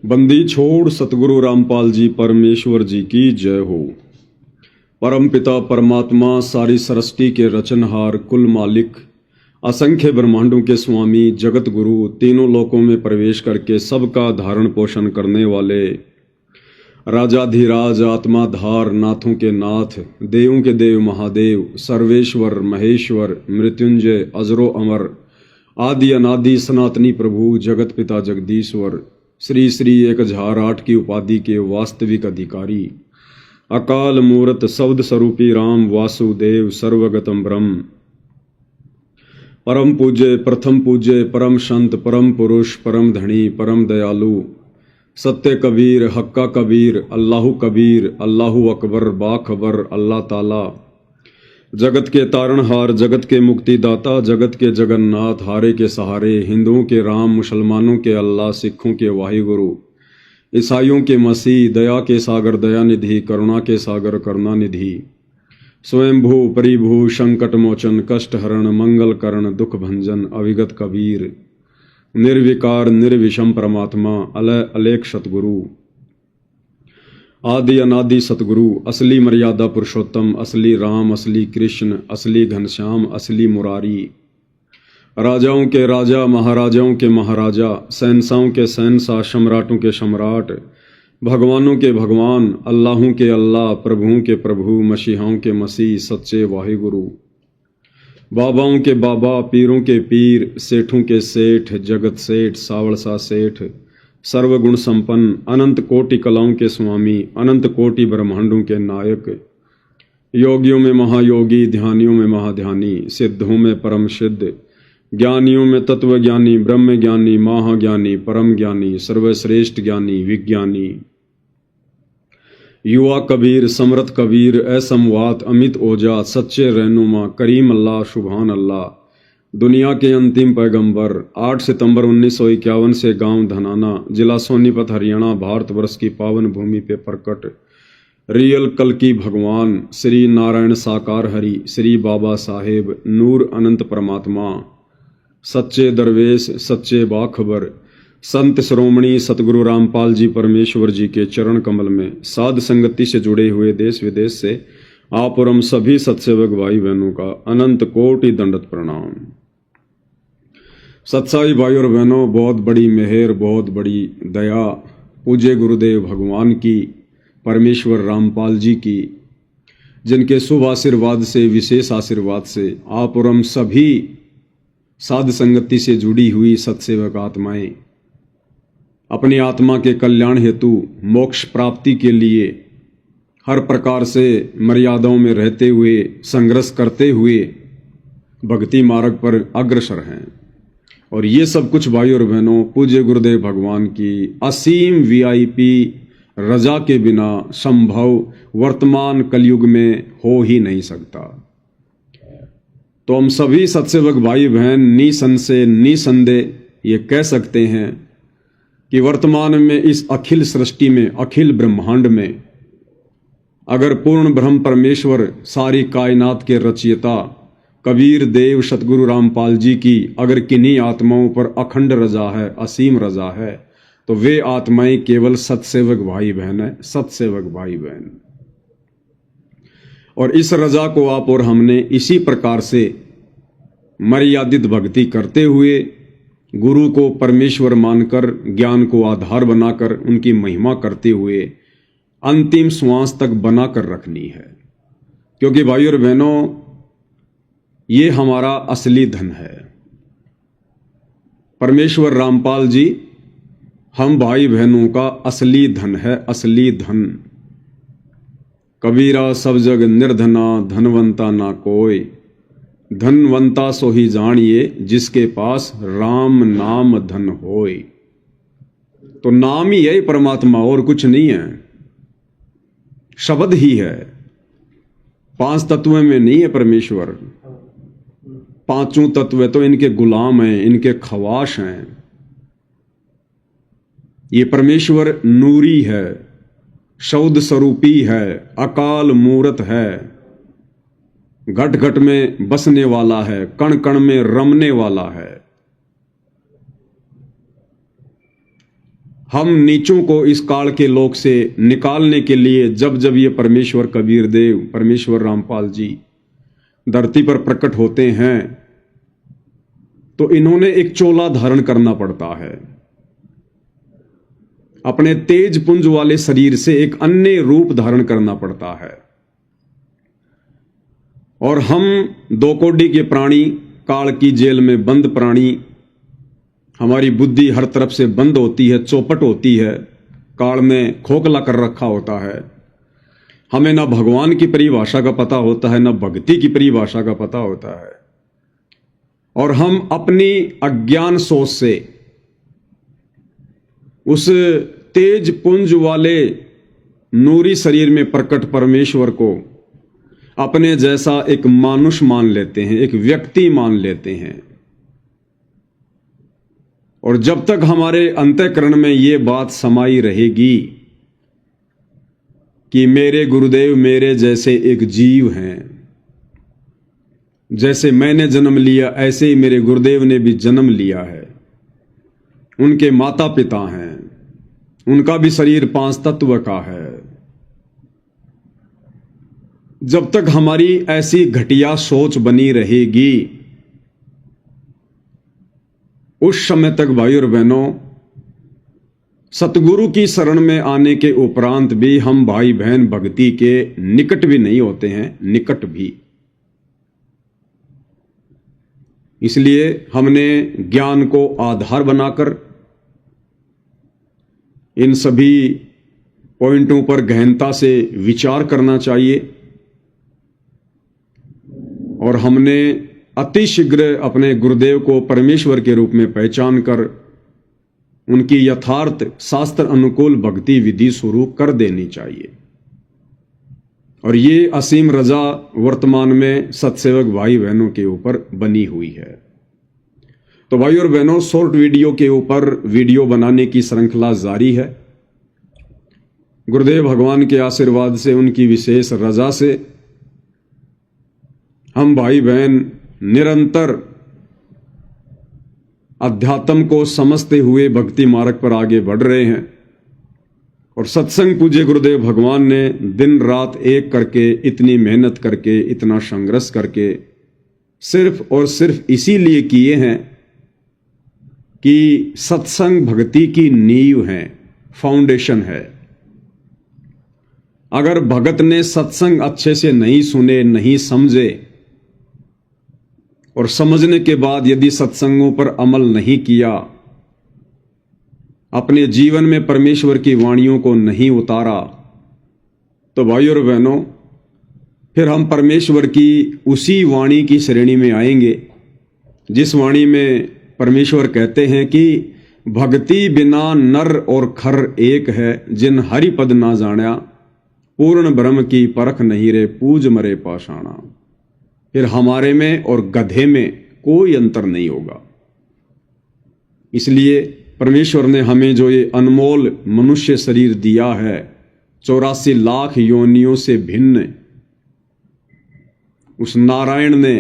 बंदी छोड़ सतगुरु रामपाल जी परमेश्वर जी की जय हो। परम पिता परमात्मा सारी सृष्टि के रचनहार कुल मालिक असंख्य ब्रह्मांडों के स्वामी जगत गुरु तीनों लोकों में प्रवेश करके सबका धारण पोषण करने वाले राजाधिराज आत्माधार नाथों के नाथ देवों के देव महादेव सर्वेश्वर महेश्वर मृत्युंजय अजरो अमर आदि अनादि सनातनी प्रभु जगत पिता जगदीश्वर श्री श्री 1008 की उपाधि के वास्तविक अधिकारी अकाल मूर्त शब्द स्वरूपी राम वासुदेव सर्वगतम ब्रह्म परम पूज्य प्रथम पूज्य परम संत परम पुरुष परम धनी परम दयालु सत्य कबीर हक्का कबीर अल्लाहु अकबर बाखबर अल्लाह ताला जगत के तारणहार जगत के मुक्तिदाता जगत के जगन्नाथ हारे के सहारे हिंदुओं के राम मुसलमानों के अल्लाह सिखों के वाहिगुरु ईसाइयों के मसीह दया के सागर दयानिधि करुणा के सागर करुणानिधि स्वयंभू परिभू संकट मोचन कष्ट हरण मंगल करण दुख भंजन अविगत कबीर निर्विकार निर्विषम परमात्मा अलय अलेख सतगुरु आदि अनादि सतगुरु असली मर्यादा पुरुषोत्तम असली राम असली कृष्ण असली घनश्याम असली मुरारी राजाओं के राजा महाराजाओं के महाराजा शहंशाहों के शहंशाह सम्राटों के सम्राट भगवानों के भगवान अल्लाहों के अल्लाह प्रभुओं के प्रभु मसीहाओं के मसीह सच्चे वाहिगुरु बाबाओं के बाबा पीरों के पीर सेठों के सेठ जगत सेठ सावड़सा सेठ सर्वगुण संपन्न अनंत कोटि कलाओं के स्वामी अनंत कोटि ब्रह्मांडों के नायक योगियों में महायोगी ध्यानियों में महाध्यानी सिद्धों में परम सिद्ध ज्ञानियों में तत्व ज्ञानी ब्रह्म ज्ञानी महाज्ञानी परम ज्ञानी सर्वश्रेष्ठ ज्ञानी विज्ञानी युवा कबीर समर्थ कबीर असमवात अमित ओजा सच्चे रहनुमा करीम अल्लाह सुभान अल्लाह दुनिया के अंतिम पैगंबर 8 सितंबर 1951 से गांव धनाना जिला सोनीपत हरियाणा भारतवर्ष की पावन भूमि पे प्रकट रियल कल की भगवान श्री नारायण साकार हरि श्री बाबा साहेब नूर अनंत परमात्मा सच्चे दरवेश सच्चे बाखबर संत श्रोमणी सतगुरु रामपाल जी परमेश्वर जी के चरण कमल में साध संगति से जुड़े हुए देश विदेश से आप और हम सभी सत्सेवक भाई बहनों का अनंत कोटि दंडत प्रणाम। सत्साई भाई और बहनों, बहुत बड़ी मेहर बहुत बड़ी दया पूज्य गुरुदेव भगवान की परमेश्वर रामपाल जी की जिनके शुभ आशीर्वाद से विशेष आशीर्वाद से आप और हम सभी साध संगति से जुड़ी हुई सत्सेवक आत्माएं अपनी आत्मा के कल्याण हेतु मोक्ष प्राप्ति के लिए हर प्रकार से मर्यादाओं में रहते हुए संघर्ष करते हुए भक्ति मार्ग पर अग्रसर हैं और ये सब कुछ भाई और बहनों पूज्य गुरुदेव भगवान की असीम वीआईपी रजा के बिना संभव वर्तमान कलयुग में हो ही नहीं सकता। तो हम सभी सत्सेवक भाई बहन निसंशय निसंदेह ये कह सकते हैं कि वर्तमान में इस अखिल सृष्टि में अखिल ब्रह्मांड में अगर पूर्ण ब्रह्म परमेश्वर सारी कायनात के रचयिता कबीर देव सतगुरु रामपाल जी की अगर किन्हीं आत्माओं पर अखंड रजा है असीम रजा है तो वे आत्माएं केवल सत्सेवक भाई बहन है सत्सेवक भाई बहन। और इस रजा को आप और हमने इसी प्रकार से मर्यादित भक्ति करते हुए गुरु को परमेश्वर मानकर ज्ञान को आधार बनाकर उनकी महिमा करते हुए अंतिम श्वास तक बनाकर रखनी है, क्योंकि भाई और बहनों ये हमारा असली धन है। परमेश्वर रामपाल जी हम भाई बहनों का असली धन है, असली धन। कबीरा सब जग निर्धना धनवंता ना कोई धनवंता सो ही जानिए जिसके पास राम नाम धन होय। तो नाम ही है परमात्मा और कुछ नहीं है, शब्द ही है। 5 तत्व में नहीं है परमेश्वर, 5 तत्व तो इनके गुलाम हैं, इनके खवाश हैं। ये परमेश्वर नूरी है, शौद स्वरूपी है, अकाल मूर्त है, घट घट में बसने वाला है, कण कण में रमने वाला है। हम नीचों को इस काल के लोक से निकालने के लिए जब जब ये परमेश्वर कबीर देव, परमेश्वर रामपाल जी धरती पर प्रकट होते हैं तो इन्होंने एक चोला धारण करना पड़ता है। अपने तेज पुंज वाले शरीर से एक अन्य रूप धारण करना पड़ता है। और हम दो कोडी के प्राणी, काल की जेल में बंद प्राणी, हमारी बुद्धि हर तरफ से बंद होती है, चौपट होती है, काल में खोखला कर रखा होता है। हमें ना भगवान की परिभाषा का पता होता है, ना भक्ति की परिभाषा का पता होता है। और हम अपनी अज्ञान सोच से उस तेज पुंज वाले नूरी शरीर में प्रकट परमेश्वर को अपने जैसा एक मानुष मान लेते हैं, एक व्यक्ति मान लेते हैं। और जब तक हमारे अंतःकरण में ये बात समाई रहेगी कि मेरे गुरुदेव मेरे जैसे एक जीव हैं, जैसे मैंने जन्म लिया ऐसे ही मेरे गुरुदेव ने भी जन्म लिया है, उनके माता पिता हैं, उनका भी शरीर 5 तत्व का है, जब तक हमारी ऐसी घटिया सोच बनी रहेगी उस समय तक भाई और बहनों, सतगुरु की शरण में आने के उपरांत भी हम भाई बहन भक्ति के निकट भी नहीं होते हैं, निकट भी। इसलिए हमने ज्ञान को आधार बनाकर इन सभी पॉइंटों पर गहनता से विचार करना चाहिए। और हमने अति शीघ्र अपने गुरुदेव को परमेश्वर के रूप में पहचान कर उनकी यथार्थ शास्त्र अनुकूल भक्ति विधि शुरू कर देनी चाहिए। और ये असीम रजा वर्तमान में सत्सेवक भाई बहनों के ऊपर बनी हुई है। तो भाई और बहनों, शॉर्ट वीडियो के ऊपर वीडियो बनाने की श्रृंखला जारी है। गुरुदेव भगवान के आशीर्वाद से, उनकी विशेष रजा से हम भाई बहन निरंतर अध्यात्म को समझते हुए भक्ति मार्ग पर आगे बढ़ रहे हैं। और सत्संग पूज्य गुरुदेव भगवान ने दिन रात एक करके, इतनी मेहनत करके, इतना संघर्ष करके सिर्फ और सिर्फ इसीलिए किए हैं कि सत्संग भक्ति की नींव है, फाउंडेशन है। अगर भगत ने सत्संग अच्छे से नहीं सुने, नहीं समझे, और समझने के बाद यदि सत्संगों पर अमल नहीं किया, अपने जीवन में परमेश्वर की वाणियों को नहीं उतारा, तो भाई और बहनों, फिर हम परमेश्वर की उसी वाणी की श्रेणी में आएंगे जिस वाणी में परमेश्वर कहते हैं कि भक्ति बिना नर और खर एक है, जिन हरि पद ना जाण्या, पूर्ण ब्रह्म की परख नहीं रे, पूज मरे पाषाणा। फिर हमारे में और गधे में कोई अंतर नहीं होगा। इसलिए परमेश्वर ने हमें जो ये अनमोल मनुष्य शरीर दिया है, 84 लाख योनियों से भिन्न, उस नारायण ने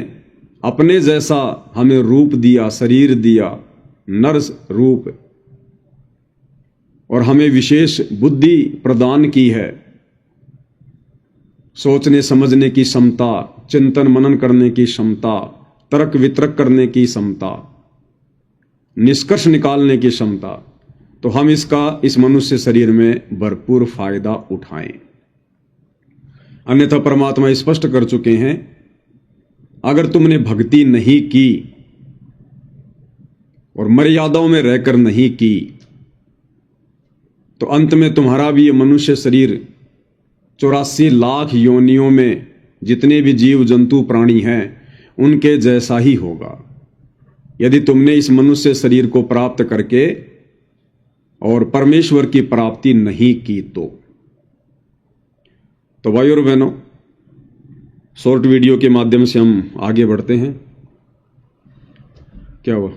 अपने जैसा हमें रूप दिया, शरीर दिया, नर रूप, और हमें विशेष बुद्धि प्रदान की है, सोचने समझने की क्षमता, चिंतन मनन करने की क्षमता, तर्क वितर्क करने की क्षमता, निष्कर्ष निकालने की क्षमता। तो हम इसका इस मनुष्य शरीर में भरपूर फायदा उठाएं। अन्यथा परमात्मा स्पष्ट कर चुके हैं, अगर तुमने भक्ति नहीं की और मर्यादाओं में रहकर नहीं की, तो अंत में तुम्हारा भी ये मनुष्य शरीर 84 लाख योनियों में जितने भी जीव जंतु प्राणी हैं उनके जैसा ही होगा, यदि तुमने इस मनुष्य शरीर को प्राप्त करके और परमेश्वर की प्राप्ति नहीं की तो भाई और बहनों, शॉर्ट वीडियो के माध्यम से हम आगे बढ़ते हैं। क्या हुआ?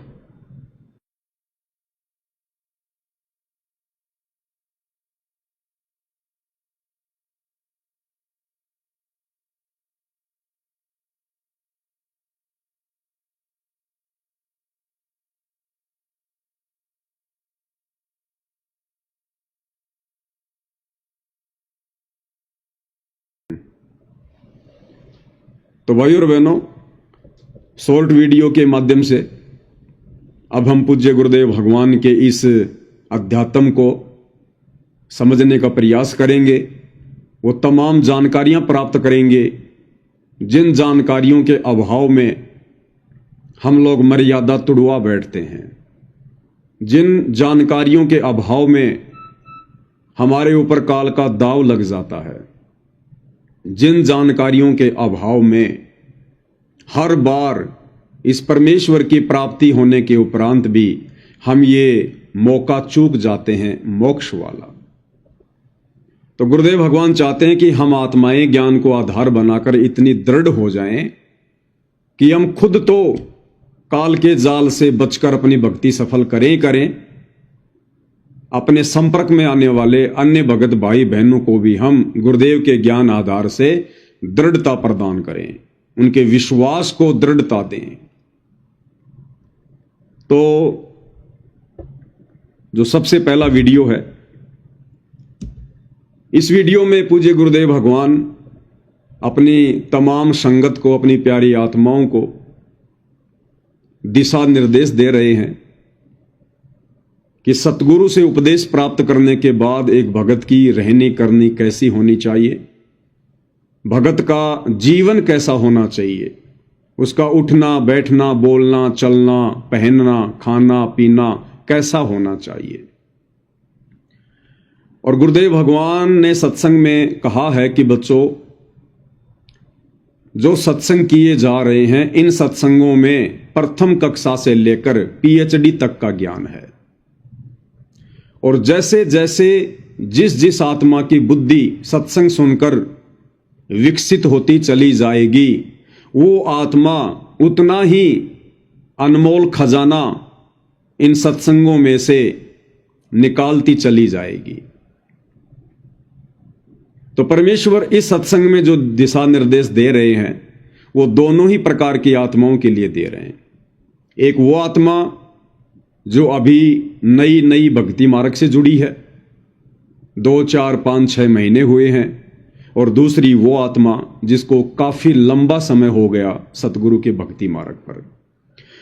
तो भाइयों और बहनों, शॉर्ट वीडियो के माध्यम से अब हम पूज्य गुरुदेव भगवान के इस अध्यात्म को समझने का प्रयास करेंगे। वो तमाम जानकारियां प्राप्त करेंगे जिन जानकारियों के अभाव में हम लोग मर्यादा तुड़वा बैठते हैं, जिन जानकारियों के अभाव में हमारे ऊपर काल का दाव लग जाता है, जिन जानकारियों के अभाव में हर बार इस परमेश्वर की प्राप्ति होने के उपरांत भी हम ये मौका चूक जाते हैं मोक्ष वाला। तो गुरुदेव भगवान चाहते हैं कि हम आत्माएं ज्ञान को आधार बनाकर इतनी दृढ़ हो जाएं कि हम खुद तो काल के जाल से बचकर अपनी भक्ति सफल करें, अपने संपर्क में आने वाले अन्य भगत भाई बहनों को भी हम गुरुदेव के ज्ञान आधार से दृढ़ता प्रदान करें, उनके विश्वास को दृढ़ता दें। तो जो सबसे पहला वीडियो है, इस वीडियो में पूज्य गुरुदेव भगवान अपनी तमाम संगत को, अपनी प्यारी आत्माओं को दिशा निर्देश दे रहे हैं कि सतगुरु से उपदेश प्राप्त करने के बाद एक भगत की रहनी करनी कैसी होनी चाहिए, भगत का जीवन कैसा होना चाहिए, उसका उठना बैठना बोलना चलना पहनना खाना पीना कैसा होना चाहिए। और गुरुदेव भगवान ने सत्संग में कहा है कि बच्चों, जो सत्संग किए जा रहे हैं इन सत्संगों में प्रथम कक्षा से लेकर पीएचडी तक का ज्ञान है। और जैसे जैसे जिस आत्मा की बुद्धि सत्संग सुनकर विकसित होती चली जाएगी, वो आत्मा उतना ही अनमोल खजाना इन सत्संगों में से निकालती चली जाएगी। तो परमेश्वर इस सत्संग में जो दिशा निर्देश दे रहे हैं वो दोनों ही प्रकार की आत्माओं के लिए दे रहे हैं। एक वो आत्मा जो अभी नई नई भक्ति मार्ग से जुड़ी है, 2, 4, 5, 6 महीने हुए हैं, और दूसरी वो आत्मा जिसको काफी लंबा समय हो गया सतगुरु के भक्ति मार्ग पर।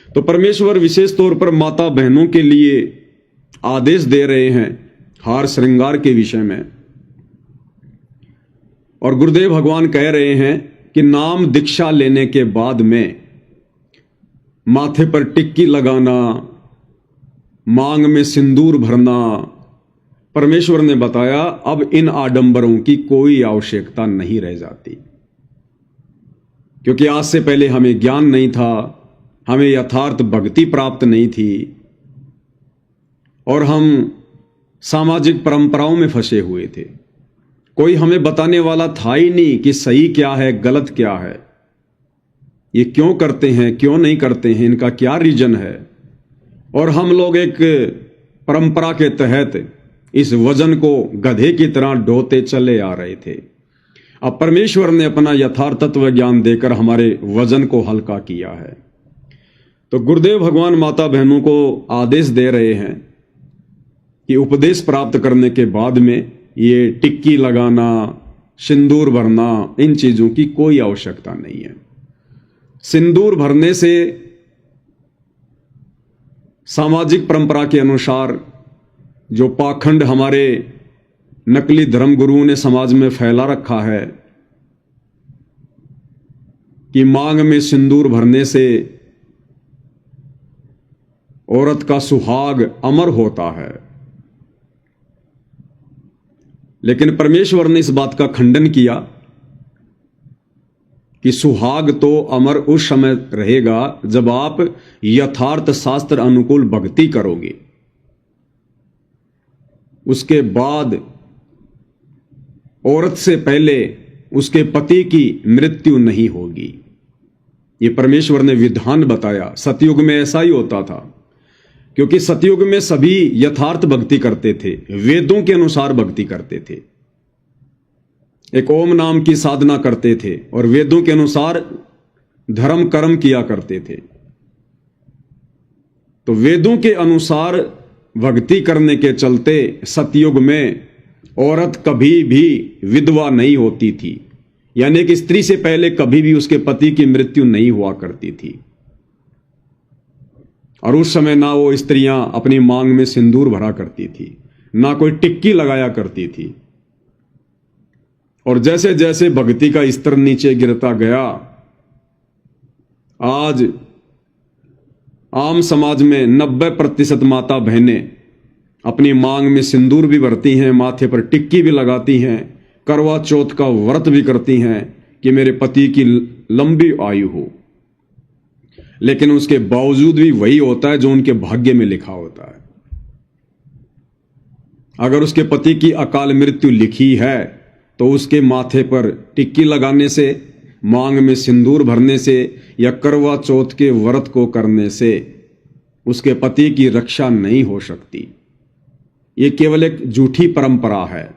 तो परमेश्वर विशेष तौर पर माता बहनों के लिए आदेश दे रहे हैं हार श्रृंगार के विषय में। और गुरुदेव भगवान कह रहे हैं कि नाम दीक्षा लेने के बाद में माथे पर टिक्की लगाना, मांग में सिंदूर भरना, परमेश्वर ने बताया अब इन आडंबरों की कोई आवश्यकता नहीं रह जाती, क्योंकि आज से पहले हमें ज्ञान नहीं था, हमें यथार्थ भक्ति प्राप्त नहीं थी, और हम सामाजिक परंपराओं में फंसे हुए थे। कोई हमें बताने वाला था ही नहीं कि सही क्या है गलत क्या है, ये क्यों करते हैं क्यों नहीं करते हैं, इनका क्या रीजन है। और हम लोग एक परंपरा के तहत इस वजन को गधे की तरह ढोते चले आ रहे थे। अब परमेश्वर ने अपना यथार्थ तत्व ज्ञान देकर हमारे वजन को हल्का किया है। तो गुरुदेव भगवान माता बहनों को आदेश दे रहे हैं कि उपदेश प्राप्त करने के बाद में ये टिक्की लगाना, सिंदूर भरना, इन चीजों की कोई आवश्यकता नहीं है। सिंदूर भरने से सामाजिक परंपरा के अनुसार जो पाखंड हमारे नकली धर्म गुरुओं ने समाज में फैला रखा है कि मांग में सिंदूर भरने से औरत का सुहाग अमर होता है, लेकिन परमेश्वर ने इस बात का खंडन किया कि सुहाग तो अमर उस समय रहेगा जब आप यथार्थ शास्त्र अनुकूल भक्ति करोगे। उसके बाद औरत से पहले उसके पति की मृत्यु नहीं होगी। ये परमेश्वर ने विधान बताया। सतयुग में ऐसा ही होता था, क्योंकि सतयुग में सभी यथार्थ भक्ति करते थे, वेदों के अनुसार भक्ति करते थे, एक ओम नाम की साधना करते थे और वेदों के अनुसार धर्म कर्म किया करते थे। तो वेदों के अनुसार भक्ति करने के चलते सतयुग में औरत कभी भी विधवा नहीं होती थी। यानी कि स्त्री से पहले कभी भी उसके पति की मृत्यु नहीं हुआ करती थी। और उस समय ना वो स्त्रियां अपनी मांग में सिंदूर भरा करती थी, ना कोई टिक्की लगाया करती थी। और जैसे जैसे भक्ति का स्तर नीचे गिरता गया, आज आम समाज में 90% माता बहनें अपनी मांग में सिंदूर भी भरती हैं, माथे पर टिक्की भी लगाती हैं, करवा चौथ का व्रत भी करती हैं कि मेरे पति की लंबी आयु हो। लेकिन उसके बावजूद भी वही होता है जो उनके भाग्य में लिखा होता है। अगर उसके पति की अकाल मृत्यु लिखी है तो उसके माथे पर टिक्की लगाने से, मांग में सिंदूर भरने से या करवा चौथ के व्रत को करने से उसके पति की रक्षा नहीं हो सकती। ये केवल एक झूठी परंपरा है,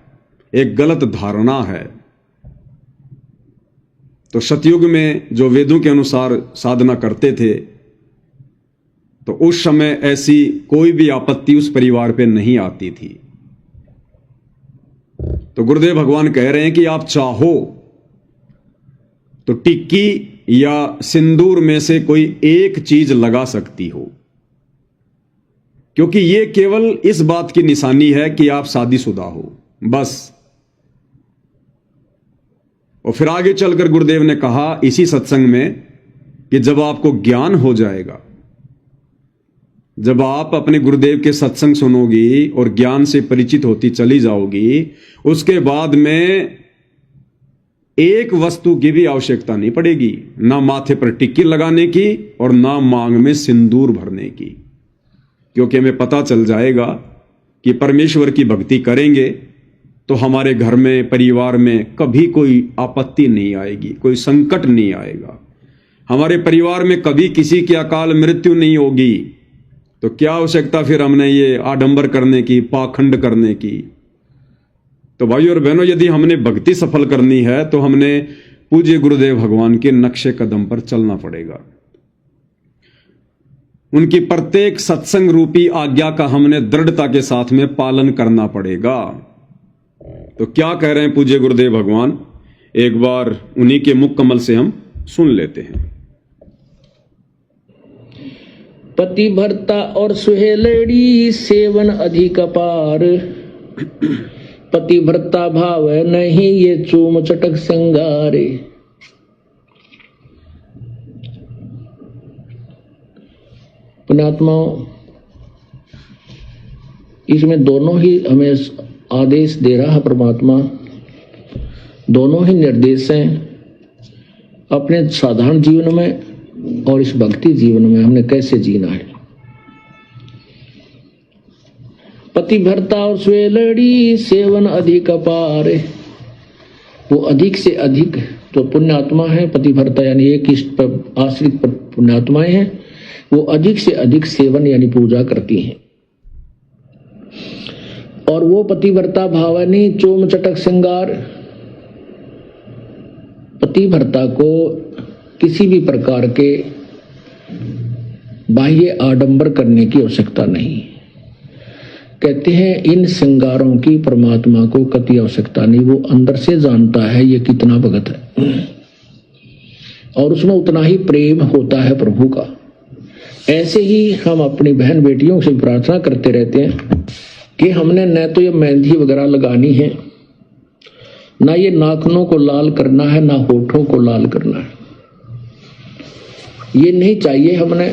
एक गलत धारणा है। तो सतयुग में जो वेदों के अनुसार साधना करते थे, तो उस समय ऐसी कोई भी आपत्ति उस परिवार पे नहीं आती थी। तो गुरुदेव भगवान कह रहे हैं कि आप चाहो तो टिक्की या सिंदूर में से कोई एक चीज लगा सकती हो, क्योंकि यह केवल इस बात की निशानी है कि आप शादीशुदा हो, बस। और फिर आगे चलकर गुरुदेव ने कहा इसी सत्संग में कि जब आपको ज्ञान हो जाएगा, जब आप अपने गुरुदेव के सत्संग सुनोगी और ज्ञान से परिचित होती चली जाओगी, उसके बाद में एक वस्तु की भी आवश्यकता नहीं पड़ेगी, ना माथे पर टिक्की लगाने की और ना मांग में सिंदूर भरने की, क्योंकि हमें पता चल जाएगा कि परमेश्वर की भक्ति करेंगे तो हमारे घर में, परिवार में कभी कोई आपत्ति नहीं आएगी, कोई संकट नहीं आएगा। हमारे परिवार में कभी किसी की अकाल मृत्यु नहीं होगी। तो क्या आवश्यकता फिर हमने ये आडंबर करने की, पाखंड करने की। तो भाइयों और बहनों, यदि हमने भक्ति सफल करनी है तो हमने पूज्य गुरुदेव भगवान के नक्शे कदम पर चलना पड़ेगा। उनकी प्रत्येक सत्संग रूपी आज्ञा का हमने दृढ़ता के साथ में पालन करना पड़ेगा। तो क्या कह रहे हैं पूज्य गुरुदेव भगवान, एक बार उन्हीं के मुख कमल से हम सुन लेते हैं। पतिव्रता और सुहेलड़ी सेवन अधिक अपार, पतिव्रता भाव नहीं ये चूम चटक संगारे। पुण्यात्माओं, इसमें दोनों ही हमें आदेश दे रहा है परमात्मा, दोनों ही निर्देश हैं। अपने साधारण जीवन में और इस भक्ति जीवन में हमने कैसे जीना है। पतिव्रता और स्वेलड़ी सेवन अधिक अपार, वो अधिक से अधिक तो पुण्यात्मा है। पतिव्रता यानी एक इष्ट पर आश्रित पुण्यात्माएं हैं, वो अधिक से अधिक सेवन यानी पूजा करती हैं। और वो पतिव्रता भावनी चोम चटक श्रृंगार, पतिव्रता को किसी भी प्रकार के बाह्य आडंबर करने की आवश्यकता नहीं। कहते हैं इन श्रृंगारों की परमात्मा को कति आवश्यकता नहीं, वो अंदर से जानता है ये कितना भगत है और उसमें उतना ही प्रेम होता है प्रभु का। ऐसे ही हम अपनी बहन बेटियों से प्रार्थना करते रहते हैं कि हमने न तो ये मेहंदी वगैरह लगानी है, ना ये नाखूनों को लाल करना है, ना होठों को लाल करना है, ये नहीं चाहिए हमने।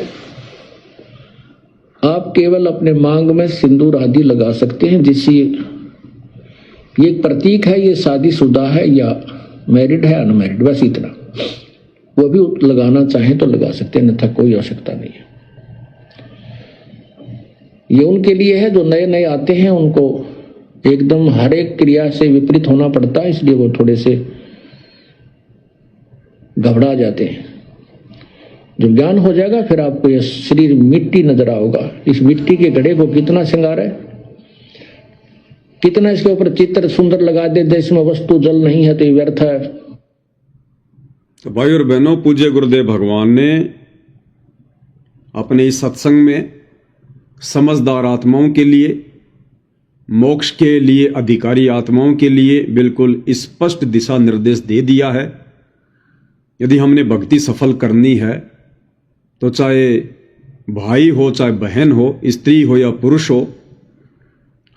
आप केवल अपने मांग में सिंदूर आदि लगा सकते हैं, जिससे ये एक प्रतीक है ये शादीशुदा है या मैरिड है अनमैरिड, बस इतना। वो भी लगाना चाहें तो लगा सकते हैं, अन्यथा कोई आवश्यकता नहीं है। ये उनके लिए है जो नए नए आते हैं, उनको एकदम हर एक क्रिया से विपरीत होना पड़ता है, इसलिए वो थोड़े से घबरा जाते हैं। जब ज्ञान हो जाएगा फिर आपको यह शरीर मिट्टी नजर आओगा। इस मिट्टी के घड़े को कितना श्रृंगार है, कितना इसके ऊपर चित्र सुंदर लगा दे, इसमें वस्तु जल नहीं है तो ये व्यर्थ है। तो भाई और बहनों, पूज्य गुरुदेव भगवान ने अपने इस सत्संग में समझदार आत्माओं के लिए, मोक्ष के लिए अधिकारी आत्माओं के लिए बिल्कुल स्पष्ट दिशा निर्देश दे दिया है यदि हमने भक्ति सफल करनी है तो चाहे भाई हो, चाहे बहन हो, स्त्री हो या पुरुष हो,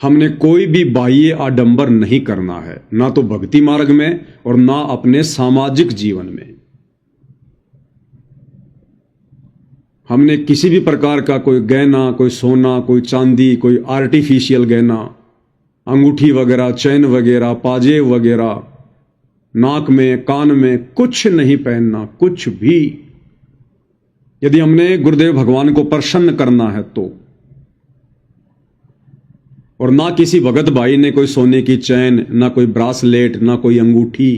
हमने कोई भी बाह्य आडंबर नहीं करना है, ना तो भक्ति मार्ग में और ना अपने सामाजिक जीवन में। हमने किसी भी प्रकार का कोई गहना, कोई सोना, कोई चांदी, कोई आर्टिफिशियल गहना, अंगूठी वगैरह, चैन वगैरह, पाजेब वगैरह, नाक में, कान में कुछ नहीं पहनना, कुछ भी। यदि हमने गुरुदेव भगवान को प्रसन्न करना है तो। और ना किसी भगत भाई ने कोई सोने की चैन, ना कोई ब्रासलेट, ना कोई अंगूठी,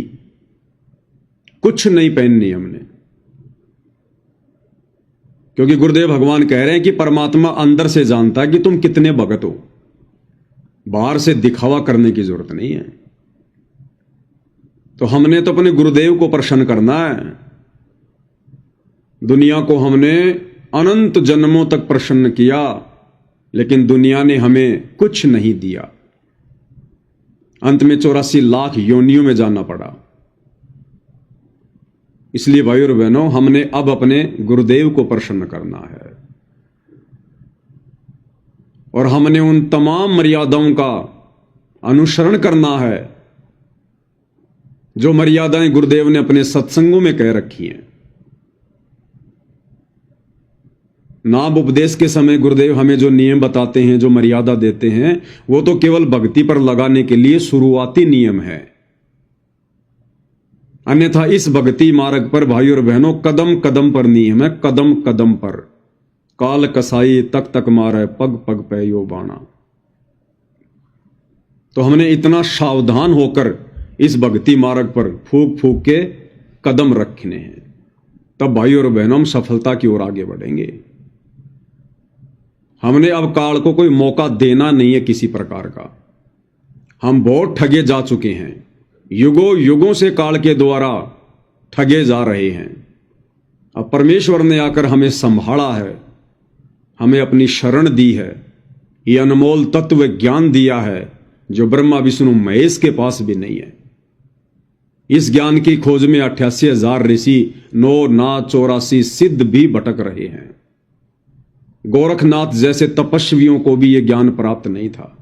कुछ नहीं पहननी हमने। क्योंकि गुरुदेव भगवान कह रहे हैं कि परमात्मा अंदर से जानता है कि तुम कितने भगत हो, बाहर से दिखावा करने की जरूरत नहीं है। तो हमने तो अपने गुरुदेव को प्रसन्न करना है। दुनिया को हमने अनंत जन्मों तक प्रसन्न किया, लेकिन दुनिया ने हमें कुछ नहीं दिया। अंत में 84 लाख योनियों में जाना पड़ा। इसलिए भाई और बहनों, हमने अब अपने गुरुदेव को प्रसन्न करना है और हमने उन तमाम मर्यादाओं का अनुसरण करना है जो मर्यादाएं गुरुदेव ने अपने सत्संगों में कह रखी हैं। नाम उपदेश के समय गुरुदेव हमें जो नियम बताते हैं, जो मर्यादा देते हैं, वो तो केवल भक्ति पर लगाने के लिए शुरुआती नियम है। अन्यथा इस भक्ति मार्ग पर भाई और बहनों कदम कदम पर नियम है, कदम कदम पर। काल कसाई तक तक मारे, पग पग पे यो बाणा। तो हमने इतना सावधान होकर इस भक्ति मार्ग पर फूक फूक के कदम रखने हैं, तब भाई और बहनों हम सफलता की ओर आगे बढ़ेंगे। हमने अब काल को कोई मौका देना नहीं है किसी प्रकार का। हम बहुत ठगे जा चुके हैं, युगों युगों से काल के द्वारा ठगे जा रहे हैं। अब परमेश्वर ने आकर हमें संभाला है, हमें अपनी शरण दी है, ये अनमोल तत्व ज्ञान दिया है जो ब्रह्मा विष्णु महेश के पास भी नहीं है। इस ज्ञान की खोज में 88,000 ऋषि, 9 नाथ 84 सिद्ध भी भटक रहे हैं। गोरखनाथ जैसे तपस्वियों को भी यह ज्ञान प्राप्त नहीं था।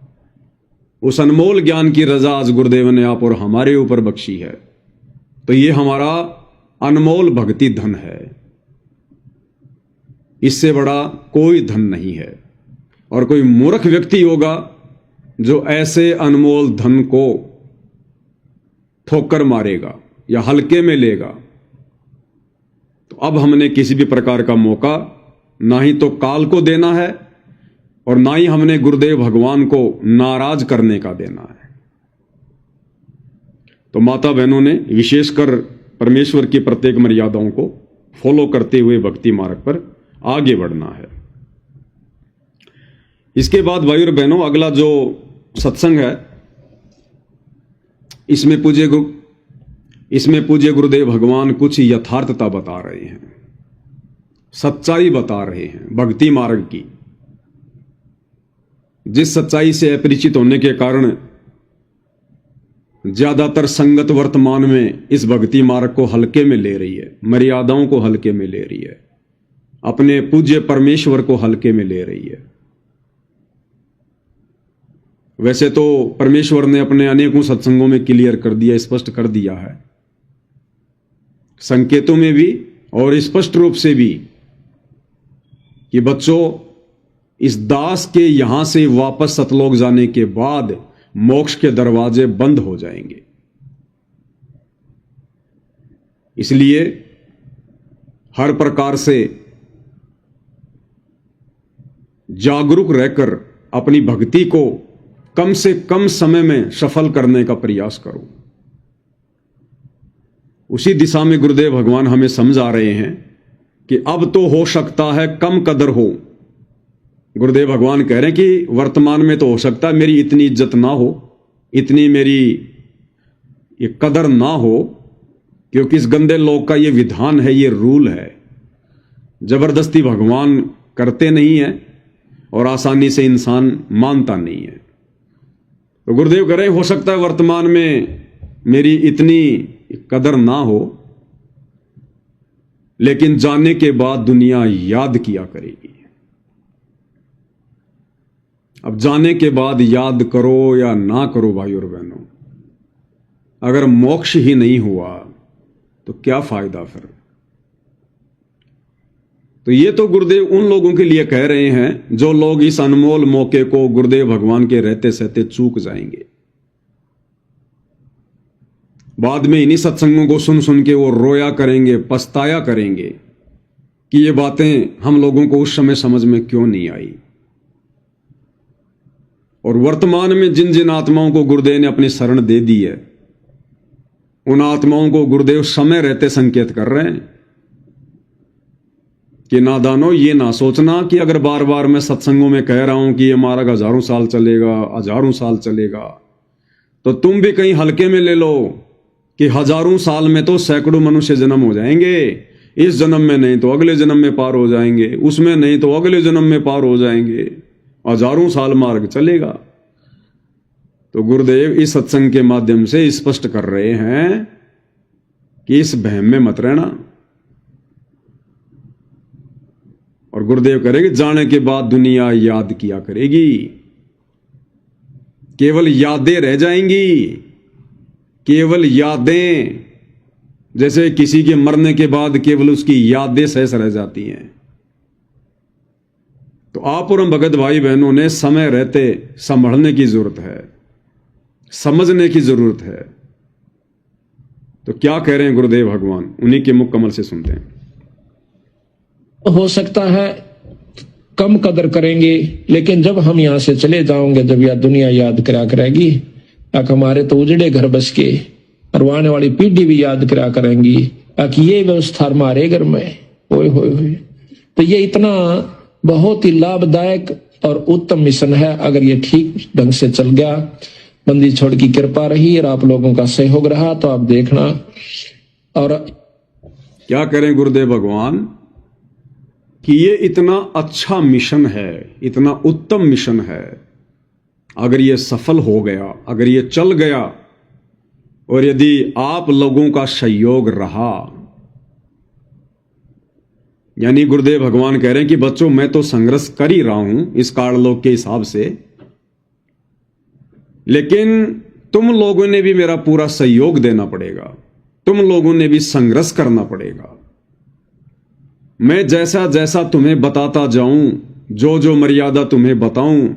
उस अनमोल ज्ञान की रजा आज गुरुदेव ने आप और हमारे ऊपर बख्शी है। तो ये हमारा अनमोल भक्ति धन है, इससे बड़ा कोई धन नहीं है। और कोई मूर्ख व्यक्ति होगा जो ऐसे अनमोल धन को ठोकर मारेगा या हल्के में लेगा। तो अब हमने किसी भी प्रकार का मौका ना ही तो काल को देना है और ना ही हमने गुरुदेव भगवान को नाराज करने का देना है। तो माता बहनों ने विशेषकर परमेश्वर की प्रत्येक मर्यादाओं को फॉलो करते हुए भक्ति मार्ग पर आगे बढ़ना है। इसके बाद भाई और बहनों, अगला जो सत्संग है इसमें पूज्य गुरुदेव भगवान कुछ यथार्थता बता रहे हैं, सच्चाई बता रहे हैं भक्ति मार्ग की। जिस सच्चाई से अपरिचित होने के कारण ज्यादातर संगत वर्तमान में इस भक्ति मार्ग को हल्के में ले रही है, मर्यादाओं को हल्के में ले रही है, अपने पूज्य परमेश्वर को हल्के में ले रही है। वैसे तो परमेश्वर ने अपने अनेकों सत्संगों में क्लियर कर दिया, स्पष्ट कर दिया है, संकेतों में भी और स्पष्ट रूप से भी, कि बच्चों इस दास के यहां से वापस सतलोक जाने के बाद मोक्ष के दरवाजे बंद हो जाएंगे। इसलिए हर प्रकार से जागरूक रहकर अपनी भक्ति को कम से कम समय में सफल करने का प्रयास करो। उसी दिशा में गुरुदेव भगवान हमें समझा रहे हैं कि अब तो हो सकता है कम कदर हो। गुरुदेव भगवान कह रहे हैं कि वर्तमान में तो हो सकता है मेरी इतनी इज्जत ना हो, इतनी मेरी ये कदर ना हो, क्योंकि इस गंदे लोक का ये विधान है, ये रूल है। जबरदस्ती भगवान करते नहीं है और आसानी से इंसान मानता नहीं है। तो गुरुदेव कह रहे हैं हो सकता है वर्तमान में मेरी इतनी कदर ना हो, लेकिन जाने के बाद दुनिया याद किया करेगी। अब जाने के बाद याद करो या ना करो भाई और बहनों, अगर मोक्ष ही नहीं हुआ तो क्या फायदा फिर। तो ये तो गुरुदेव उन लोगों के लिए कह रहे हैं जो लोग इस अनमोल मौके को गुरुदेव भगवान के रहते सहते चूक जाएंगे। बाद में इन्हीं सत्संगों को सुन सुन के वो रोया करेंगे, पछताया करेंगे कि ये बातें हम लोगों को उस समय समझ में क्यों नहीं आई। और वर्तमान में जिन जिन आत्माओं को गुरुदेव ने अपनी शरण दे दी है, उन आत्माओं को गुरुदेव समय रहते संकेत कर रहे हैं कि नादानो, ये ना सोचना कि अगर बार बार मैं सत्संगों में कह रहा हूं कि ये मार्ग हजारों साल चलेगा, हजारों साल चलेगा, तो तुम भी कहीं हल्के में ले लो कि हजारों साल में तो सैकड़ों मनुष्य जन्म हो जाएंगे, इस जन्म में नहीं तो अगले जन्म में पार हो जाएंगे, उसमें नहीं तो अगले जन्म में पार हो जाएंगे, हजारों साल मार्ग चलेगा। तो गुरुदेव इस सत्संग के माध्यम से स्पष्ट कर रहे हैं कि इस वहम में मत रहना। और गुरुदेव करेंगे जाने के बाद दुनिया याद किया करेगी, केवल यादें रह जाएंगी, केवल यादें, जैसे किसी के मरने के बाद केवल उसकी यादें शेष रह जाती हैं। तो आप और हम भगत भाई बहनों ने समय रहते संभलने की जरूरत है, समझने की जरूरत है। तो क्या कह रहे हैं गुरुदेव भगवान, उन्हीं के मुख कमल से सुनते हैं। हो सकता है कम कदर करेंगे, लेकिन जब हम यहां से चले जाओगे, जब यह दुनिया याद करा करेगी, ताकि हमारे तो उजड़े घर बस के और आने वाली पीढ़ी भी याद करा करेंगी ताकि ये व्यवस्था हमारे घर में होए होए। तो ये इतना बहुत ही लाभदायक और उत्तम मिशन है। अगर ये ठीक ढंग से चल गया, बंदी छोड़ की कृपा रही और आप लोगों का सहयोग रहा, तो आप देखना। और क्या करें गुरुदेव भगवान कि ये इतना अच्छा मिशन है, इतना उत्तम मिशन है, अगर ये सफल हो गया, अगर ये चल गया, और यदि आप लोगों का सहयोग रहा, यानी गुरुदेव भगवान कह रहे हैं कि बच्चों मैं तो संघर्ष कर ही रहा हूं इस काललोक के हिसाब से, लेकिन तुम लोगों ने भी मेरा पूरा सहयोग देना पड़ेगा, तुम लोगों ने भी संघर्ष करना पड़ेगा। मैं जैसा जैसा तुम्हें बताता जाऊं, जो जो मर्यादा तुम्हें बताऊं,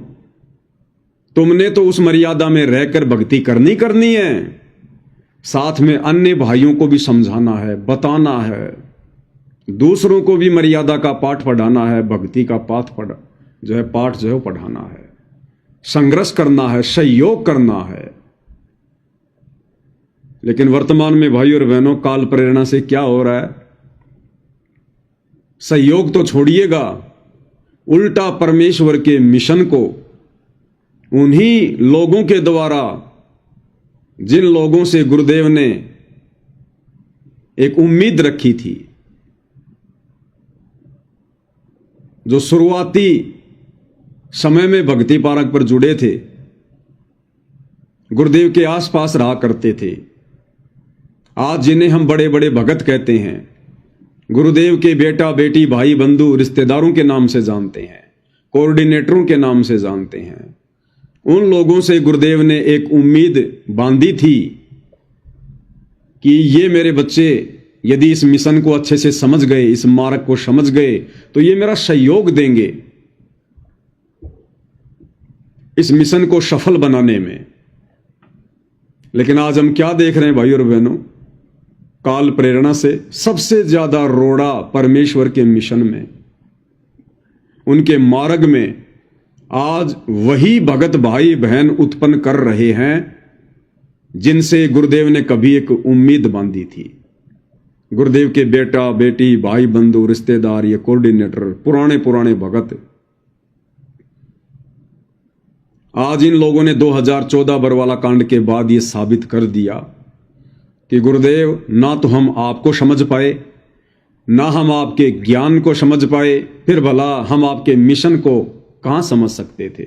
तुमने तो उस मर्यादा में रहकर भक्ति करनी है, साथ में अन्य भाइयों को भी समझाना है, बताना है, दूसरों को भी मर्यादा का पाठ पढ़ाना है, भक्ति का पाठ पढ़ाना है, संघर्ष करना है, सहयोग करना है। लेकिन वर्तमान में भाई और बहनों काल प्रेरणा से क्या हो रहा है, सहयोग तो छोड़िएगा, उल्टा परमेश्वर के मिशन को उन्हीं लोगों के द्वारा, जिन लोगों से गुरुदेव ने एक उम्मीद रखी थी, जो शुरुआती समय में भक्ति पारक पर जुड़े थे, गुरुदेव के आसपास रहा करते थे, आज जिन्हें हम बड़े बड़े भगत कहते हैं, गुरुदेव के बेटा बेटी भाई बंधु रिश्तेदारों के नाम से जानते हैं, कोऑर्डिनेटरों के नाम से जानते हैं, उन लोगों से गुरुदेव ने एक उम्मीद बांधी थी कि ये मेरे बच्चे यदि इस मिशन को अच्छे से समझ गए, इस मार्ग को समझ गए, तो ये मेरा सहयोग देंगे इस मिशन को सफल बनाने में। लेकिन आज हम क्या देख रहे हैं भाई और बहनों, काल प्रेरणा से सबसे ज्यादा रोड़ा परमेश्वर के मिशन में, उनके मार्ग में आज वही भगत भाई बहन उत्पन्न कर रहे हैं जिनसे गुरुदेव ने कभी एक उम्मीद बांधी थी। गुरुदेव के बेटा बेटी भाई बंधु रिश्तेदार, ये कोऑर्डिनेटर, पुराने भगत, आज इन लोगों ने 2014 बरवाला कांड के बाद ये साबित कर दिया कि गुरुदेव ना तो हम आपको समझ पाए, ना हम आपके ज्ञान को समझ पाए, फिर भला हम आपके मिशन को कहां समझ सकते थे।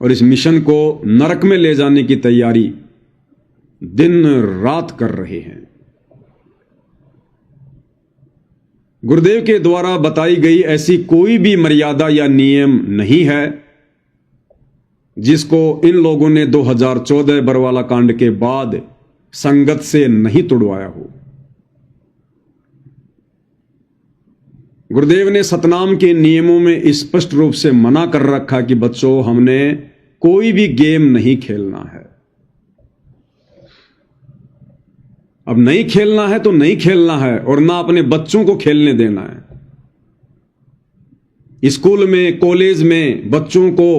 और इस मिशन को नरक में ले जाने की तैयारी दिन रात कर रहे हैं। गुरुदेव के द्वारा बताई गई ऐसी कोई भी मर्यादा या नियम नहीं है जिसको इन लोगों ने 2014 बरवाला कांड के बाद संगत से नहीं तुड़वाया हो। गुरुदेव ने सतनाम के नियमों में स्पष्ट रूप से मना कर रखा कि बच्चों, हमने कोई भी गेम नहीं खेलना है। अब नहीं खेलना है तो नहीं खेलना है, और ना अपने बच्चों को खेलने देना है। स्कूल में, कॉलेज में बच्चों को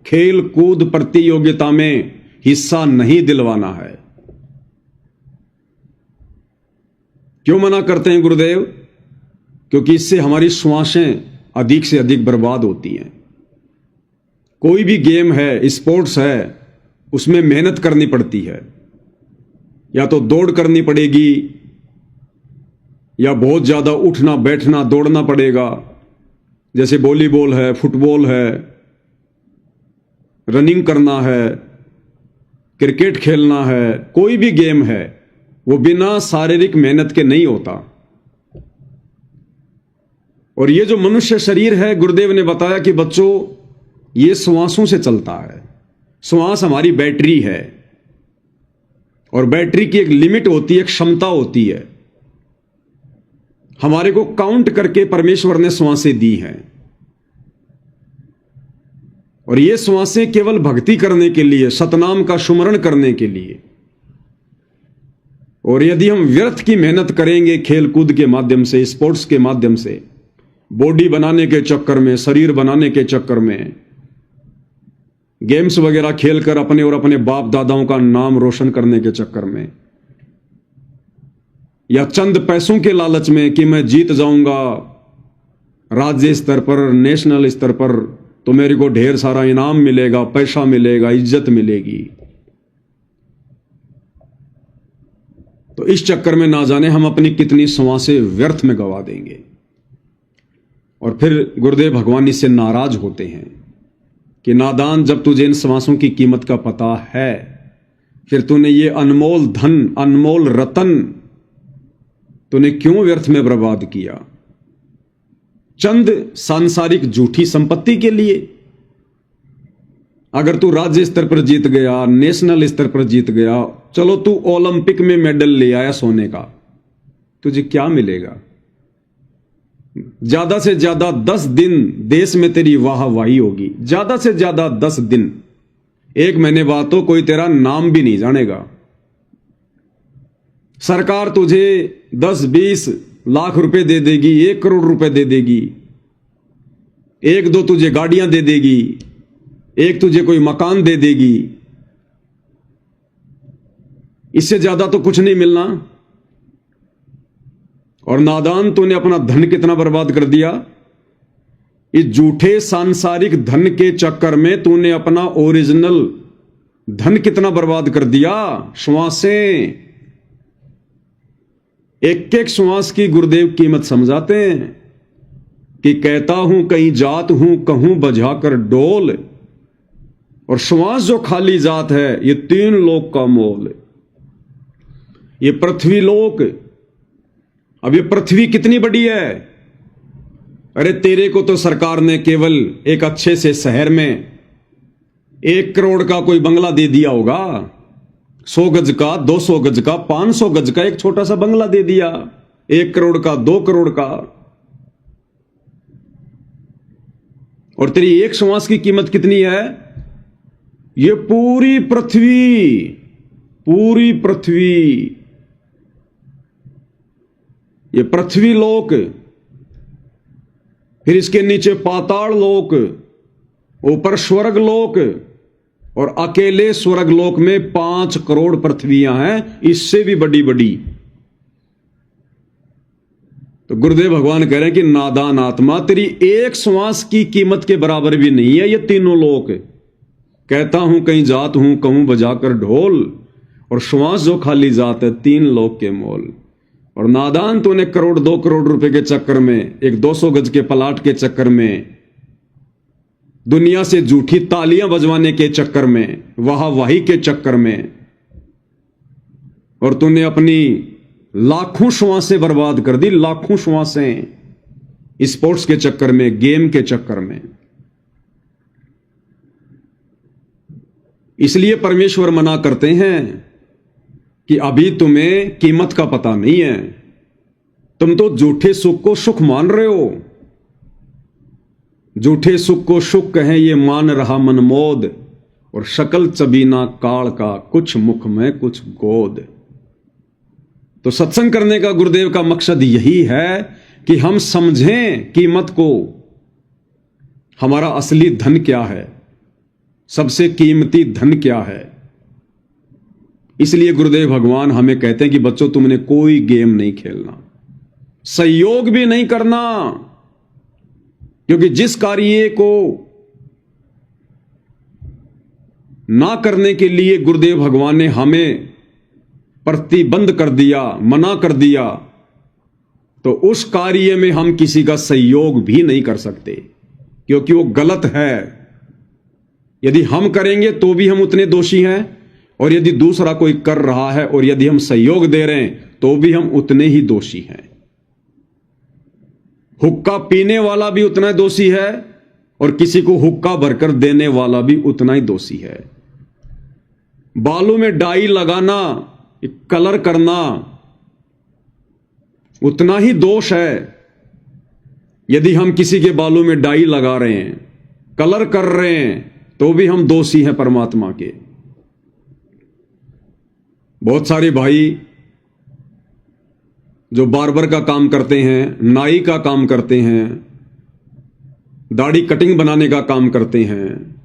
खेल कूद प्रतियोगिता में हिस्सा नहीं दिलवाना है। क्यों मना करते हैं गुरुदेव? क्योंकि इससे हमारी श्वासें अधिक से अधिक बर्बाद होती हैं। कोई भी गेम है, स्पोर्ट्स है, उसमें मेहनत करनी पड़ती है। या तो दौड़ करनी पड़ेगी, या बहुत ज्यादा उठना बैठना दौड़ना पड़ेगा। जैसे वॉलीबॉल है, फुटबॉल है, रनिंग करना है, क्रिकेट खेलना है, कोई भी गेम है, वो बिना शारीरिक मेहनत के नहीं होता। और ये जो मनुष्य शरीर है, गुरुदेव ने बताया कि बच्चों, ये श्वासों से चलता है। श्वास हमारी बैटरी है, और बैटरी की एक लिमिट होती है, एक क्षमता होती है। हमारे को काउंट करके परमेश्वर ने श्वासें दी हैं, और ये श्वासें केवल भक्ति करने के लिए, सतनाम का सुमरण करने के लिए। और यदि हम व्यर्थ की मेहनत करेंगे खेल कूद के माध्यम से, स्पोर्ट्स के माध्यम से, बॉडी बनाने के चक्कर में, शरीर बनाने के चक्कर में, गेम्स वगैरह खेलकर अपने और अपने बाप दादाओं का नाम रोशन करने के चक्कर में, या चंद पैसों के लालच में कि मैं जीत जाऊंगा राज्य स्तर पर, नेशनल स्तर पर, तो मेरे को ढेर सारा इनाम मिलेगा, पैसा मिलेगा, इज्जत मिलेगी, तो इस चक्कर में ना जाने हम अपनी कितनी श्वासें व्यर्थ में गवा देंगे। और फिर गुरुदेव भगवान इससे नाराज होते हैं कि नादान, जब तुझे इन श्वासों की कीमत का पता है, फिर तूने ये अनमोल धन, अनमोल रतन तूने क्यों व्यर्थ में बर्बाद किया? चंद सांसारिक झूठी संपत्ति के लिए? अगर तू राज्य स्तर पर जीत गया, नेशनल स्तर पर जीत गया, चलो तू ओलंपिक में मेडल ले आया सोने का, तुझे क्या मिलेगा? ज्यादा से ज्यादा 10 दिन देश में तेरी वाहवाही होगी, ज्यादा से ज्यादा 10 दिन। 1 महीने बाद तो कोई तेरा नाम भी नहीं जानेगा। सरकार तुझे 10-20 लाख रुपए दे देगी, 1 करोड़ रुपए दे देगी, 1-2 तुझे गाड़ियां दे देगी, एक तुझे कोई मकान दे देगी, इससे ज्यादा तो कुछ नहीं मिलना। और नादान, तूने अपना धन कितना बर्बाद कर दिया? इस झूठे सांसारिक धन के चक्कर में तूने अपना ओरिजिनल धन कितना बर्बाद कर दिया? श्वासें, एक एक श्वास की गुरुदेव कीमत समझाते हैं कि कहता हूं कहीं जात हूं, कहूं बजाकर डोल, और श्वास जो खाली जात है, ये 3 लोक का मोल। ये पृथ्वी लोक, अब ये पृथ्वी कितनी बड़ी है? अरे तेरे को तो सरकार ने केवल एक अच्छे से शहर में 1 करोड़ का कोई बंगला दे दिया होगा, 100 गज का, 200 गज का, 500 गज का एक छोटा सा बंगला दे दिया, 1 करोड़ का, 2 करोड़ का। और तेरी एक श्वास की कीमत कितनी है? ये पूरी पृथ्वी, पूरी पृथ्वी, ये पृथ्वी लोक, फिर इसके नीचे पाताल लोक, ऊपर स्वर्ग लोक, और अकेले स्वर्ग लोक में 5 करोड़ पृथ्वियां हैं, इससे भी बड़ी बड़ी। तो गुरुदेव भगवान कह रहे हैं कि नादान आत्मा, तेरी एक श्वास की कीमत के बराबर भी नहीं है ये तीनों लोक। कहता हूं कहीं जात हूं, कहूं बजाकर ढोल, और श्वास जो खाली जात है 3 लोक के मोल। और नादान, तूने 1 करोड़ 2 करोड़ रुपए के चक्कर में, एक 200 गज के प्लाट के चक्कर में, दुनिया से झूठी तालियां बजवाने के चक्कर में, वाहवाही के चक्कर में, और तूने अपनी लाखों श्वासें बर्बाद कर दी, लाखों श्वासें। स्पोर्ट्स के चक्कर में, गेम के चक्कर में। इसलिए परमेश्वर मना करते हैं कि अभी तुम्हें कीमत का पता नहीं है, तुम तो झूठे सुख को सुख मान रहे हो। झूठे सुख को सुख कहें ये मान रहा मनमोद, और शकल चबीना काल का, कुछ मुख में कुछ गोद। तो सत्संग करने का गुरुदेव का मकसद यही है कि हम समझें कीमत को, हमारा असली धन क्या है, सबसे कीमती धन क्या है। इसलिए गुरुदेव भगवान हमें कहते हैं कि बच्चों तुमने कोई गेम नहीं खेलना, सहयोग भी नहीं करना, क्योंकि जिस कार्य को ना करने के लिए गुरुदेव भगवान ने हमें प्रतिबंध कर दिया, मना कर दिया, तो उस कार्य में हम किसी का सहयोग भी नहीं कर सकते, क्योंकि वो गलत है। यदि हम करेंगे तो भी हम उतने दोषी हैं, और यदि दूसरा कोई कर रहा है और यदि हम सहयोग दे रहे हैं तो भी हम उतने ही दोषी हैं। हुक्का पीने वाला भी उतना दोषी है, और किसी को हुक्का भरकर देने वाला भी उतना ही दोषी है। बालों में डाई लगाना, कलर करना उतना ही दोष है। यदि हम किसी के बालों में डाई लगा रहे हैं, कलर कर रहे हैं, तो भी हम दोषी हैं परमात्मा के। बहुत सारे भाई जो बार्बर का काम करते हैं, नाई का काम करते हैं, दाढ़ी कटिंग बनाने का काम करते हैं,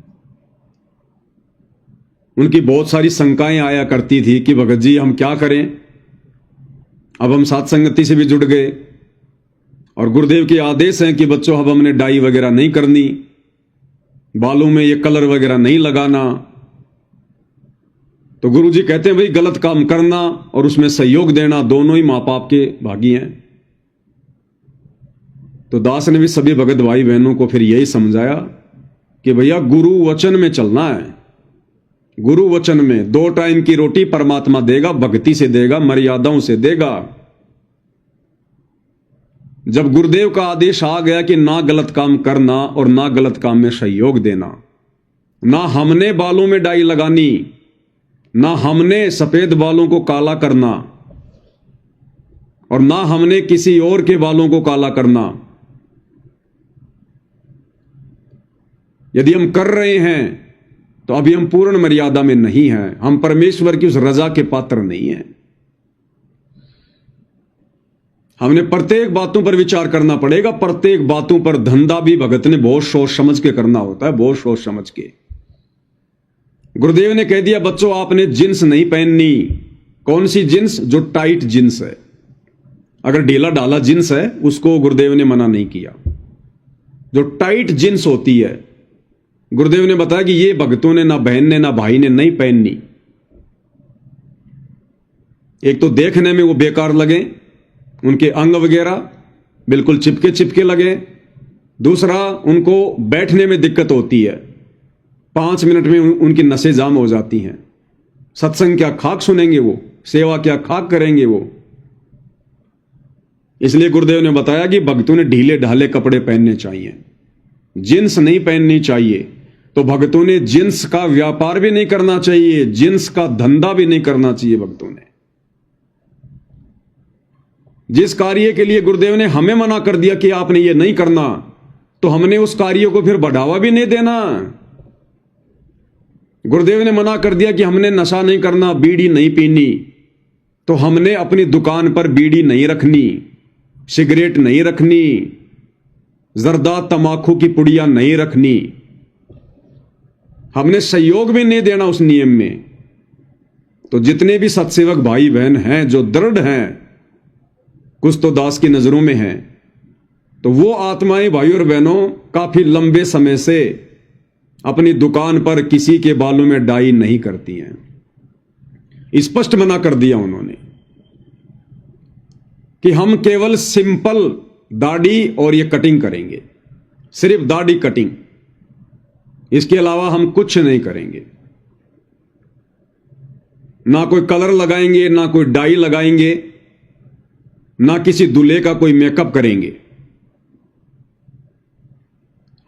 उनकी बहुत सारी शंकाएं आया करती थी कि भगत जी हम क्या करें। अब हम साथ संगति से भी जुड़ गए, और गुरुदेव के आदेश हैं कि बच्चों अब हमने डाई वगैरह नहीं करनी, बालों में ये कलर वगैरह नहीं लगाना। तो गुरु जी कहते हैं भाई गलत काम करना और उसमें सहयोग देना दोनों ही मां बाप के भागी हैं। तो दास ने भी सभी भगत भाई बहनों को फिर यही समझाया कि भैया गुरु वचन में चलना है। गुरु वचन में 2 टाइम की रोटी परमात्मा देगा, भक्ति से देगा, मर्यादाओं से देगा। जब गुरुदेव का आदेश आ गया कि ना गलत काम करना और ना गलत काम में सहयोग देना, ना हमने बालों में डाई लगानी, ना हमने सफेद बालों को काला करना, और ना हमने किसी और के बालों को काला करना। यदि हम कर रहे हैं तो अभी हम पूर्ण मर्यादा में नहीं हैं, हम परमेश्वर की उस रजा के पात्र नहीं हैं। हमने प्रत्येक बातों पर विचार करना पड़ेगा। प्रत्येक बातों पर धंधा भी भगत ने बहुत सोच समझ के करना होता है, बहुत सोच समझ के। गुरुदेव ने कह दिया बच्चों आपने जींस नहीं पहननी। कौन सी जींस? जो टाइट जींस है। अगर ढीला ढाला जींस है उसको गुरुदेव ने मना नहीं किया। जो टाइट जींस होती है गुरुदेव ने बताया कि ये भक्तों ने, ना बहन ने, ना भाई ने नहीं पहननी। एक तो देखने में वो बेकार लगे, उनके अंग वगैरह बिल्कुल चिपके चिपके लगे। दूसरा, उनको बैठने में दिक्कत होती है, 5 मिनट में उनकी नसें जाम हो जाती हैं। सत्संग क्या खाक सुनेंगे वो, सेवा क्या खाक करेंगे वो। इसलिए गुरुदेव ने बताया कि भक्तों ने ढीले ढाले कपड़े पहनने चाहिए, जींस नहीं पहननी चाहिए। तो भक्तों ने जींस का व्यापार भी नहीं करना चाहिए, जींस का धंधा भी नहीं करना चाहिए। भक्तों ने जिस कार्य के लिए गुरुदेव ने हमें मना कर दिया कि आपने ये नहीं करना, तो हमने उस कार्य को फिर बढ़ावा भी नहीं देना। गुरुदेव ने मना कर दिया कि हमने नशा नहीं करना, बीड़ी नहीं पीनी, तो हमने अपनी दुकान पर बीड़ी नहीं रखनी, सिगरेट नहीं रखनी, जर्दा तमाकू की पुड़िया नहीं रखनी। हमने सहयोग भी नहीं देना उस नियम में। तो जितने भी सत्सेवक भाई बहन हैं जो दृढ़ हैं, कुछ तो दास की नजरों में हैं, तो वो आत्माएं भाई और बहनों काफी लंबे समय से अपनी दुकान पर किसी के बालों में डाई नहीं करती हैं। स्पष्ट मना कर दिया उन्होंने कि हम केवल सिंपल दाढ़ी और ये कटिंग करेंगे, सिर्फ दाढ़ी कटिंग, इसके अलावा हम कुछ नहीं करेंगे। ना कोई कलर लगाएंगे, ना कोई डाई लगाएंगे, ना किसी दूल्हे का कोई मेकअप करेंगे।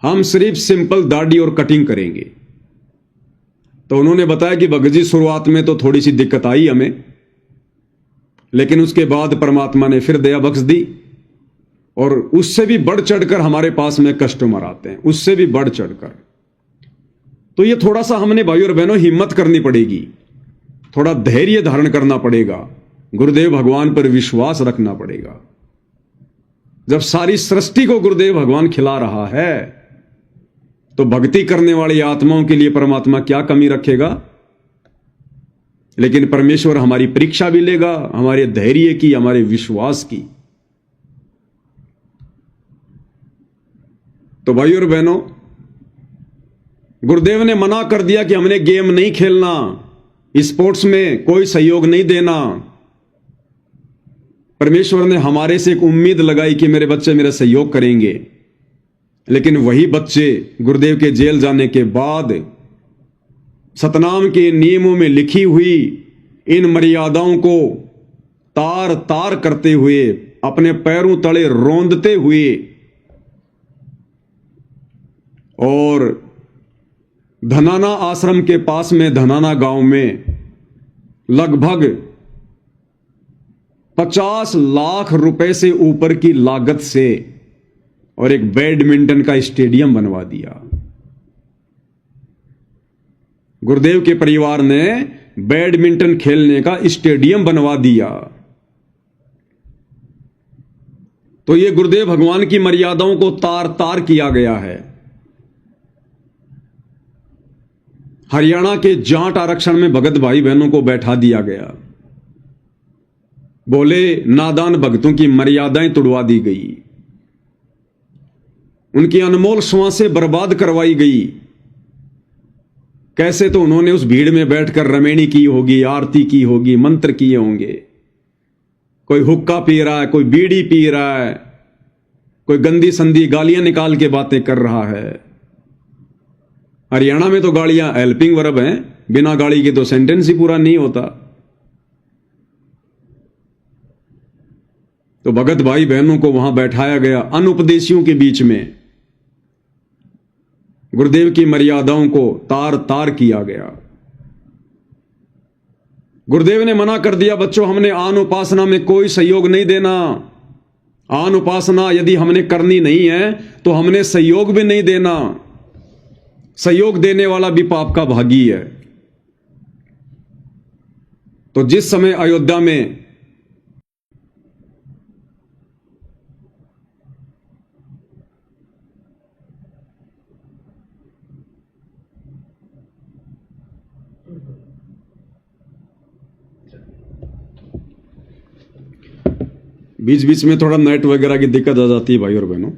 हम सिर्फ सिंपल दाढ़ी और कटिंग करेंगे। तो उन्होंने बताया कि भगत जी शुरुआत में तो थोड़ी सी दिक्कत आई हमें, लेकिन उसके बाद परमात्मा ने फिर दया बख्श दी और उससे भी बढ़ चढ़कर हमारे पास में कस्टमर आते हैं, उससे भी बढ़ चढ़कर। तो ये थोड़ा सा हमने भाई और बहनों हिम्मत करनी पड़ेगी, थोड़ा धैर्य धारण करना पड़ेगा, गुरुदेव भगवान पर विश्वास रखना पड़ेगा। जब सारी सृष्टि को गुरुदेव भगवान खिला रहा है तो भक्ति करने वाली आत्माओं के लिए परमात्मा क्या कमी रखेगा। लेकिन परमेश्वर हमारी परीक्षा भी लेगा, हमारे धैर्य की, हमारे विश्वास की। तो भाई और बहनों, गुरुदेव ने मना कर दिया कि हमने गेम नहीं खेलना, स्पोर्ट्स में कोई सहयोग नहीं देना। परमेश्वर ने हमारे से एक उम्मीद लगाई कि मेरे बच्चे मेरा सहयोग करेंगे, लेकिन वही बच्चे गुरुदेव के जेल जाने के बाद सतनाम के नियमों में लिखी हुई इन मर्यादाओं को तार तार करते हुए, अपने पैरों तले रौंदते हुए और धनाना आश्रम के पास में धनाना गांव में लगभग 50 लाख रुपए से ऊपर की लागत से और एक बैडमिंटन का स्टेडियम बनवा दिया। गुरुदेव के परिवार ने बैडमिंटन खेलने का स्टेडियम बनवा दिया। तो ये गुरुदेव भगवान की मर्यादाओं को तार तार किया गया है। हरियाणा के जाट आरक्षण में भगत भाई बहनों को बैठा दिया गया। बोले नादान भक्तों की मर्यादाएं तोड़वा दी गई, उनकी अनमोल श्वासें बर्बाद करवाई गई। कैसे? तो उन्होंने उस भीड़ में बैठकर रमेणी की होगी, आरती की होगी, मंत्र किए होंगे। कोई हुक्का पी रहा है, कोई बीड़ी पी रहा है, कोई गंदी संदी गालियां निकाल के बातें कर रहा है। हरियाणा में तो गाड़ियां हेल्पिंग वर्ब हैं, बिना गाड़ी के तो सेंटेंस ही पूरा नहीं होता। तो भगत भाई बहनों को वहां बैठाया गया अनुपदेशियों के बीच में, गुरुदेव की मर्यादाओं को तार तार किया गया। गुरुदेव ने मना कर दिया, बच्चों हमने आन उपासना में कोई सहयोग नहीं देना। आन उपासना यदि हमने करनी नहीं है तो हमने सहयोग भी नहीं देना। सहयोग देने वाला भी पाप का भागी है। तो जिस समय अयोध्या में बीच बीच में थोड़ा नेट वगैरह की दिक्कत आ जाती है भाई और बहनों।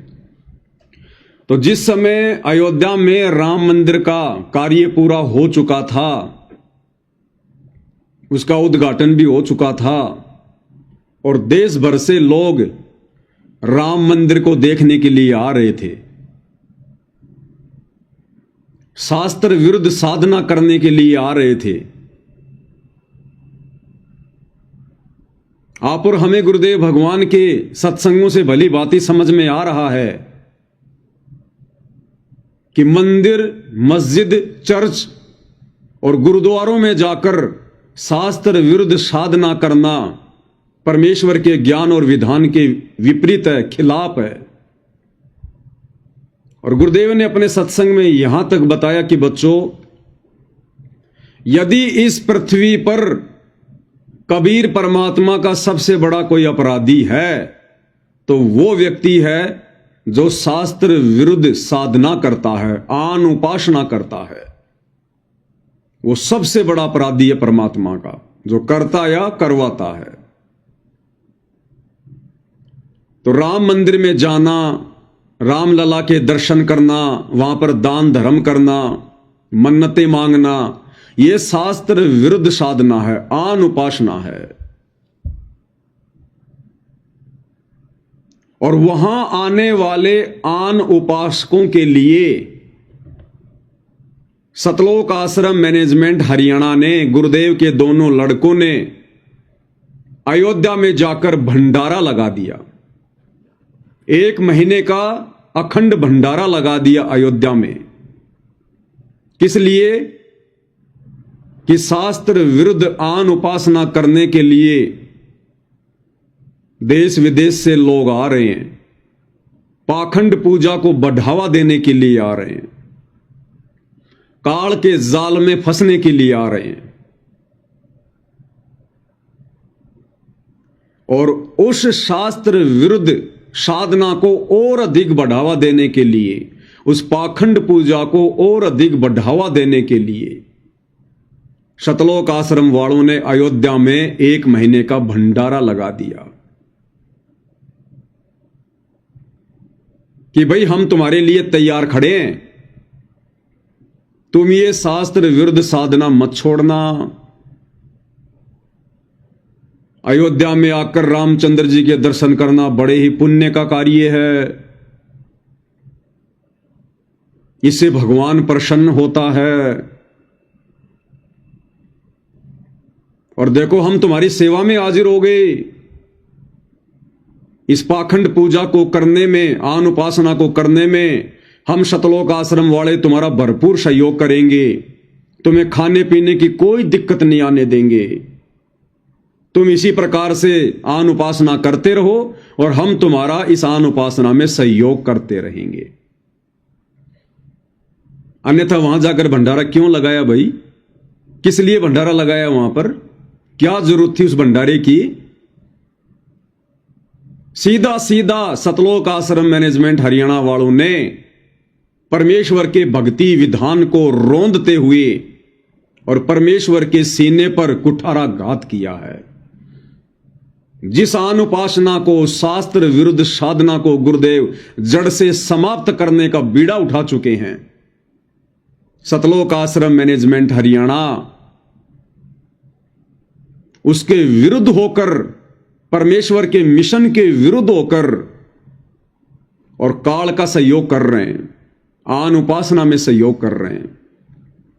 तो जिस समय अयोध्या में राम मंदिर का कार्य पूरा हो चुका था, उसका उद्घाटन भी हो चुका था और देश भर से लोग राम मंदिर को देखने के लिए आ रहे थे, शास्त्र विरुद्ध साधना करने के लिए आ रहे थे। आप और हमें गुरुदेव भगवान के सत्संगों से भली बात समझ में आ रहा है कि मंदिर, मस्जिद, चर्च और गुरुद्वारों में जाकर शास्त्र विरुद्ध साधना करना परमेश्वर के ज्ञान और विधान के विपरीत है, खिलाफ है। और गुरुदेव ने अपने सत्संग में यहां तक बताया कि बच्चों, यदि इस पृथ्वी पर कबीर परमात्मा का सबसे बड़ा कोई अपराधी है तो वो व्यक्ति है जो शास्त्र विरुद्ध साधना करता है, आन उपासना करता है। वो सबसे बड़ा अपराधी है परमात्मा का, जो करता या करवाता है। तो राम मंदिर में जाना, रामलला के दर्शन करना, वहां पर दान धर्म करना, मन्नतें मांगना, यह शास्त्र विरुद्ध साधना है, आन उपासना है। और वहां आने वाले आन उपासकों के लिए सतलोक आश्रम मैनेजमेंट हरियाणा ने, गुरुदेव के दोनों लड़कों ने अयोध्या में जाकर भंडारा लगा दिया। 1 महीने का अखंड भंडारा लगा दिया अयोध्या में। किस लिए? कि शास्त्र विरुद्ध आन उपासना करने के लिए देश विदेश से लोग आ रहे हैं, पाखंड पूजा को बढ़ावा देने के लिए आ रहे हैं, काल के जाल में फंसने के लिए आ रहे हैं। और उस शास्त्र विरुद्ध साधना को और अधिक बढ़ावा देने के लिए, उस पाखंड पूजा को और अधिक बढ़ावा देने के लिए सतलोक आश्रम वालों ने अयोध्या में 1 महीने का भंडारा लगा दिया कि भाई हम तुम्हारे लिए तैयार खड़े हैं, तुम ये शास्त्र विरुद्ध साधना मत छोड़ना। अयोध्या में आकर रामचंद्र जी के दर्शन करना बड़े ही पुण्य का कार्य है, इससे भगवान प्रसन्न होता है। और देखो हम तुम्हारी सेवा में हाजिर हो गए। इस पाखंड पूजा को करने में, आन उपासना को करने में हम सतलोक आश्रम वाले तुम्हारा भरपूर सहयोग करेंगे। तुम्हें खाने पीने की कोई दिक्कत नहीं आने देंगे। तुम इसी प्रकार से आन उपासना करते रहो और हम तुम्हारा इस आन उपासना में सहयोग करते रहेंगे। अन्यथा वहां जाकर भंडारा क्यों लगाया भाई? किस लिए भंडारा लगाया? वहां पर क्या जरूरत थी उस भंडारे की? सीधा सीधा सतलोक आश्रम मैनेजमेंट हरियाणा वालों ने परमेश्वर के भक्ति विधान को रोंदते हुए और परमेश्वर के सीने पर कुठाराघात किया है। जिस आन उपासना को, शास्त्र विरुद्ध साधना को गुरुदेव जड़ से समाप्त करने का बीड़ा उठा चुके हैं, सतलोक आश्रम मैनेजमेंट हरियाणा उसके विरुद्ध होकर, परमेश्वर के मिशन के विरुद्ध होकर और काल का सहयोग कर रहे हैं, आन उपासना में सहयोग कर रहे हैं।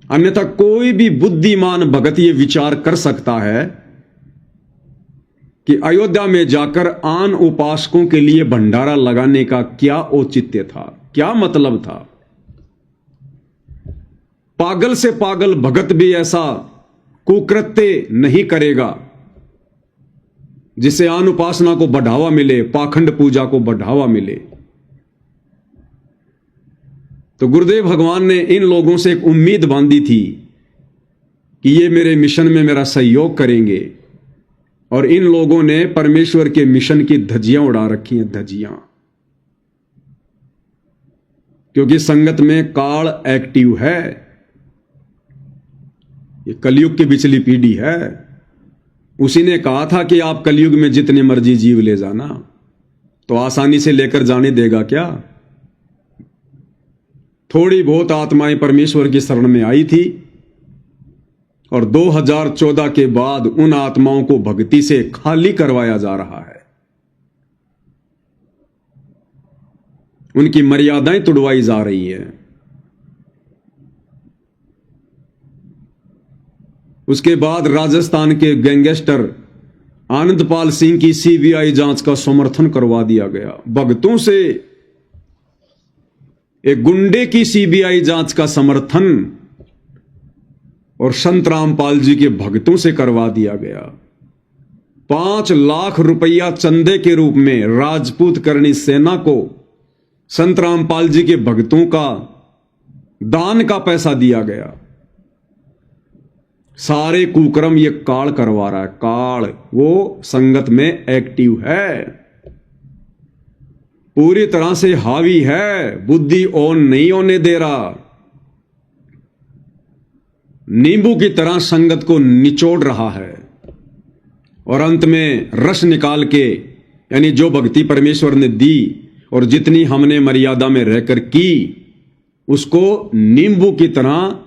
अन्यथा कोई भी बुद्धिमान भगत ये विचार कर सकता है कि अयोध्या में जाकर आन उपासकों के लिए भंडारा लगाने का क्या औचित्य था, क्या मतलब था। पागल से पागल भगत भी ऐसा कुकृत्य नहीं करेगा जिससे आन उपासना को बढ़ावा मिले, पाखंड पूजा को बढ़ावा मिले। तो गुरुदेव भगवान ने इन लोगों से एक उम्मीद बांधी थी कि ये मेरे मिशन में मेरा सहयोग करेंगे, और इन लोगों ने परमेश्वर के मिशन की धज्जियां उड़ा रखी हैं, धज्जियां। क्योंकि संगत में काल एक्टिव है, ये कलयुग की पिछली पीढ़ी है। उसी ने कहा था कि आप कलयुग में जितने मर्जी जीव ले जाना, तो आसानी से लेकर जाने देगा क्या? थोड़ी बहुत आत्माएं परमेश्वर की शरण में आई थी, और 2014 के बाद उन आत्माओं को भक्ति से खाली करवाया जा रहा है, उनकी मर्यादाएं तुड़वाई जा रही है। उसके बाद राजस्थान के गैंगस्टर आनंदपाल सिंह की सीबीआई जांच का समर्थन करवा दिया गया। भक्तों से एक गुंडे की सीबीआई जांच का समर्थन और संत रामपाल जी के भक्तों से करवा दिया गया। 5 लाख रुपया चंदे के रूप में राजपूत करणी सेना को संत रामपाल जी के भक्तों का दान का पैसा दिया गया। सारे कुकर्म ये काल करवा रहा है। काल वो संगत में एक्टिव है, पूरी तरह से हावी है, बुद्धि ऑन नहीं होने दे रहा। नींबू की तरह संगत को निचोड़ रहा है, और अंत में रस निकाल के, यानी जो भक्ति परमेश्वर ने दी और जितनी हमने मर्यादा में रहकर की, उसको नींबू की तरह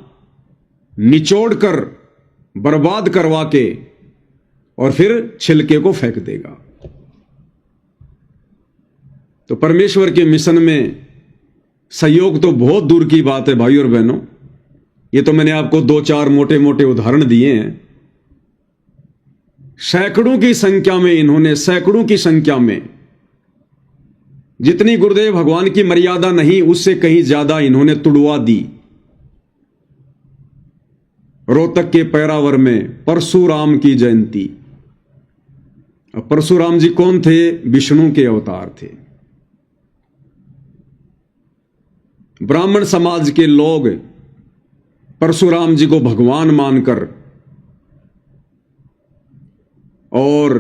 निचोड़कर बर्बाद करवा के और फिर छिलके को फेंक देगा। तो परमेश्वर के मिशन में सहयोग तो बहुत दूर की बात है भाई और बहनों। ये तो मैंने आपको 2-4 मोटे मोटे उदाहरण दिए हैं। सैकड़ों की संख्या में इन्होंने, सैकड़ों की संख्या में जितनी गुरुदेव भगवान की मर्यादा नहीं, उससे कहीं ज्यादा इन्होंने तुड़वा दी। रोहतक के पैरावर में परशुराम की जयंती। अब परशुराम जी कौन थे? विष्णु के अवतार थे। ब्राह्मण समाज के लोग परशुराम जी को भगवान मानकर और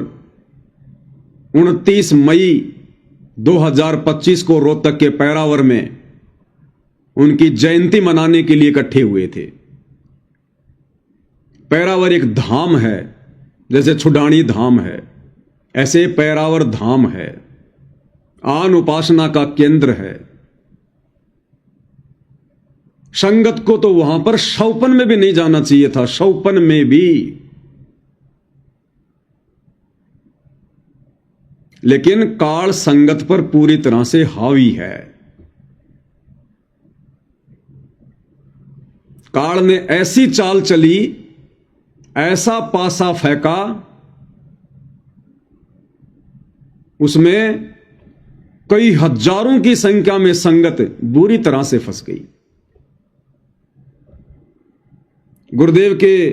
29 मई 2025 को रोहतक के पैरावर में उनकी जयंती मनाने के लिए इकट्ठे हुए थे। पैरावर एक धाम है, जैसे छुडानी धाम है, ऐसे पैरावर धाम है, आन उपासना का केंद्र है। संगत को तो वहां पर शौपन में भी नहीं जाना चाहिए था, शौपन में भी। लेकिन काल संगत पर पूरी तरह से हावी है। काल ने ऐसी चाल चली, ऐसा पासा फेंका, उसमें कई हजारों की संख्या में संगत बुरी तरह से फंस गई। गुरुदेव के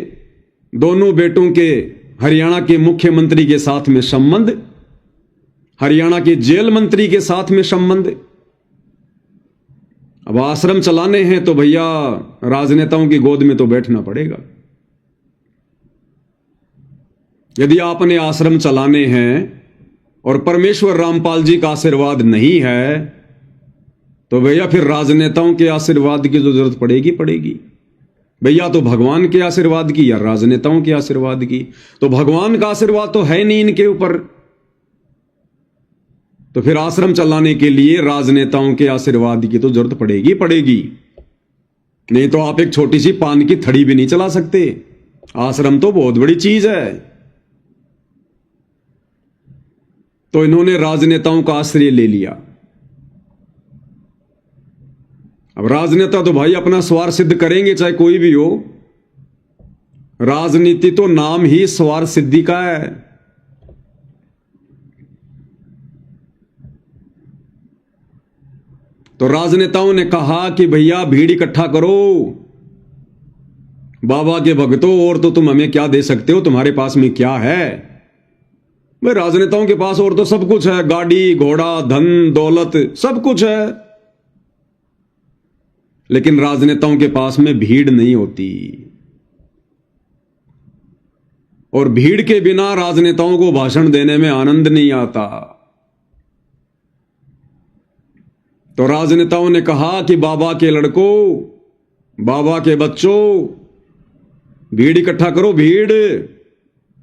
दोनों बेटों के हरियाणा के मुख्यमंत्री के साथ में संबंध, हरियाणा के जेल मंत्री के साथ में संबंध। अब आश्रम चलाने हैं तो भैया राजनेताओं की गोद में तो बैठना पड़ेगा। यदि आपने आश्रम चलाने हैं और परमेश्वर रामपाल जी का आशीर्वाद नहीं है, तो भैया फिर राजनेताओं के आशीर्वाद की तो जरूरत पड़ेगी। भैया तो भगवान के आशीर्वाद की या राजनेताओं के आशीर्वाद की? तो भगवान का आशीर्वाद तो है नहीं इनके ऊपर, तो फिर आश्रम चलाने के लिए राजनेताओं के आशीर्वाद की तो जरूरत पड़ेगी। नहीं तो आप एक छोटी सी पान की थड़ी भी नहीं चला सकते। आश्रम तो बहुत बड़ी चीज है। तो इन्होंने राजनेताओं का आश्रय ले लिया। अब राजनेता तो भाई अपना स्वार्थ सिद्ध करेंगे, चाहे कोई भी हो। राजनीति तो नाम ही स्वार्थ सिद्धि का है। तो राजनेताओं ने कहा कि भैया भीड़ इकट्ठा करो, बाबा के भक्तों, और तो तुम हमें क्या दे सकते हो? तुम्हारे पास में क्या है? भाई राजनेताओं के पास और तो सब कुछ है, गाड़ी घोड़ा धन दौलत सब कुछ है, लेकिन राजनेताओं के पास में भीड़ नहीं होती। और भीड़ के बिना राजनेताओं को भाषण देने में आनंद नहीं आता। तो राजनेताओं ने कहा कि बाबा के लड़कों, बाबा के बच्चों, भीड़ इकट्ठा करो, भीड़।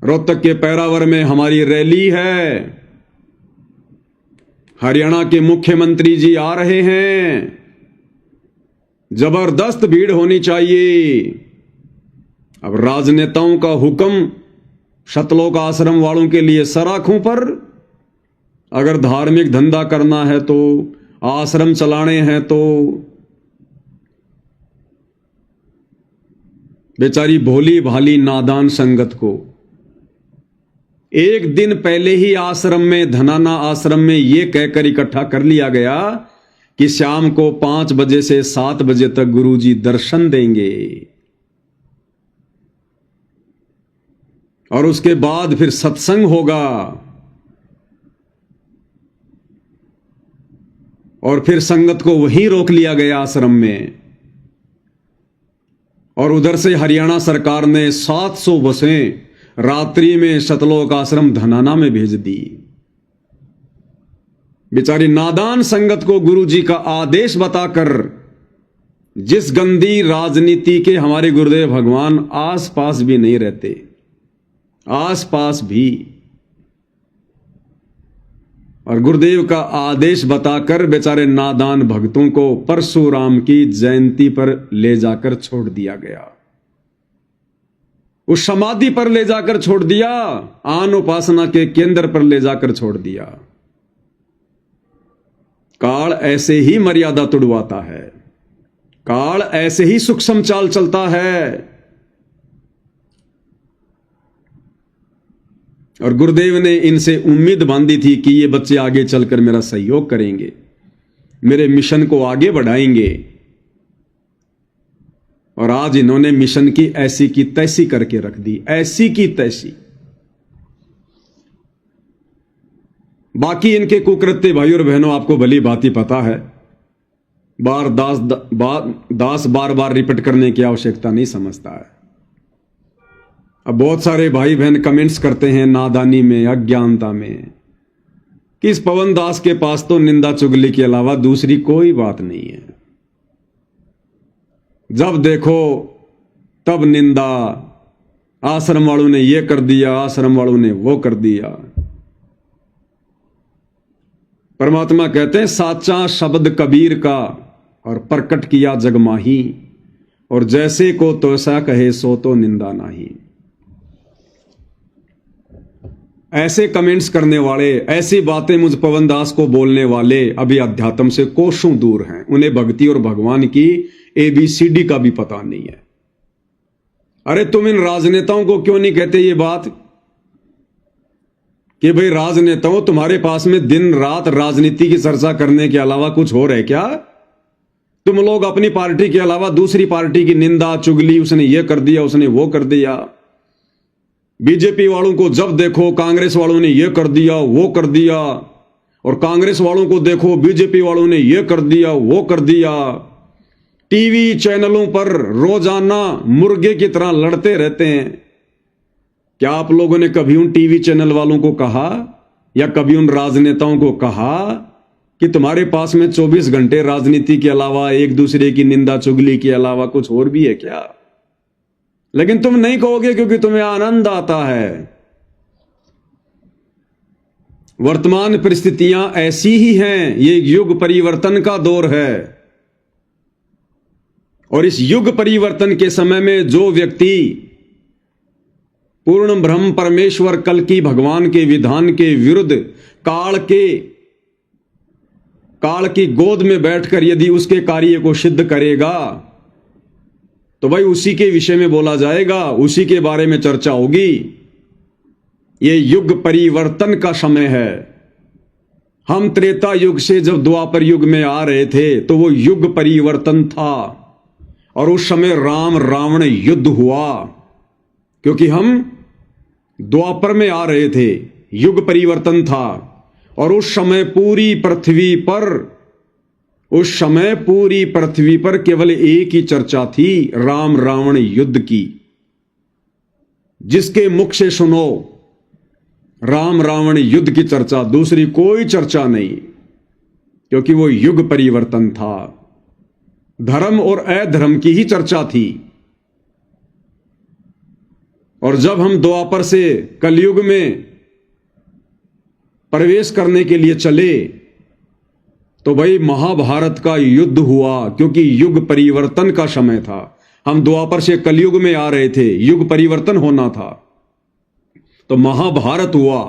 रोहतक के पैरावर में हमारी रैली है, हरियाणा के मुख्यमंत्री जी आ रहे हैं, जबरदस्त भीड़ होनी चाहिए। अब राजनेताओं का हुक्म शतलोक आश्रम वालों के लिए सराखों पर। अगर धार्मिक धंधा करना है तो, आश्रम चलाने हैं तो, बेचारी भोली भाली नादान संगत को एक दिन पहले ही आश्रम में, धनाना आश्रम में यह कहकर इकट्ठा कर लिया गया कि शाम को 5 बजे से 7 बजे तक गुरुजी दर्शन देंगे, और उसके बाद फिर सत्संग होगा, और फिर संगत को वहीं रोक लिया गया आश्रम में। और उधर से हरियाणा सरकार ने 700 बसें रात्रि में शतलोक आश्रम धनाना में भेज दी। बेचारी नादान संगत को गुरुजी का आदेश बताकर, जिस गंदी राजनीति के हमारे गुरुदेव भगवान आसपास भी नहीं रहते, आसपास भी, और गुरुदेव का आदेश बताकर बेचारे नादान भक्तों को परशुराम की जयंती पर ले जाकर छोड़ दिया गया, उस समाधि पर ले जाकर छोड़ दिया, आन उपासना के केंद्र पर ले जाकर छोड़ दिया। काल ऐसे ही मर्यादा तुड़वाता है, काल ऐसे ही सूक्ष्म चाल चलता है। और गुरुदेव ने इनसे उम्मीद बांधी थी कि ये बच्चे आगे चलकर मेरा सहयोग करेंगे, मेरे मिशन को आगे बढ़ाएंगे। और आज इन्होंने मिशन की ऐसी की तैसी करके रख दी, ऐसी की तैसी। बाकी इनके कुकृत्य भाई और बहनों आपको भली भांति पता है, दास बार बार रिपीट करने की आवश्यकता नहीं समझता है। अब बहुत सारे भाई बहन कमेंट्स करते हैं नादानी में, अज्ञानता में, कि इस पवन दास के पास तो निंदा चुगली के अलावा दूसरी कोई बात नहीं है। जब देखो तब निंदा, आश्रम वालों ने ये कर दिया, आश्रम वालों ने वो कर दिया। परमात्मा कहते हैं साचा शब्द कबीर का और प्रकट किया जगमाही, और जैसे को तो ऐसा कहे सो तो निंदा नाही। ऐसे कमेंट्स करने वाले, ऐसी बातें मुझ पवन दास को बोलने वाले अभी अध्यात्म से कोसों दूर हैं। उन्हें भक्ति और भगवान की ABCD का भी पता नहीं है। अरे तुम इन राजनेताओं को क्यों नहीं कहते ये बात कि भाई राजनेताओं, तुम्हारे पास में दिन रात राजनीति की चर्चा करने के अलावा कुछ और है क्या? तुम लोग अपनी पार्टी के अलावा दूसरी पार्टी की निंदा चुगली, उसने ये कर दिया, उसने वो कर दिया। बीजेपी वालों को जब देखो कांग्रेस वालों ने ये कर दिया, वो कर दिया, और कांग्रेस वालों को देखो बीजेपी वालों ने ये कर दिया, वो कर दिया। टीवी चैनलों पर रोजाना मुर्गे की तरह लड़ते रहते हैं। क्या आप लोगों ने कभी उन टीवी चैनल वालों को कहा या कभी उन राजनेताओं को कहा कि तुम्हारे पास में 24 घंटे राजनीति के अलावा, एक दूसरे की निंदा चुगली के अलावा कुछ और भी है क्या? लेकिन तुम नहीं कहोगे क्योंकि तुम्हें आनंद आता है। वर्तमान परिस्थितियां ऐसी ही हैं। ये युग परिवर्तन का दौर है, और इस युग परिवर्तन के समय में जो व्यक्ति पूर्ण ब्रह्म परमेश्वर कल की भगवान के विधान के विरुद्ध काल की गोद में बैठकर यदि उसके कार्य को सिद्ध करेगा, तो भाई उसी के विषय में बोला जाएगा, उसी के बारे में चर्चा होगी। ये युग परिवर्तन का समय है। हम त्रेता युग से जब द्वापर युग में आ रहे थे तो वो युग परिवर्तन था, और उस समय राम रावण युद्ध हुआ, क्योंकि हम द्वापर में आ रहे थे, युग परिवर्तन था। और उस समय पूरी पृथ्वी पर केवल एक ही चर्चा थी, राम रावण युद्ध की। जिसके मुख से सुनो राम रावण युद्ध की चर्चा, दूसरी कोई चर्चा नहीं, क्योंकि वो युग परिवर्तन था। धर्म और अधर्म की ही चर्चा थी। और जब हम द्वापर से कलयुग में प्रवेश करने के लिए चले तो भाई महाभारत का युद्ध हुआ, क्योंकि युग परिवर्तन का समय था। हम द्वापर से कलयुग में आ रहे थे, युग परिवर्तन होना था, तो महाभारत हुआ।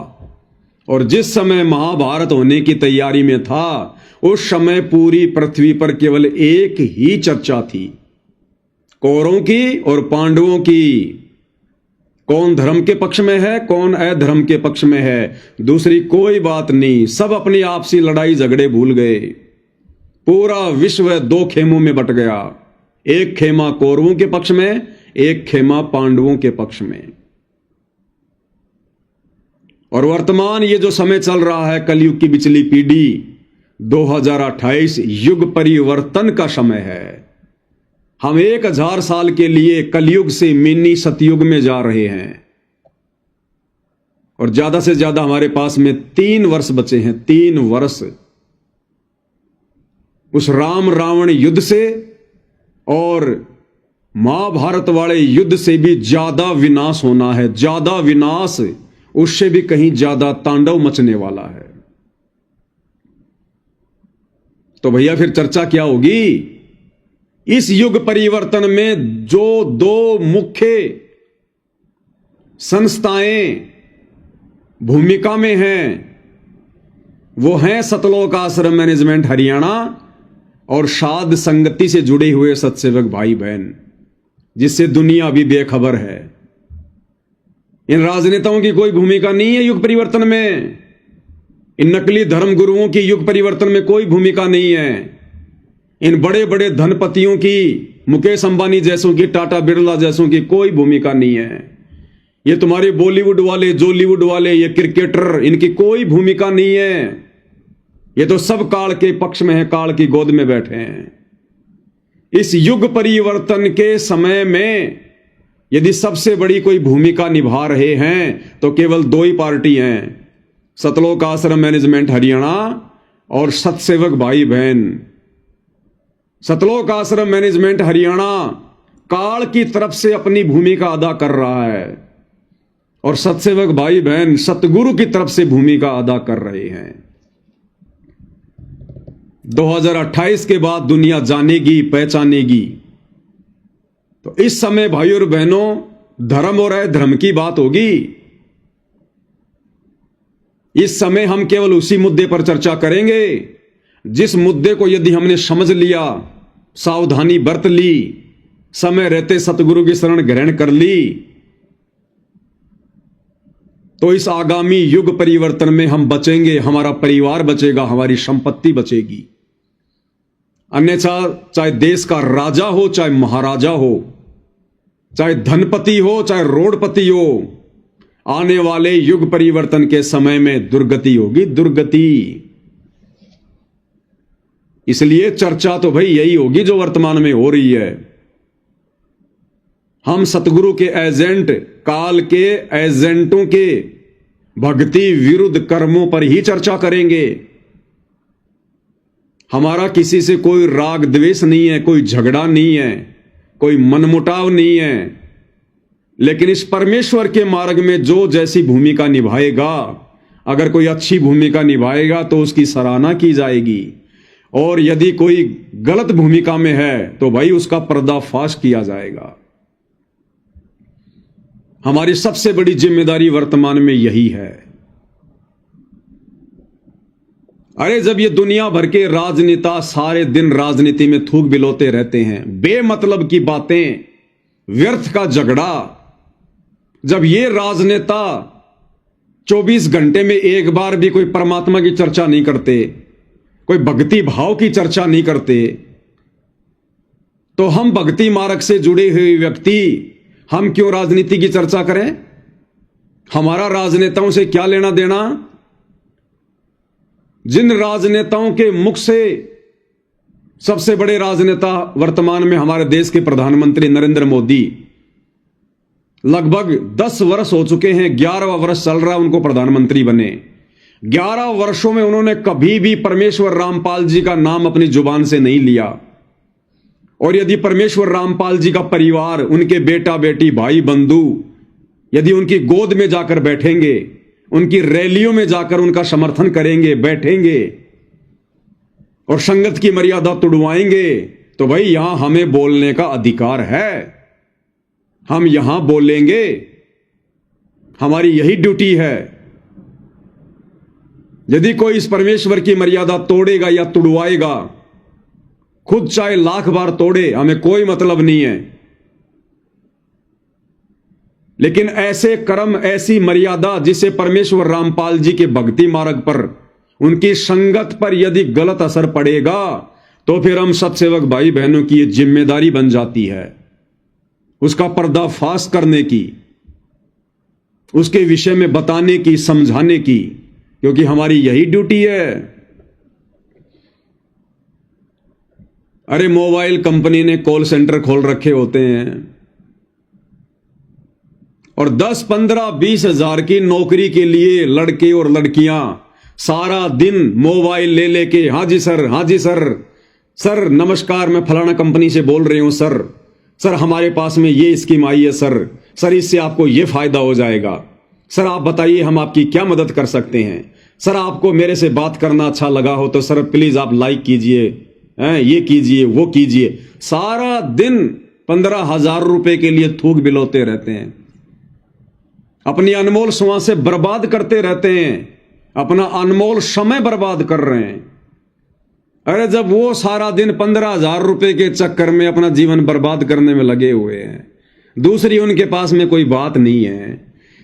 और जिस समय महाभारत होने की तैयारी में था, उस समय पूरी पृथ्वी पर केवल एक ही चर्चा थी, कौरवों की और पांडवों की। कौन धर्म के पक्ष में है, कौन अधर्म के पक्ष में है, दूसरी कोई बात नहीं। सब अपनी आपसी लड़ाई झगड़े भूल गए। पूरा विश्व दो खेमों में बट गया, एक खेमा कौरवों के पक्ष में, एक खेमा पांडवों के पक्ष में। और वर्तमान ये जो समय चल रहा है, कलयुग की बिचली पीढ़ी, 2028 युग परिवर्तन का समय है। हम 1000 साल के लिए कलयुग से मिनी सतयुग में जा रहे हैं, और ज्यादा से ज्यादा हमारे पास में 3 वर्ष बचे हैं। 3 वर्ष उस राम रावण युद्ध से और महाभारत वाले युद्ध से भी ज्यादा विनाश होना है। ज्यादा विनाश, उससे भी कहीं ज्यादा तांडव मचने वाला है। तो भैया फिर चर्चा क्या होगी? इस युग परिवर्तन में जो 2 मुख्य संस्थाएं भूमिका में हैं, वो हैं सतलोक आश्रम मैनेजमेंट हरियाणा और साध संगति से जुड़े हुए सत्सेवक भाई बहन, जिससे दुनिया अभी बेखबर है। इन राजनेताओं की कोई भूमिका नहीं है युग परिवर्तन में। इन नकली धर्म गुरुओं की युग परिवर्तन में कोई भूमिका नहीं है। इन बड़े बड़े धनपतियों की, मुकेश अंबानी जैसों की, टाटा बिरला जैसों की कोई भूमिका नहीं है। ये तुम्हारे बॉलीवुड वाले, जॉलीवुड वाले, ये क्रिकेटर, इनकी कोई भूमिका नहीं है। ये तो सब काल के पक्ष में है, काल की गोद में बैठे हैं। इस युग परिवर्तन के समय में यदि सबसे बड़ी कोई भूमिका निभा रहे हैं तो केवल दो ही पार्टी हैं, सतलोक आश्रम मैनेजमेंट हरियाणा और सतसेवक भाई बहन। सतलोक आश्रम मैनेजमेंट हरियाणा काल की तरफ से अपनी भूमिका अदा कर रहा है और सतसेवक भाई बहन सतगुरु की तरफ से भूमिका अदा कर रहे हैं। 2028 के बाद दुनिया जानेगी, पहचानेगी। तो इस समय भाइयों और बहनों धर्म और अधर्म की बात होगी। इस समय हम केवल उसी मुद्दे पर चर्चा करेंगे जिस मुद्दे को यदि हमने समझ लिया, सावधानी बरत ली, समय रहते सतगुरु की शरण ग्रहण कर ली, तो इस आगामी युग परिवर्तन में हम बचेंगे, हमारा परिवार बचेगा, हमारी संपत्ति बचेगी। अन्यथा चाहे देश का राजा हो, चाहे महाराजा हो, चाहे धनपति हो, चाहे रोडपति हो, आने वाले युग परिवर्तन के समय में दुर्गति होगी, दुर्गति। इसलिए चर्चा तो भाई यही होगी जो वर्तमान में हो रही है। हम सतगुरु के एजेंट, काल के एजेंटों के भक्ति विरुद्ध कर्मों पर ही चर्चा करेंगे। हमारा किसी से कोई राग द्वेष नहीं है, कोई झगड़ा नहीं है, कोई मनमुटाव नहीं है। लेकिन इस परमेश्वर के मार्ग में जो जैसी भूमिका निभाएगा, अगर कोई अच्छी भूमिका निभाएगा तो उसकी सराहना की जाएगी, और यदि कोई गलत भूमिका में है तो भाई उसका पर्दाफाश किया जाएगा। हमारी सबसे बड़ी जिम्मेदारी वर्तमान में यही है। अरे जब ये दुनिया भर के राजनेता सारे दिन राजनीति में थूक बिलोते रहते हैं, बेमतलब की बातें, व्यर्थ का झगड़ा, जब ये राजनेता 24 घंटे में एक बार भी कोई परमात्मा की चर्चा नहीं करते, कोई भक्ति भाव की चर्चा नहीं करते, तो हम भक्ति मार्ग से जुड़े हुए व्यक्ति हम क्यों राजनीति की चर्चा करें? हमारा राजनेताओं से क्या लेना देना? जिन राजनेताओं के मुख से, सबसे बड़े राजनेता वर्तमान में हमारे देश के प्रधानमंत्री नरेंद्र मोदी, लगभग 10 वर्ष हो चुके हैं, 11वां वर्ष चल रहा उनको प्रधानमंत्री बने। 11 वर्षों में उन्होंने कभी भी परमेश्वर रामपाल जी का नाम अपनी जुबान से नहीं लिया। और यदि परमेश्वर रामपाल जी का परिवार, उनके बेटा बेटी, भाई बंधु, यदि उनकी गोद में जाकर बैठेंगे, उनकी रैलियों में जाकर उनका समर्थन करेंगे, बैठेंगे और संगत की मर्यादा तुड़वाएंगे, तो भाई यहां हमें बोलने का अधिकार है। हम यहां बोलेंगे, हमारी यही ड्यूटी है। यदि कोई इस परमेश्वर की मर्यादा तोड़ेगा या तुड़वाएगा, खुद चाहे लाख बार तोड़े, हमें कोई मतलब नहीं है। लेकिन ऐसे कर्म, ऐसी मर्यादा जिसे परमेश्वर रामपाल जी के भक्ति मार्ग पर, उनकी संगत पर यदि गलत असर पड़ेगा, तो फिर हम सतसेवक भाई बहनों की ये जिम्मेदारी बन जाती है उसका पर्दाफाश करने की, उसके विषय में बताने की, समझाने की, क्योंकि हमारी यही ड्यूटी है। अरे मोबाइल कंपनी ने कॉल सेंटर खोल रखे होते हैं और 10, 15, 20 हजार की नौकरी के लिए लड़के और लड़कियां सारा दिन मोबाइल ले लेके, हाँ जी सर, हाँ जी सर, सर नमस्कार, मैं फलाना कंपनी से बोल रही हूं सर, सर हमारे पास में ये स्कीम आई है सर, सर इससे आपको ये फायदा हो जाएगा, सर आप बताइए हम आपकी क्या मदद कर सकते हैं, सर आपको मेरे से बात करना अच्छा लगा हो तो सर प्लीज आप लाइक कीजिए, ये कीजिए, वो कीजिए। सारा दिन 15,000 रुपए के लिए थूक बिलोते रहते हैं, अपनी अनमोल श्वासें बर्बाद करते रहते हैं, अपना अनमोल समय बर्बाद कर रहे हैं। अरे जब वो सारा दिन 15,000 रुपए के चक्कर में अपना जीवन बर्बाद करने में लगे हुए हैं, दूसरी उनके पास में कोई बात नहीं है,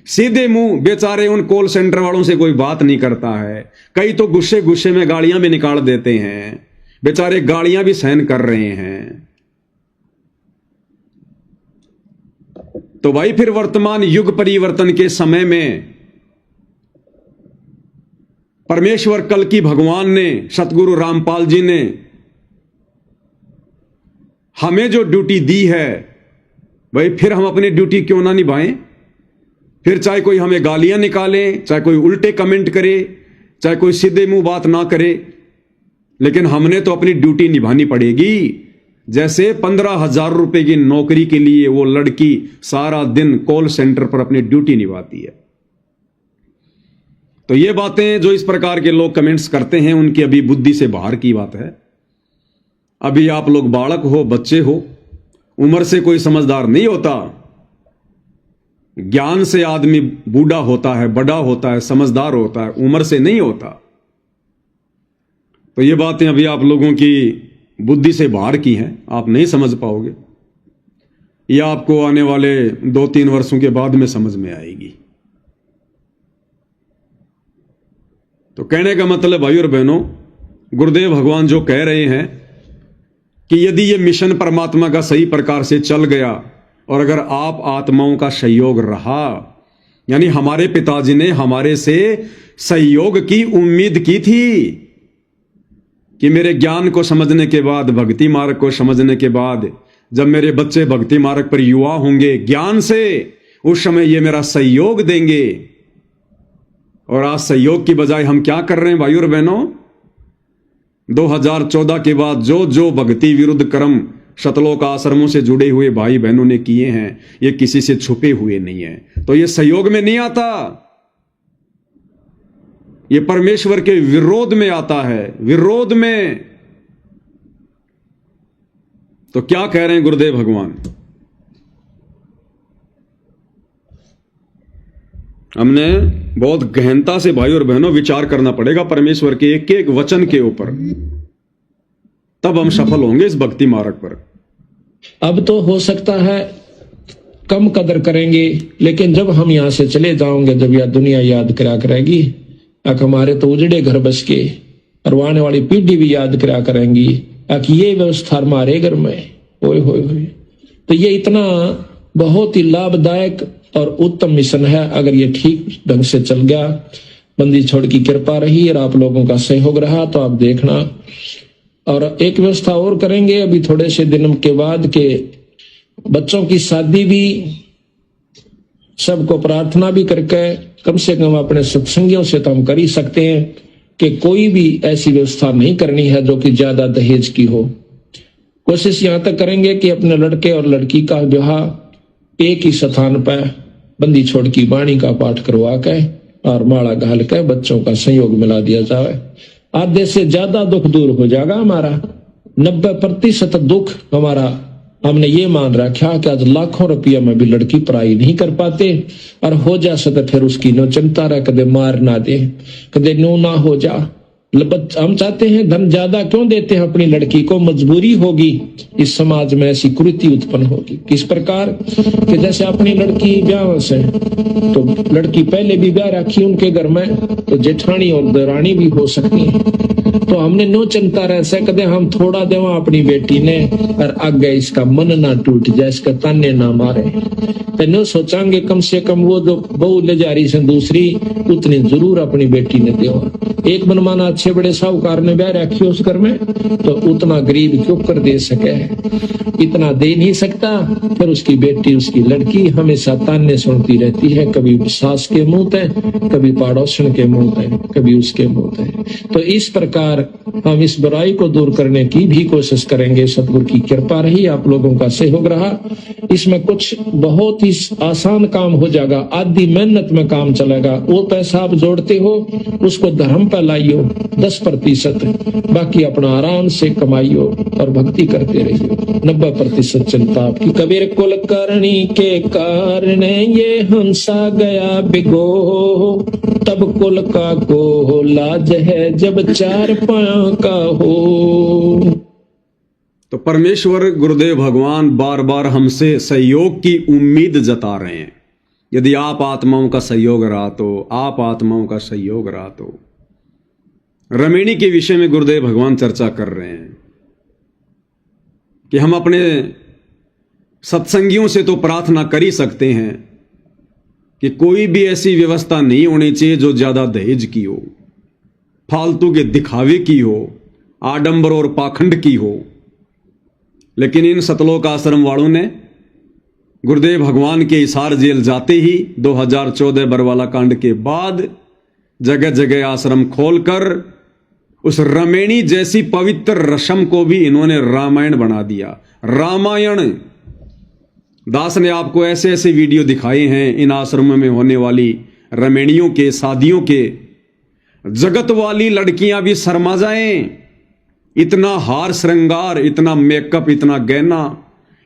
सीधे मुंह बेचारे उन कॉल सेंटर वालों से कोई बात नहीं करता है। कई तो गुस्से गुस्से में गालियां भी निकाल देते हैं, बेचारे गालियां भी सहन कर रहे हैं। तो भाई फिर वर्तमान युग परिवर्तन के समय में परमेश्वर कल की भगवान ने, सतगुरु रामपाल जी ने हमें जो ड्यूटी दी है, भाई फिर हम अपनी ड्यूटी क्यों ना निभाएं? फिर चाहे कोई हमें गालियां निकाले, चाहे कोई उल्टे कमेंट करे, चाहे कोई सीधे मुंह बात ना करे, लेकिन हमने तो अपनी ड्यूटी निभानी पड़ेगी। जैसे 15,000 रुपए की नौकरी के लिए वो लड़की सारा दिन कॉल सेंटर पर अपनी ड्यूटी निभाती है। तो ये बातें जो इस प्रकार के लोग कमेंट्स करते हैं, उनकी अभी बुद्धि से बाहर की बात है। अभी आप लोग बालक हो, बच्चे हो, उम्र से कोई समझदार नहीं होता। ज्ञान से आदमी बूढ़ा होता है, बड़ा होता है, समझदार होता है, उम्र से नहीं होता। तो ये बातें अभी आप लोगों की बुद्धि से बाहर की हैं, आप नहीं समझ पाओगे। यह आपको आने वाले 2-3 वर्षों के बाद में समझ में आएगी। तो कहने का मतलब भाई और बहनों, गुरुदेव भगवान जो कह रहे हैं कि यदि ये मिशन परमात्मा का सही प्रकार से चल गया और अगर आप आत्माओं का सहयोग रहा, यानी हमारे पिताजी ने हमारे से सहयोग की उम्मीद की थी कि मेरे ज्ञान को समझने के बाद, भक्ति मार्ग को समझने के बाद, जब मेरे बच्चे भक्ति मार्ग पर युवा होंगे ज्ञान से, उस समय ये मेरा सहयोग देंगे। और आज सहयोग की बजाय हम क्या कर रहे हैं भाई और बहनों? 2014 के बाद जो जो भक्ति विरुद्ध कर्म शतलोक आश्रमों से जुड़े हुए भाई बहनों ने किए हैं, ये किसी से छुपे हुए नहीं है। तो ये सहयोग में नहीं आता, ये परमेश्वर के विरोध में आता है, विरोध में। तो क्या कह रहे हैं गुरुदेव भगवान? हमने बहुत गहनता से भाई और बहनों विचार करना पड़ेगा परमेश्वर के एक एक वचन के ऊपर, तब हम सफल होंगे इस भक्ति मार्ग पर। अब तो हो सकता है कम कदर करेंगे, लेकिन जब हम यहां से चले जाओगे, जब यह दुनिया याद करा करेगी, हमारे तो उजड़े घर बस के, और आने वाली पीढ़ी भी याद करा करेंगी कि ये व्यवस्था हमारे घर में ओए होए होए। तो ये इतना बहुत ही लाभदायक और उत्तम मिशन है। अगर ये ठीक ढंग से चल गया, बंदी छोड़ की कृपा रही और आप लोगों का सहयोग रहा, तो आप देखना। और एक व्यवस्था और करेंगे अभी थोड़े से दिनों के बाद के बच्चों की शादी भी सबको प्रार्थना भी करके, कम से कम अपने सत्संगियों से तो हम कर ही सकते हैं कि कोई भी ऐसी व्यवस्था नहीं करनी है जो कि ज्यादा दहेज की हो। कोशिश यहां तक करेंगे कि अपने लड़के और लड़की का विवाह एक ही स्थान पर बंदी छोड़ की वाणी का पाठ करवा के और माला घाल के बच्चों का संयोग मिला दिया जाए। आधे से ज्यादा दुख दूर हो जाएगा हमारा। 90% दुख हमारा हमने ये मान रखा कि आज लाखों रुपया में भी लड़की पढ़ाई नहीं कर पाते, और हो जा तो फिर उसकी नो चिंता रहे, कदे मार ना दे, कदे नो ना हो जा। हम चाहते हैं धन ज्यादा क्यों देते हैं अपनी लड़की को? मजबूरी होगी, इस समाज में ऐसी कुरीति उत्पन्न होगी। किस प्रकार कि जैसे अपनी लड़की ब्याह से, तो लड़की पहले भी ब्याह रखी उनके घर में, तो जेठानी और दरानी भी हो सकती है। तो हमने नो चिंता रह से कदे हम थोड़ा देवा अपनी बेटी ने, और आगे इसका मन ना टूट जाए, इसका ताने ना मारे। तो नो सोचांगे कम से कम वो जो बहू ले जा रही से दूसरी, उतनी जरूर अपनी बेटी ने देवा। एक मनमाना अच्छे बड़े साहूकार ने ब्याह रखी उस घर में, तो उतना गरीब क्यों कर दे सके? इतना दे नहीं सकता। फिर उसकी बेटी, उसकी लड़की हमेशा ताने सुनती रहती है, कभी सास के मुंह पे, कभी पड़ोसन के मुंह पे, कभी उसके मुंह पे। तो इस प्रकार हम इस बुराई को दूर करने की भी कोशिश करेंगे। सतगुरु की कृपा रही, आप लोगों का सहयोग रहा। इसमें कुछ बहुत ही आसान काम हो जाएगा, आधी मेहनत में काम चलेगा। वो पैसा आप जोड़ते हो उसको धर्म पर लाइयो 10%, बाकी अपना आराम से कमाइयो और भक्ति करते रहियो। 90% चिंता आपकी। कबीर कुल करनी के कारण ये हंसा गया बिगो, तब कुल का को लाज है जब 4 पांव का हो। तो परमेश्वर गुरुदेव भगवान बार बार हमसे सहयोग की उम्मीद जता रहे हैं। यदि आप आत्माओं का सहयोग रहा तो, आप आत्माओं का सहयोग रहा तो। रमेणी के विषय में गुरुदेव भगवान चर्चा कर रहे हैं कि हम अपने सत्संगियों से तो प्रार्थना कर ही सकते हैं कि कोई भी ऐसी व्यवस्था नहीं होनी चाहिए जो ज्यादा दहेज की हो, फालतू के दिखावे की हो, आडंबर और पाखंड की हो। लेकिन इन सतलोक आश्रम वालों ने गुरुदेव भगवान के हिसार जेल जाते ही 2014 बरवाला कांड के बाद जगह जगह आश्रम खोलकर उस रमेणी जैसी पवित्र रस्म को भी इन्होंने रामायण बना दिया। रामायण। दास ने आपको ऐसे ऐसे वीडियो दिखाए हैं इन आश्रमों में होने वाली रमेणियों के, शादियों के। जगत वाली लड़कियां भी शर्मा जाएं। इतना हार श्रृंगार, इतना मेकअप, इतना गहना,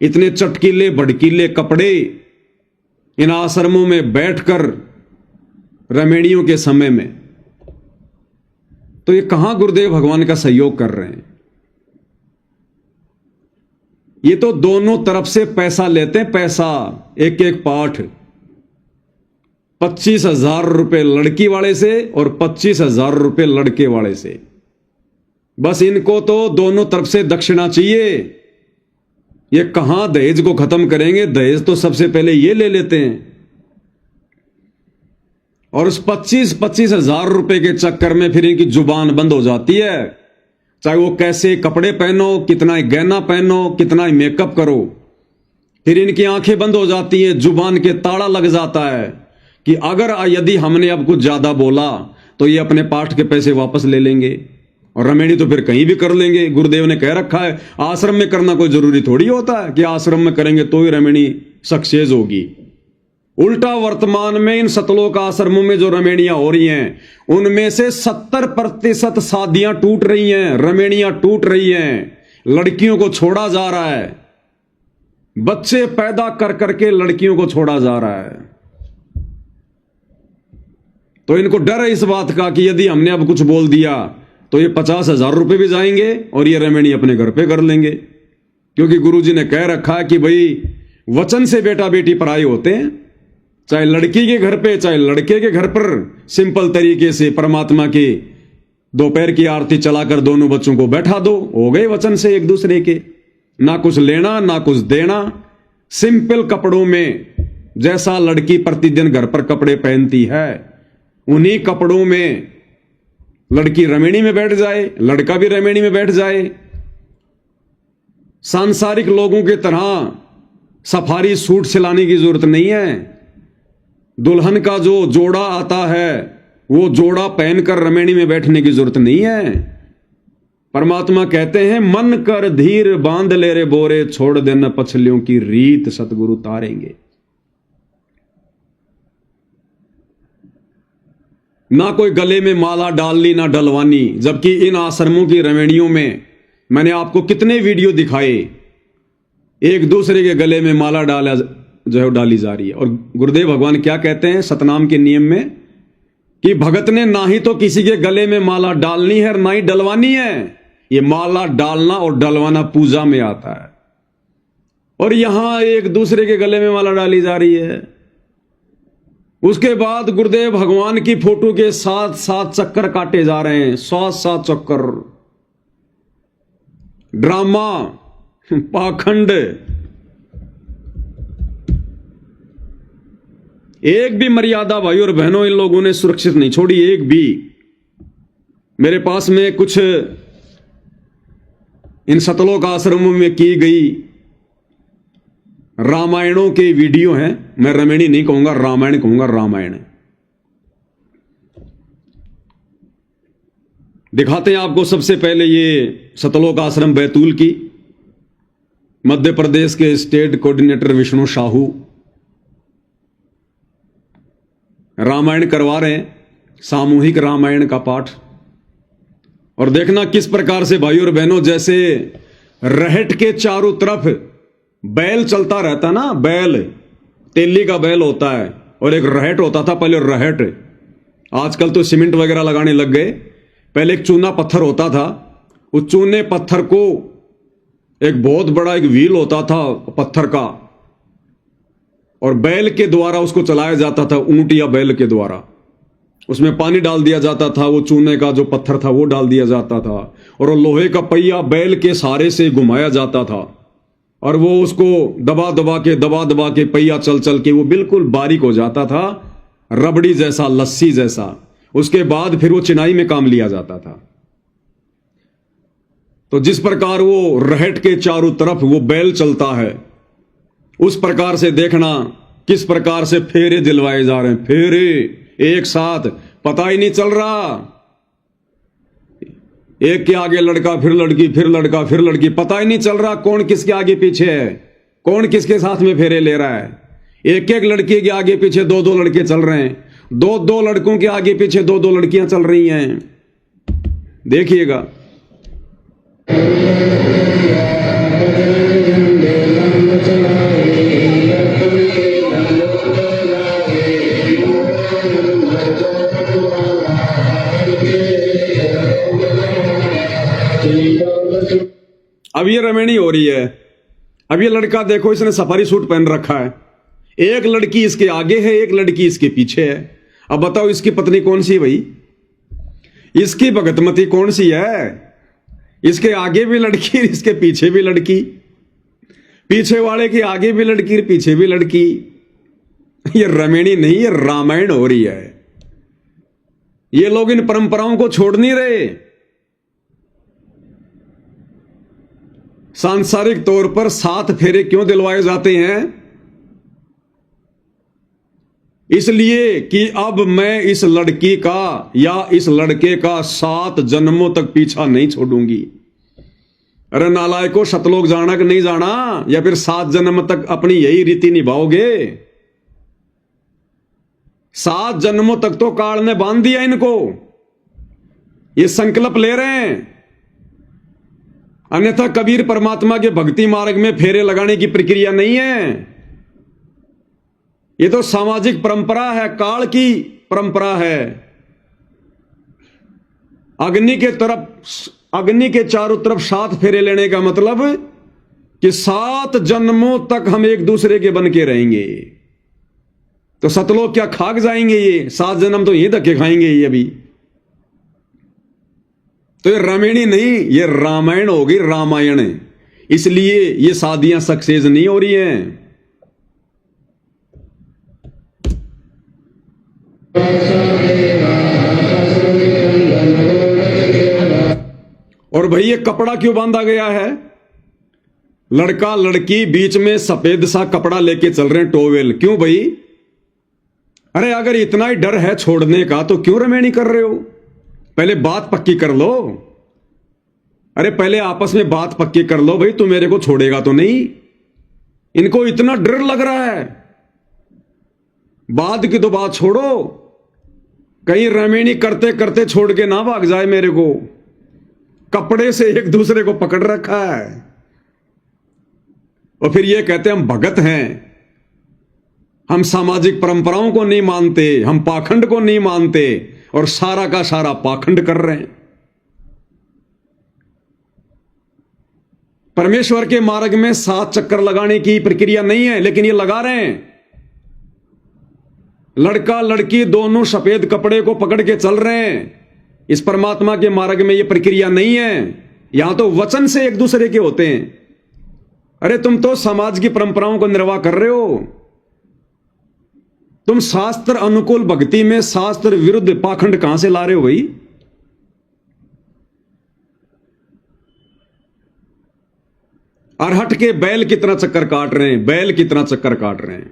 इतने चटकीले भड़कीले कपड़े इन आश्रमों में बैठकर रमेणियों के समय में। तो ये कहां गुरुदेव भगवान का सहयोग कर रहे हैं? ये तो दोनों तरफ से पैसा लेते हैं, पैसा। एक एक पाठ 25,000 रुपए लड़की वाले से और 25,000 रुपए लड़के वाले से। बस इनको तो दोनों तरफ से दक्षिणा चाहिए। ये कहां दहेज को खत्म करेंगे? दहेज तो सबसे पहले ये ले लेते हैं। और उस 25,000 रुपए के चक्कर में फिर इनकी जुबान बंद हो जाती है। चाहे वो कैसे कपड़े पहनो, कितना ही गहना पहनो, कितना ही मेकअप करो, फिर इनकी आंखें बंद हो जाती है, जुबान के ताला लग जाता है कि अगर यदि हमने अब कुछ ज्यादा बोला तो ये अपने पाठ के पैसे वापस ले लेंगे और रमेणी तो फिर कहीं भी कर लेंगे। गुरुदेव ने कह रखा है आश्रम में करना कोई जरूरी थोड़ी होता है कि आश्रम में करेंगे तो ही रमेणी सक्सेस होगी। उल्टा वर्तमान में इन सतलोक आश्रमों में जो रमेणियां हो रही हैं उनमें से 70% शादियां टूट रही हैं, रमेणियां टूट रही हैं। लड़कियों को छोड़ा जा रहा है, बच्चे पैदा कर करके लड़कियों को छोड़ा जा रहा है। तो इनको डर है इस बात का कि यदि हमने अब कुछ बोल दिया तो ये 50,000 रुपए भी जाएंगे और ये रमेणी अपने घर पे कर लेंगे। क्योंकि गुरुजी ने कह रखा है कि भाई वचन से बेटा बेटी पराये होते हैं। चाहे लड़की के घर पे चाहे लड़के के घर पर सिंपल तरीके से परमात्मा की दोपहर की आरती चलाकर दोनों बच्चों को बैठा दो, हो गए वचन से एक दूसरे के। ना कुछ लेना ना कुछ देना, सिंपल कपड़ों में। जैसा लड़की प्रतिदिन घर पर कपड़े पहनती है उन्हीं कपड़ों में लड़की रमेणी में बैठ जाए, लड़का भी रमेणी में बैठ जाए। सांसारिक लोगों की तरह सफारी सूट सिलाने की जरूरत नहीं है। दुल्हन का जो जोड़ा आता है वो जोड़ा पहनकर रमेणी में बैठने की जरूरत नहीं है। परमात्मा कहते हैं मन कर धीर बांध ले रे बोरे, छोड़ देना पछलियों की रीत, सतगुरु तारेंगे। ना कोई गले में माला डालनी ना डलवानी। जबकि इन आश्रमों की रमेणियों में मैंने आपको कितने वीडियो दिखाए, एक दूसरे के गले में माला डाला जो है डाली जा रही है। और गुरुदेव भगवान क्या कहते हैं सतनाम के नियम में कि भगत ने ना ही तो किसी के गले में माला डालनी है ना ही डलवानी है। ये माला डालना और डलवाना पूजा में आता है और यहां एक दूसरे के गले में माला डाली जा रही है। उसके बाद गुरुदेव भगवान की फोटो के साथ साथ चक्कर काटे जा रहे हैं, 7 चक्कर। ड्रामा, पाखंड। एक भी मर्यादा भाई और बहनों इन लोगों ने सुरक्षित नहीं छोड़ी, एक भी। मेरे पास में कुछ इन सतलोक आश्रमों में की गई रामायणों के वीडियो हैं। मैं रमेणी नहीं कहूंगा, रामायण कहूंगा, रामायण। दिखाते हैं आपको सबसे पहले ये सतलोक आश्रम बैतूल की, मध्य प्रदेश के स्टेट कोऑर्डिनेटर विष्णु साहू रामायण करवा रहे हैं, सामूहिक रामायण का पाठ। और देखना किस प्रकार से भाई और बहनों, जैसे रहट के चारों तरफ बैल चलता रहता ना, बैल, तेली का बैल होता है और एक रहट होता था पहले, रहट। आजकल तो सीमेंट वगैरह लगाने लग गए। पहले एक चूना पत्थर होता था, उस चूने पत्थर को एक बहुत बड़ा एक व्हील होता था पत्थर का, और बैल के द्वारा उसको चलाया जाता था, ऊंट या बैल के द्वारा। उसमें पानी डाल दिया जाता था, वो चूने का जो पत्थर था वो डाल दिया जाता था, और वो लोहे का पहिया बैल के सहारे से घुमाया जाता था, और वो उसको दबा दबा के पहिया चल चल के वो बिल्कुल बारीक हो जाता था, रबड़ी जैसा, लस्सी जैसा। उसके बाद फिर वो चिनाई में काम लिया जाता था। तो जिस प्रकार वो रहट के चारों तरफ वो बैल चलता है, उस प्रकार से देखना किस प्रकार से फेरे दिलवाए जा रहे हैं। फेरे एक साथ, पता ही नहीं चल रहा, एक के आगे लड़का, फिर लड़की, फिर लड़का, फिर लड़की, पता ही नहीं चल रहा कौन किसके आगे पीछे है, कौन किसके साथ में फेरे ले रहा है। एक एक लड़की के आगे पीछे दो दो लड़के चल रहे हैं, दो दो लड़कों के आगे पीछे दो दो लड़कियां चल रही हैं। देखिएगा। अब ये रमेणी हो रही है। अब ये लड़का देखो, इसने सफारी सूट पहन रखा है, एक लड़की इसके आगे है, एक लड़की इसके पीछे है। अब बताओ इसकी पत्नी कौन सी है भाई? इसकी भगतमती कौन सी है? इसके आगे भी लड़की, इसके पीछे भी लड़की, पीछे वाले के आगे भी लड़की, पीछे भी लड़की। ये रमेणी नहीं, ये रामायण हो रही है। ये लोग इन परंपराओं को छोड़ नहीं रहे। सांसारिक तौर पर 7 फेरे क्यों दिलवाए जाते हैं? इसलिए कि अब मैं इस लड़की का या इस लड़के का 7 जन्मों तक पीछा नहीं छोड़ूंगी। अरे नालायको, सतलोक जाना कि नहीं जाना, या फिर 7 जन्म तक अपनी यही रीति निभाओगे? 7 जन्मों तक तो काल ने बांध दिया इनको, ये संकल्प ले रहे हैं। अन्यथा कबीर परमात्मा के भक्ति मार्ग में फेरे लगाने की प्रक्रिया नहीं है। ये तो सामाजिक परंपरा है, काल की परंपरा है। अग्नि के चारों तरफ 7 फेरे लेने का मतलब कि 7 जन्मों तक हम एक दूसरे के बन के रहेंगे। तो सतलोक क्या खाक जाएंगे? ये 7 जन्म तो ये धक्के खाएंगे ये अभी। तो ये रमेणी नहीं, ये रामायण हो गई, रामायण। इसलिए ये शादियां सक्सेस नहीं हो रही हैं। और भाई ये कपड़ा क्यों बांधा गया है? लड़का लड़की बीच में सफेद सा कपड़ा लेके चल रहे हैं, टोवेल। क्यों भाई? अरे अगर इतना ही डर है छोड़ने का तो क्यों रमेणी कर रहे हो? पहले बात पक्की कर लो। अरे पहले आपस में बात पक्की कर लो भाई, तू मेरे को छोड़ेगा तो नहीं। इनको इतना डर लग रहा है, बाद की तो बात छोड़ो, कहीं रमेणी करते करते छोड़ के ना भाग जाए मेरे को। कपड़े से एक दूसरे को पकड़ रखा है और फिर ये कहते हम भगत हैं, हम सामाजिक परंपराओं को नहीं मानते, हम पाखंड को नहीं मानते, और सारा का सारा पाखंड कर रहे हैं। परमेश्वर के मार्ग में 7 चक्कर लगाने की प्रक्रिया नहीं है, लेकिन ये लगा रहे हैं। लड़का लड़की दोनों सफेद कपड़े को पकड़ के चल रहे हैं। इस परमात्मा के मार्ग में ये प्रक्रिया नहीं है। यहां तो वचन से एक दूसरे के होते हैं। अरे तुम तो समाज की परंपराओं को निर्वाह कर रहे हो। तुम शास्त्र अनुकूल भक्ति में शास्त्र विरुद्ध पाखंड कहां से ला रहे हो भाई? अरहट के बैल कितना चक्कर काट रहे हैं, बैल कितना चक्कर काट रहे हैं।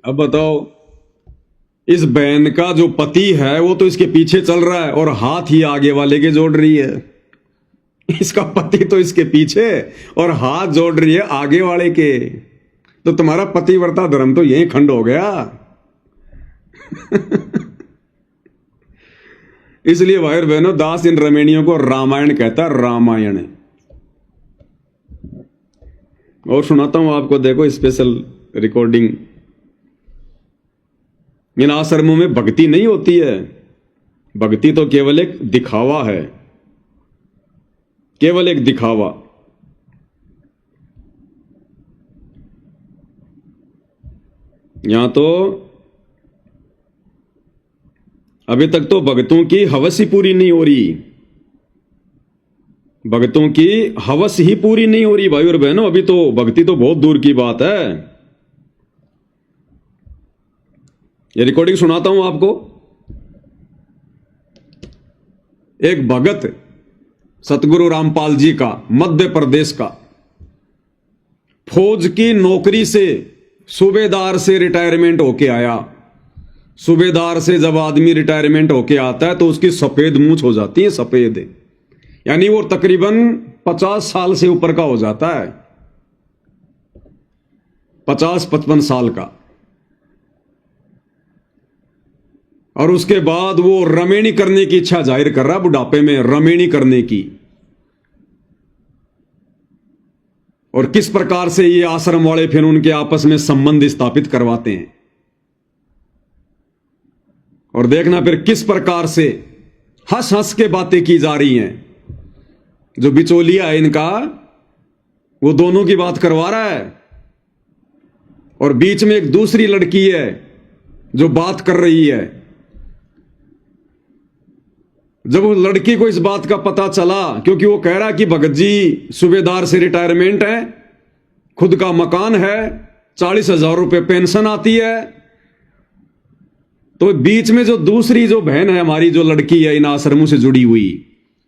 अब बताओ, इस बहन का जो पति है वो तो इसके पीछे चल रहा है और हाथ ही आगे वाले के जोड़ रही है। इसका पति तो इसके पीछे और हाथ जोड़ रही है आगे वाले के। तो तुम्हारा पतिव्रता धर्म तो यही खंड हो गया। इसलिए भाई और बहनों, दास इन रमणियों को रामायण कहता है, रामायण। और सुनाता हूं आपको, देखो स्पेशल रिकॉर्डिंग। इन आश्रमों में भक्ति नहीं होती है, भक्ति तो केवल एक दिखावा है, केवल एक दिखावा। यहां तो अभी तक तो भक्तों की हवस ही पूरी नहीं हो रही, भक्तों की हवस ही पूरी नहीं हो रही भाई और बहनों। अभी तो भक्ति तो बहुत दूर की बात है। ये रिकॉर्डिंग सुनाता हूं आपको। एक भगत सतगुरु रामपाल जी का, मध्य प्रदेश का, फौज की नौकरी से सूबेदार से रिटायरमेंट होके आया। सूबेदार से जब आदमी रिटायरमेंट होके आता है तो उसकी सफेद मूंछ हो जाती है, सफेद, यानी वो तकरीबन 50 साल से ऊपर का हो जाता है, 50-55 साल का। और उसके बाद वो रमेणी करने की इच्छा जाहिर कर रहा, बुढ़ापे में रमेणी करने की। और किस प्रकार से ये आश्रम वाले फिर उनके आपस में संबंध स्थापित करवाते हैं, और देखना फिर किस प्रकार से हंस हंस के बातें की जा रही हैं। जो बिचौलिया है इनका, वो दोनों की बात करवा रहा है, और बीच में एक दूसरी लड़की है जो बात कर रही है। जब वो लड़की को इस बात का पता चला, क्योंकि वो कह रहा कि भगत जी सूबेदार से रिटायरमेंट है, खुद का मकान है, 40,000 रुपए पेंशन आती है, तो बीच में जो दूसरी जो बहन है हमारी, जो लड़की है इन आश्रमों से जुड़ी हुई,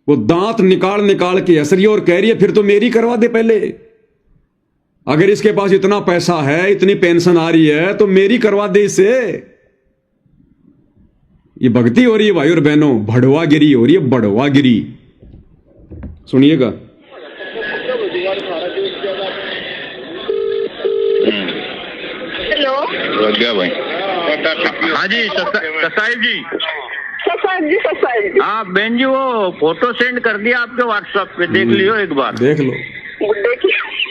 वो दांत निकाल निकाल के हंस रही है और कह रही है फिर तो मेरी करवा दे पहले। अगर इसके पास इतना पैसा है, इतनी पेंशन आ रही है, तो मेरी करवा दे इसे। ये भक्ति हो रही है भाई और बहनों, भड़वागिरी हो रही है, भड़वागिरी। सुनिएगा। हेलो, गया भाई। हाँ जी ससाइब जी। ससाइब जी। हाँ बहन जी, वो फोटो सेंड कर दिया आपके व्हाट्सएप पे, देख लियो एक बार। देख लो,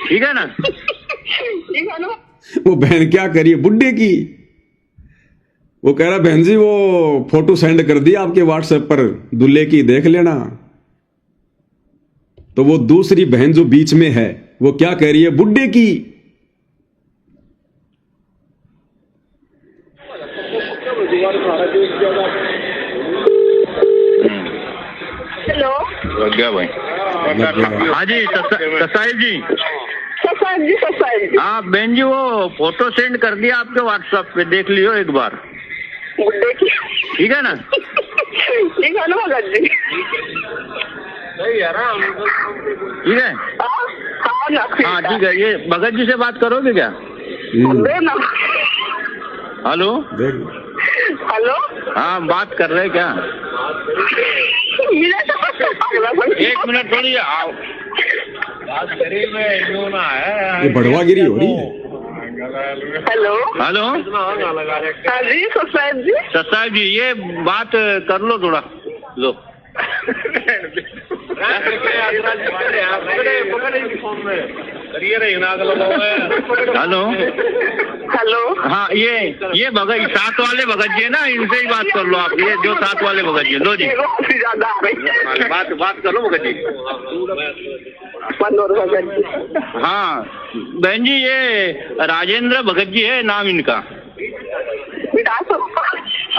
ठीक है ना। ठीक है ना। वो बहन क्या करिए बुड्ढे की, वो कह रहा बहन जी वो फोटो सेंड कर दिया आपके व्हाट्सएप पर दूल्हे की, देख लेना। तो वो दूसरी बहन जो बीच में है वो क्या कह रही है, बुड्ढे की। हेलो, गया भाई। हाँ जी ससाइब जी। ससाइब जी। हाँ बहन जी, वो फोटो सेंड कर दिया आपके व्हाट्सएप पे, देख लियो एक बार। ठीक है ना। ठीक है ना भगत जी। ठीक है। हाँ ठीक है। ये भगत जी से बात करोगे क्या? हेलो। हेलो। हाँ बात कर रहे क्या? एक मिनट थोड़ी आओ। ये भड़वागिरी हो रही है। हेलो। हेलो। हाँ जी ससाइब जी। ससाइब जी, ये बात कर लो थोड़ा, लो। हेलो। हेलो। हाँ ये भगत, साथ वाले भगत जी है ना, इनसे ही बात कर लो आप। ये जो साथ वाले भगत जी, लो जी बात कर लो भगत जी। हाँ बहन जी, ये राजेंद्र भगत जी है नाम इनका,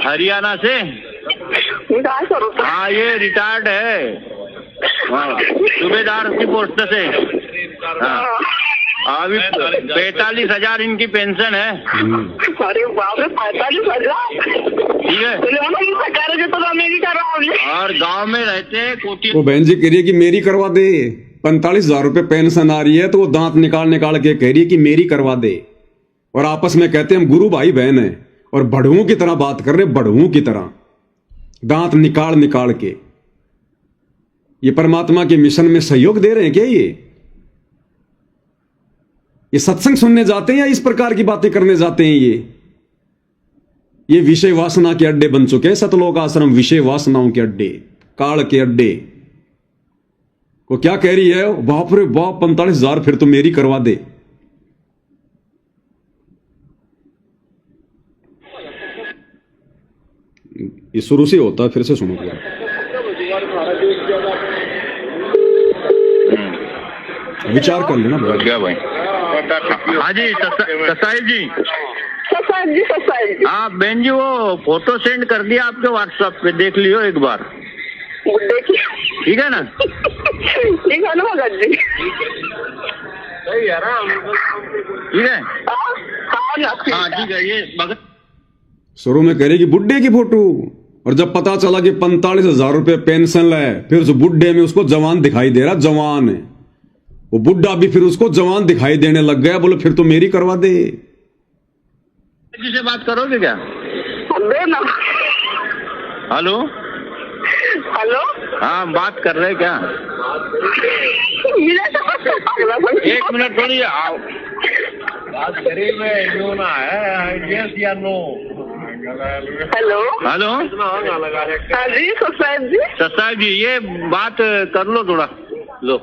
हरियाणा से। हाँ ये रिटायर्ड है, सूबेदार की पोस्ट से। हाँ अभी 45,000 इनकी पेंशन है। अरे बाप रे, 45,000। ठीक है। तो और गांव में रहते हैं कोठी। वो बहन जी कह रही है कि मेरी करवा दे, 45,000 रुपए पेंशन आ रही है, तो वो दांत निकाल निकाल के कह रही है कि मेरी करवा दे। और आपस में कहते हैं हम गुरु भाई बहन है, और बढ़ुओं की तरह बात कर रहे, बढ़ुओं की तरह, दांत निकाल निकाल के। ये परमात्मा के मिशन में सहयोग दे रहे हैं क्या? ये सत्संग सुनने जाते हैं या इस प्रकार की बातें करने जाते हैं? ये विषय वासना के अड्डे बन चुके हैं। सतलोक आश्रम विषय वासनाओं के अड्डे, काल के अड्डे। वो क्या कह रही है? बाप रे बाप, 45,000 फिर तो मेरी करवा दे। ये शुरू से होता है, फिर से सुनो क्या विचार कर लेना भाई। क्या भाई? हाँ जी ससाई जी। ससाई जी। हाँ बहन जी, वो फोटो सेंड कर दिया आपके व्हाट्सएप पे, देख लियो एक बार। देखिए, ठीक है ना? ठीक है ना भगत जी? ठीक है, हाँ ठीक है। ये भगत शुरू में करेगी बुड्ढे की फोटो, और जब पता चला कि 45,000 रुपए पेंशन है, फिर उस बुड्ढे में उसको जवान दिखाई दे रहा, जवान है वो। बुड्ढा भी फिर उसको जवान दिखाई देने लग गया। बोले फिर तो मेरी करवा दे। जी से बात करोगे क्या? देना। हेलो हेलो, हाँ बात कर रहे क्या? मेरा तो बस एक मिनट थोड़ी आओ। बात करी में जो ना है यस या नो। हेलो। हेलो हाँ जी ससाई जी। ससाई जी, ये बात कर लो थोड़ा। लो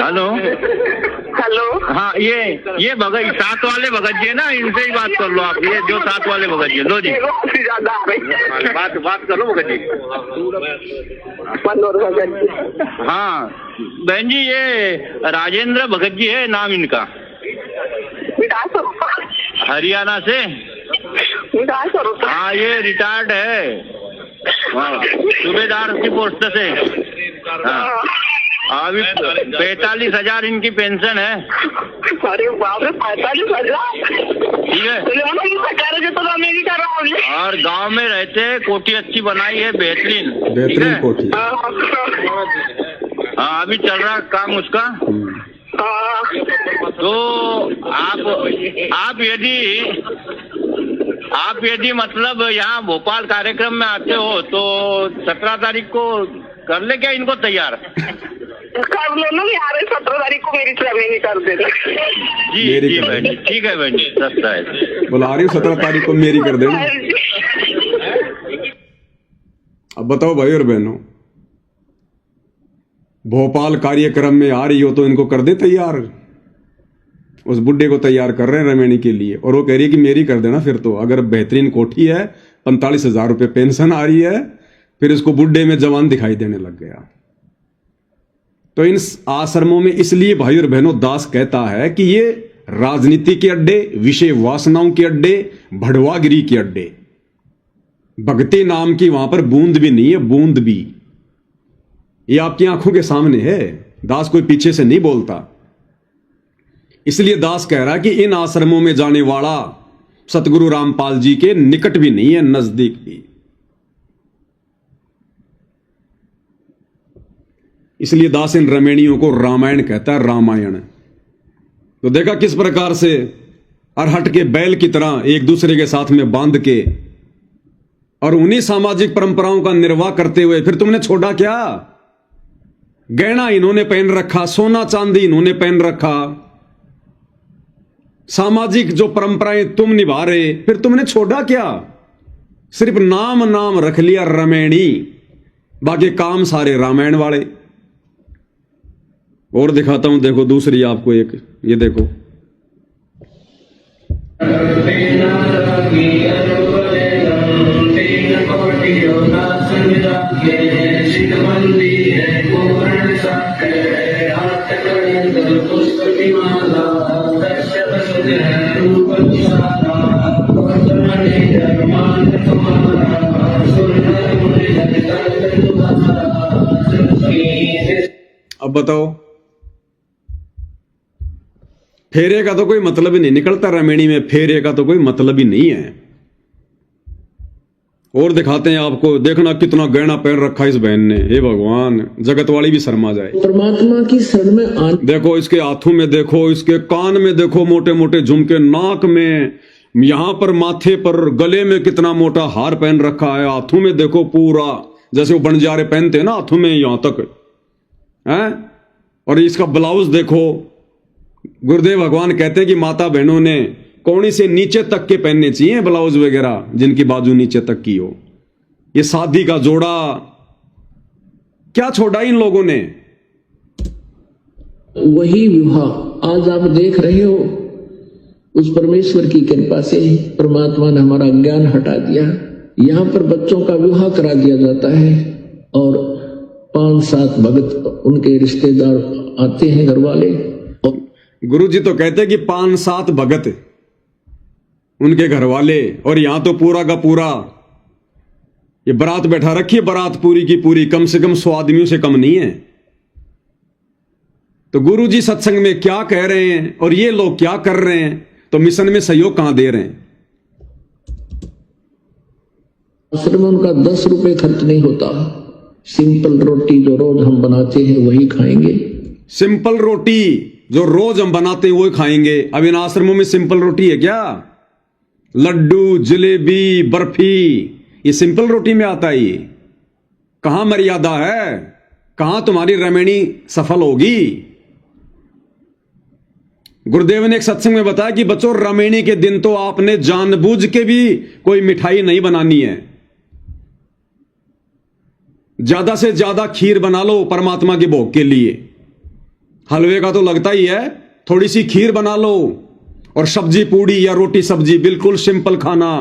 हेलो हेलो। हाँ ये भगत साथ वाले भगत जी है ना, इनसे ही बात कर लो आप। ये जो साथ वाले भगत जी, लो जी ज्यादा आ रही। बात कर लो भगत जी। मनोहर भगत जी। हाँ बहन जी, ये राजेंद्र भगत जी है नाम इनका, हरियाणा से। हाँ ये रिटायर्ड है, हाँ सूबेदार की पोस्ट से। हाँ अभी 45,000 इनकी पेंशन है। अरे बाप रे, 45,000। ठीक है, तो मेरी कर रहा हूँ। और गांव में रहते, कोठी अच्छी बनाई है, बेहतरीन। ठीक बेहतरीन है? कोठी। हाँ अभी चल रहा काम उसका। तो आप यदि मतलब यहाँ भोपाल कार्यक्रम में आते हो तो 17 तारीख को कर ले क्या इनको तैयार? कर लो ना यार, 17 तारीख को मेरी ट्रेनिंग कर देना। जी जी बहन जी, ठीक है बहन जी, सस्ता है। बुला रही हूँ 17 तारीख को, मेरी कर देना। अब बताओ भाई और बहनों, भोपाल कार्यक्रम में आ रही हो तो इनको कर दे तैयार। उस बुड्ढे को तैयार कर रहे हैं रमेणी के लिए, और वो कह रही है कि मेरी कर देना। फिर तो अगर बेहतरीन कोठी है, 45,000 रुपये पेंशन आ रही है, फिर इसको बुड्ढे में जवान दिखाई देने लग गया। तो इन आश्रमों में इसलिए भाई और बहनों दास कहता है कि ये राजनीति के अड्डे, विषय वासनाओं के अड्डे, भड़वागिरी के अड्डे। भक्ति नाम की वहां पर बूंद भी नहीं है, बूंद भी। ये आपकी आंखों के सामने है। दास कोई पीछे से नहीं बोलता। इसलिए दास कह रहा है कि इन आश्रमों में जाने वाला सतगुरु रामपाल जी के निकट भी नहीं है, नजदीक भी। इसलिए दास इन रमेणियों को रामायण कहता है, रामायण। तो देखा किस प्रकार से अरहट के बैल की तरह एक दूसरे के साथ में बांध के और उन्हीं सामाजिक परंपराओं का निर्वाह करते हुए फिर तुमने छोड़ा क्या? गहना इन्होंने पहन रखा, सोना चांदी इन्होंने पहन रखा, सामाजिक जो परंपराएं तुम निभा रहे, फिर तुमने छोड़ा क्या? सिर्फ नाम रख लिया रमेणी, बाकी काम सारे रामायण वाले। और दिखाता हूं, देखो दूसरी आपको एक, ये देखो। अब बताओ, फेरे का तो कोई मतलब ही नहीं निकलता रमेणी में, फेरे का तो कोई मतलब ही नहीं है। और दिखाते हैं आपको, देखना कितना गहना पहन रखा इस बहन ने। हे भगवान, जगत वाली भी शर्मा जाए। परमात्मा की शरण में देखो इसके हाथों में, देखो इसके कान में, देखो मोटे मोटे झुमके, नाक में यहां पर माथे पर गले में कितना मोटा हार पहन रखा है, हाथों में देखो पूरा जैसे वो बंजारे पहनते हैं ना हाथों में यहां तक है। और इसका ब्लाउज देखो, गुरुदेव भगवान कहते हैं कि माता बहनों ने कोहनी से नीचे तक के पहनने चाहिए ब्लाउज वगैरह, जिनकी बाजू नीचे तक की हो। ये शादी का जोड़ा क्या छोड़ा इन लोगों ने। वही विवाह आज आप देख रहे हो, उस परमेश्वर की कृपा से परमात्मा ने हमारा ज्ञान हटा दिया। यहाँ पर बच्चों का विवाह करा दिया जाता है और 5-7 भगत उनके रिश्तेदार आते हैं, घर वाले। और गुरु जी तो कहते हैं कि 5-7 भगत उनके घर वाले, और यहां तो पूरा का पूरा ये बारात बैठा रखी है, बारात पूरी की पूरी, कम से कम 100 आदमियों से कम नहीं है। तो गुरु जी सत्संग में क्या कह रहे हैं और ये लोग क्या कर रहे हैं, तो मिशन में सहयोग कहां दे रहे हैं। आश्रम में उनका 10 रुपए खर्च नहीं होता। सिंपल रोटी जो रोज हम बनाते हैं वही खाएंगे। सिंपल रोटी जो रोज हम बनाते हैं वही खाएंगे। अब इन आश्रमों में सिंपल रोटी है क्या? लड्डू, जलेबी, बर्फी, ये सिंपल रोटी में आता है। ये कहां मर्यादा है, कहां तुम्हारी रमणी सफल होगी। गुरुदेव ने एक सत्संग में बताया कि बच्चों, रमणी के दिन तो आपने जानबूझ के भी कोई मिठाई नहीं बनानी है। ज्यादा से ज्यादा खीर बना लो परमात्मा के भोग के लिए। हलवे का तो लगता ही है, थोड़ी सी खीर बना लो, और सब्जी पूड़ी या रोटी सब्जी, बिल्कुल सिंपल खाना।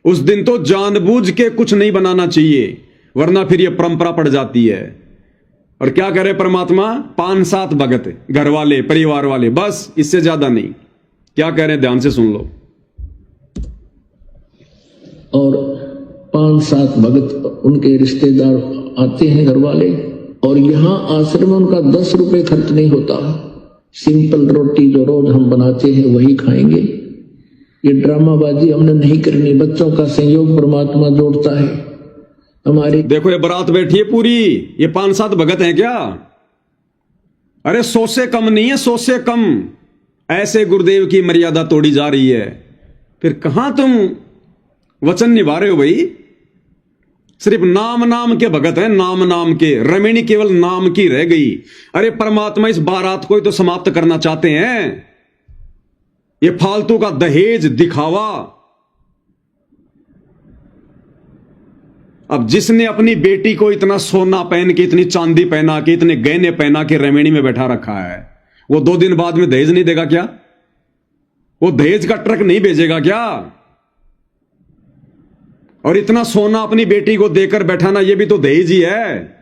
उस दिन तो जानबूझ के कुछ नहीं बनाना चाहिए, वरना फिर यह परंपरा पड़ जाती है। और क्या करे परमात्मा? 5-7 भगत, घर वाले, परिवार वाले, बस, इससे ज्यादा नहीं। क्या कह रहे हैं ध्यान से सुन लो। और 5-7 भगत उनके रिश्तेदार आते हैं, घर वाले। और यहाँ आश्रम में उनका 10 रुपए खर्च नहीं होता। सिंपल रोटी जो रोज हम बनाते हैं वही खाएंगे। ये ड्रामाबाजी हमने नहीं करनी। बच्चों का सहयोग परमात्मा जोड़ता है। हमारी देखो ये बारात बैठी है पूरी, ये 5-7 भगत हैं क्या? अरे 100 से कम नहीं है, 100 से कम। ऐसे गुरुदेव की मर्यादा तोड़ी जा रही है। फिर कहां तुम वचन निभा रहे हो भाई? सिर्फ नाम नाम के भगत हैं, नाम नाम के। रमणी केवल नाम की रह गई। अरे परमात्मा इस बारात को ही तो समाप्त करना चाहते हैं। ये फालतू का दहेज, दिखावा। अब जिसने अपनी बेटी को इतना सोना पहन के, इतनी चांदी पहना के, इतने गहने पहना के रमणी में बैठा रखा है, वो 2 दिन बाद में दहेज नहीं देगा क्या? वो दहेज का ट्रक नहीं भेजेगा क्या? और इतना सोना अपनी बेटी को देकर बैठाना, ये भी तो दहेज ही है।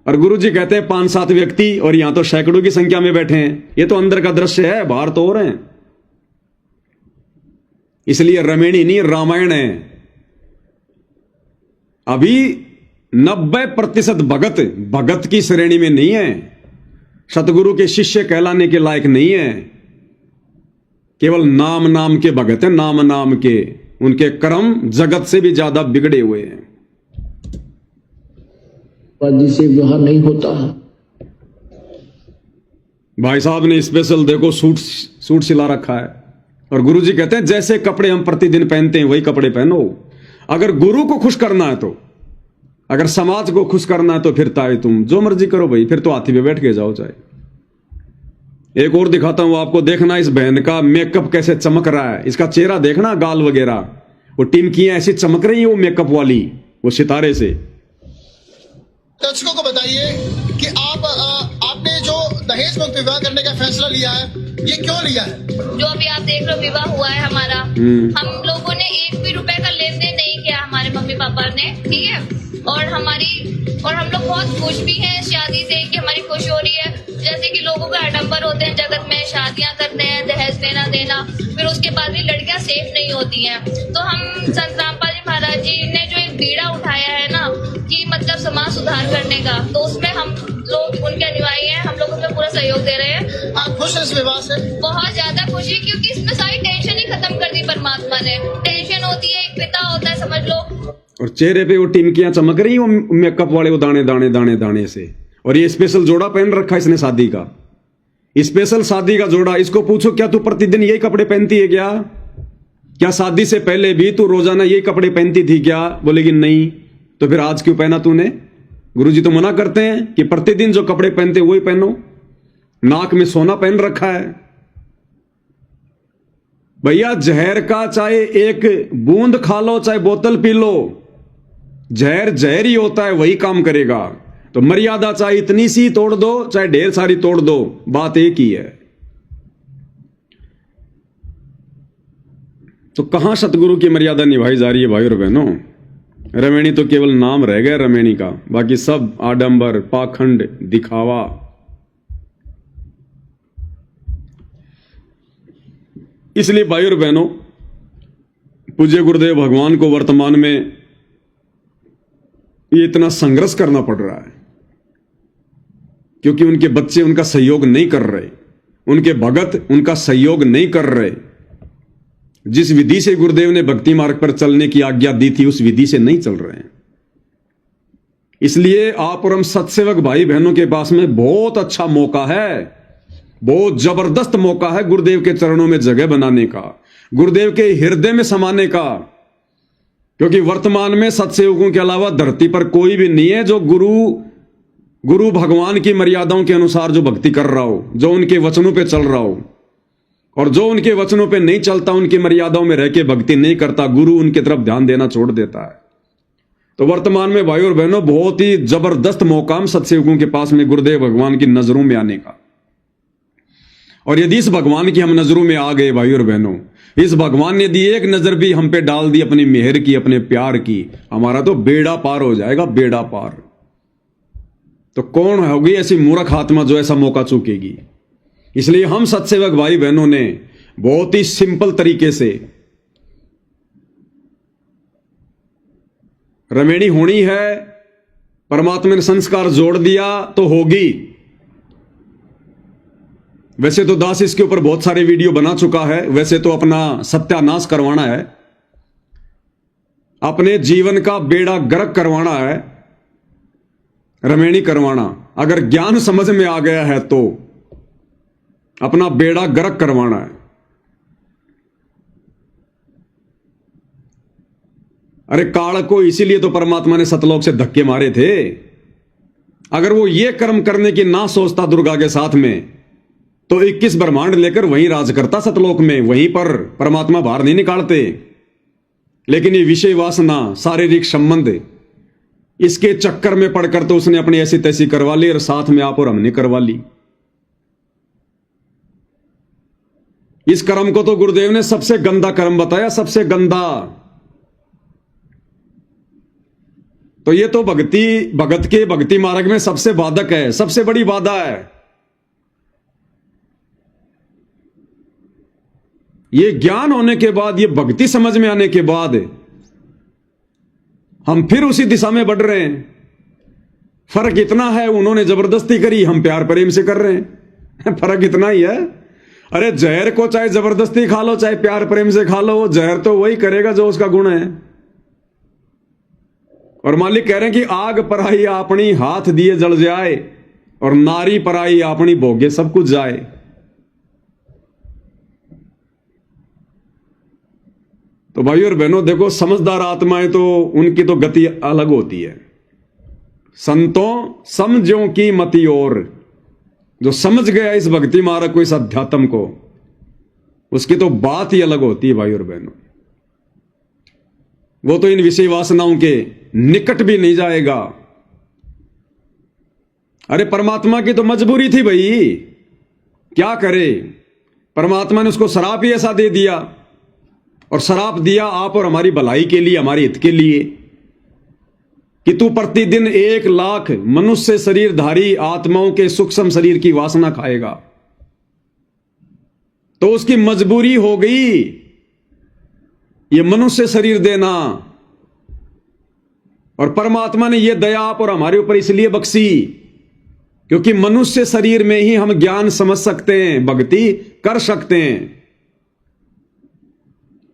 और गुरुजी कहते हैं 5-7 व्यक्ति, और यहां तो सैकड़ों की संख्या में बैठे हैं। ये तो अंदर का दृश्य है, बाहर तो हो रहे हैं। इसलिए रमणी नहीं, रामायण है। अभी 90% भगत भगत की श्रेणी में नहीं है, सतगुरु के शिष्य कहलाने के लायक नहीं है। केवल नाम नाम के भगत हैं, नाम नाम के। उनके कर्म जगत से भी ज्यादा बिगड़े हुए हैं। से विवाह नहीं होता। भाई साहब ने स्पेशल देखो सूट सिला रखा है। और गुरुजी कहते हैं जैसे कपड़े हम प्रतिदिन पहनते हैं वही कपड़े पहनो। अगर गुरु को खुश करना है तो, अगर समाज को खुश करना है तो फिर ताए तुम जो मर्जी करो भाई, फिर तो हाथी पे बैठ के जाओ चाहे। एक और दिखाता हूं आपको, देखना इस बहन का मेकअप कैसे चमक रहा है। इसका चेहरा देखना, गाल वगैरह, वो टिमकियां ऐसी चमक रही है वो मेकअप वाली, वो सितारे से। दर्शकों को बताइए कि आपने जो दहेज मुक्त विवाह करने का फैसला लिया है, ये क्यों लिया है? जो अभी आप देख रहे हो विवाह हुआ है हमारा, हम लोगों ने 1 भी रुपए का लेन देन नहीं किया हमारे मम्मी पापा ने, ठीक है। और हम लोग बहुत खुश भी हैं इस शादी से कि हमारी खुश हो रही है। जैसे कि लोगों के आडंबर होते हैं जगत में, शादियां करते हैं, दहेज देना, फिर उसके बाद भी लड़कियां सेफ नहीं होती हैं। तो हम संत रामपाल जी महाराज जी ने जो एक बीड़ा उठाया है ना, कि मतलब समाज सुधार करने का, तो उसमें हम लोग उनके अनुयायी हैं, हम लोग उसमें पूरा सहयोग दे रहे हैं। आप खुश हैं इस विवाह से? बहुत ज्यादा खुशी, क्योंकि इसमें सारी टेंशन ही खत्म कर दी परमात्मा ने। टेंशन होती है, एक पिता होता है, समझ लो। और चेहरे पे वो टिमकियां चमक रही, वो मेकअप वाले, वो दाने दाने दाने दाने से। और ये स्पेशल जोड़ा पहन रखा इसने शादी का। स्पेशल शादी का जोड़ा, इसको पूछो क्या तू प्रतिदिन यही कपड़े पहनती है क्या? क्या शादी से पहले भी तू रोजाना यही कपड़े पहनती थी क्या? बोलेगी नहीं। तो फिर आज क्यों पहना तूने? गुरुजी तो मना करते हैं कि प्रतिदिन जो कपड़े पहनते वही पहनो। नाक में सोना पहन रखा है। भैया जहर का चाहे एक बूंद खा लो चाहे बोतल पी लो, जहर जहर ही होता है, वही काम करेगा। तो मर्यादा चाहे इतनी सी तोड़ दो चाहे ढेर सारी तोड़ दो, बात एक ही है। तो कहां सतगुरु की मर्यादा निभाई जा रही है भाई और बहनों? रमेणी तो केवल नाम रह गया रमेणी का, बाकी सब आडंबर, पाखंड, दिखावा। इसलिए भाई और बहनों, पूज्य गुरुदेव भगवान को वर्तमान में ये इतना संघर्ष करना पड़ रहा है, क्योंकि उनके बच्चे उनका सहयोग नहीं कर रहे, उनके भगत उनका सहयोग नहीं कर रहे। जिस विधि से गुरुदेव ने भक्ति मार्ग पर चलने की आज्ञा दी थी उस विधि से नहीं चल रहे हैं। इसलिए आप और हम सत्सेवक भाई बहनों के पास में बहुत अच्छा मौका है, बहुत जबरदस्त मौका है गुरुदेव के चरणों में जगह बनाने का, गुरुदेव के हृदय में समाने का। क्योंकि वर्तमान में सत्सेवकों के अलावा धरती पर कोई भी नहीं है जो गुरु भगवान की मर्यादाओं के अनुसार जो भक्ति कर रहा हो, जो उनके वचनों पे चल रहा हो। और जो उनके वचनों पे नहीं चलता, उनकी मर्यादाओं में रह के भक्ति नहीं करता, गुरु उनकी तरफ ध्यान देना छोड़ देता है। तो वर्तमान में भाई और बहनों बहुत ही जबरदस्त मौका हम सत्सेवकों के पास में गुरुदेव भगवान की नजरों में आने का। और यदि इस भगवान की हम नजरों में आ गए भाई और बहनों, इस भगवान ने यदि एक नजर भी हम पे डाल दी अपनी मेहर की, अपने प्यार की, हमारा तो बेड़ा पार हो जाएगा, बेड़ा पार। तो कौन होगी ऐसी मूर्ख आत्मा जो ऐसा मौका चूकेगी? इसलिए हम सत्सेवक भाई बहनों ने बहुत ही सिंपल तरीके से रमेणी होनी है, परमात्मा ने संस्कार जोड़ दिया तो होगी। वैसे तो दास इसके ऊपर बहुत सारे वीडियो बना चुका है, वैसे तो अपना सत्यानाश करवाना है, अपने जीवन का बेड़ा गर्क करवाना है, रमेणी करवाना। अगर ज्ञान समझ में आ गया है तो अपना बेड़ा गर्क करवाना है। अरे काल को इसीलिए तो परमात्मा ने सतलोक से धक्के मारे थे। अगर वो ये कर्म करने की ना सोचता दुर्गा के साथ में, तो 21 ब्रह्मांड लेकर वहीं राज करता सतलोक में, वहीं पर परमात्मा बाहर नहीं निकालते। लेकिन ये विषय वासना, शारीरिक संबंध, इसके चक्कर में पड़कर तो उसने अपनी ऐसी तैसी करवा ली, और साथ में आप और हमने करवा ली। इस कर्म को तो गुरुदेव ने सबसे गंदा कर्म बताया, सबसे गंदा। तो ये तो भगत के भक्ति मार्ग में सबसे बाधक है, सबसे बड़ी बाधा है। ये ज्ञान होने के बाद, ये भक्ति समझ में आने के बाद हम फिर उसी दिशा में बढ़ रहे हैं। फर्क इतना है, उन्होंने जबरदस्ती करी, हम प्यार प्रेम से कर रहे हैं। फर्क इतना ही है। अरे जहर को चाहे जबरदस्ती खा लो चाहे प्यार प्रेम से खा लो, वो जहर तो वही करेगा जो उसका गुण है। और मालिक कह रहे हैं कि आग पराई अपनी हाथ दिए जल जाए, और नारी पराई अपनी भोगे सब कुछ जाए। तो भाई और बहनों देखो, समझदार आत्माएं तो उनकी तो गति अलग होती है। संतों समझों की मति, और जो समझ गया इस भक्ति मार्ग को, इस अध्यात्म को, उसकी तो बात ही अलग होती है भाई और बहनों। वो तो इन विषय वासनाओं के निकट भी नहीं जाएगा। अरे परमात्मा की तो मजबूरी थी भाई, क्या करे। परमात्मा ने उसको श्राप ही ऐसा दे दिया, और श्राप दिया आप और हमारी भलाई के लिए, हमारे हित के लिए, कि तू प्रतिदिन 1 लाख मनुष्य शरीरधारी आत्माओं के सूक्ष्म शरीर की वासना खाएगा। तो उसकी मजबूरी हो गई ये मनुष्य शरीर देना। और परमात्मा ने यह दया आप और हमारे ऊपर इसलिए बख्शी क्योंकि मनुष्य शरीर में ही हम ज्ञान समझ सकते हैं, भक्ति कर सकते हैं।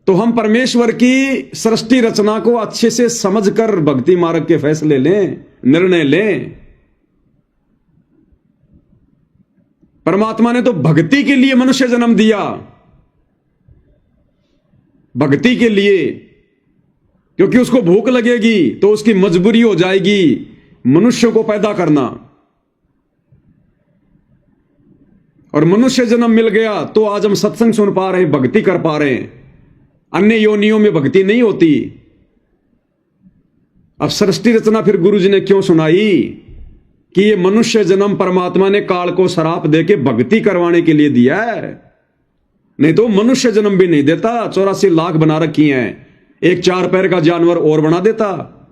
तो हम परमेश्वर की सृष्टि रचना को अच्छे से समझकर भक्ति मार्ग के फैसले लें, निर्णय लें। परमात्मा ने तो भक्ति के लिए मनुष्य जन्म दिया, भक्ति के लिए, क्योंकि उसको भूख लगेगी तो उसकी मजबूरी हो जाएगी मनुष्य को पैदा करना, और मनुष्य जन्म मिल गया तो आज हम सत्संग सुन पा रहे हैं, भक्ति कर पा रहे हैं। अन्य योनियों में भक्ति नहीं होती। अब सृष्टि रचना फिर गुरु जी ने क्यों सुनाई कि ये मनुष्य जन्म परमात्मा ने काल को शराप देके भक्ति करवाने के लिए दिया है, नहीं तो मनुष्य जन्म भी नहीं देता। 84 लाख बना रखी हैं, एक 4 पैर का जानवर और बना देता,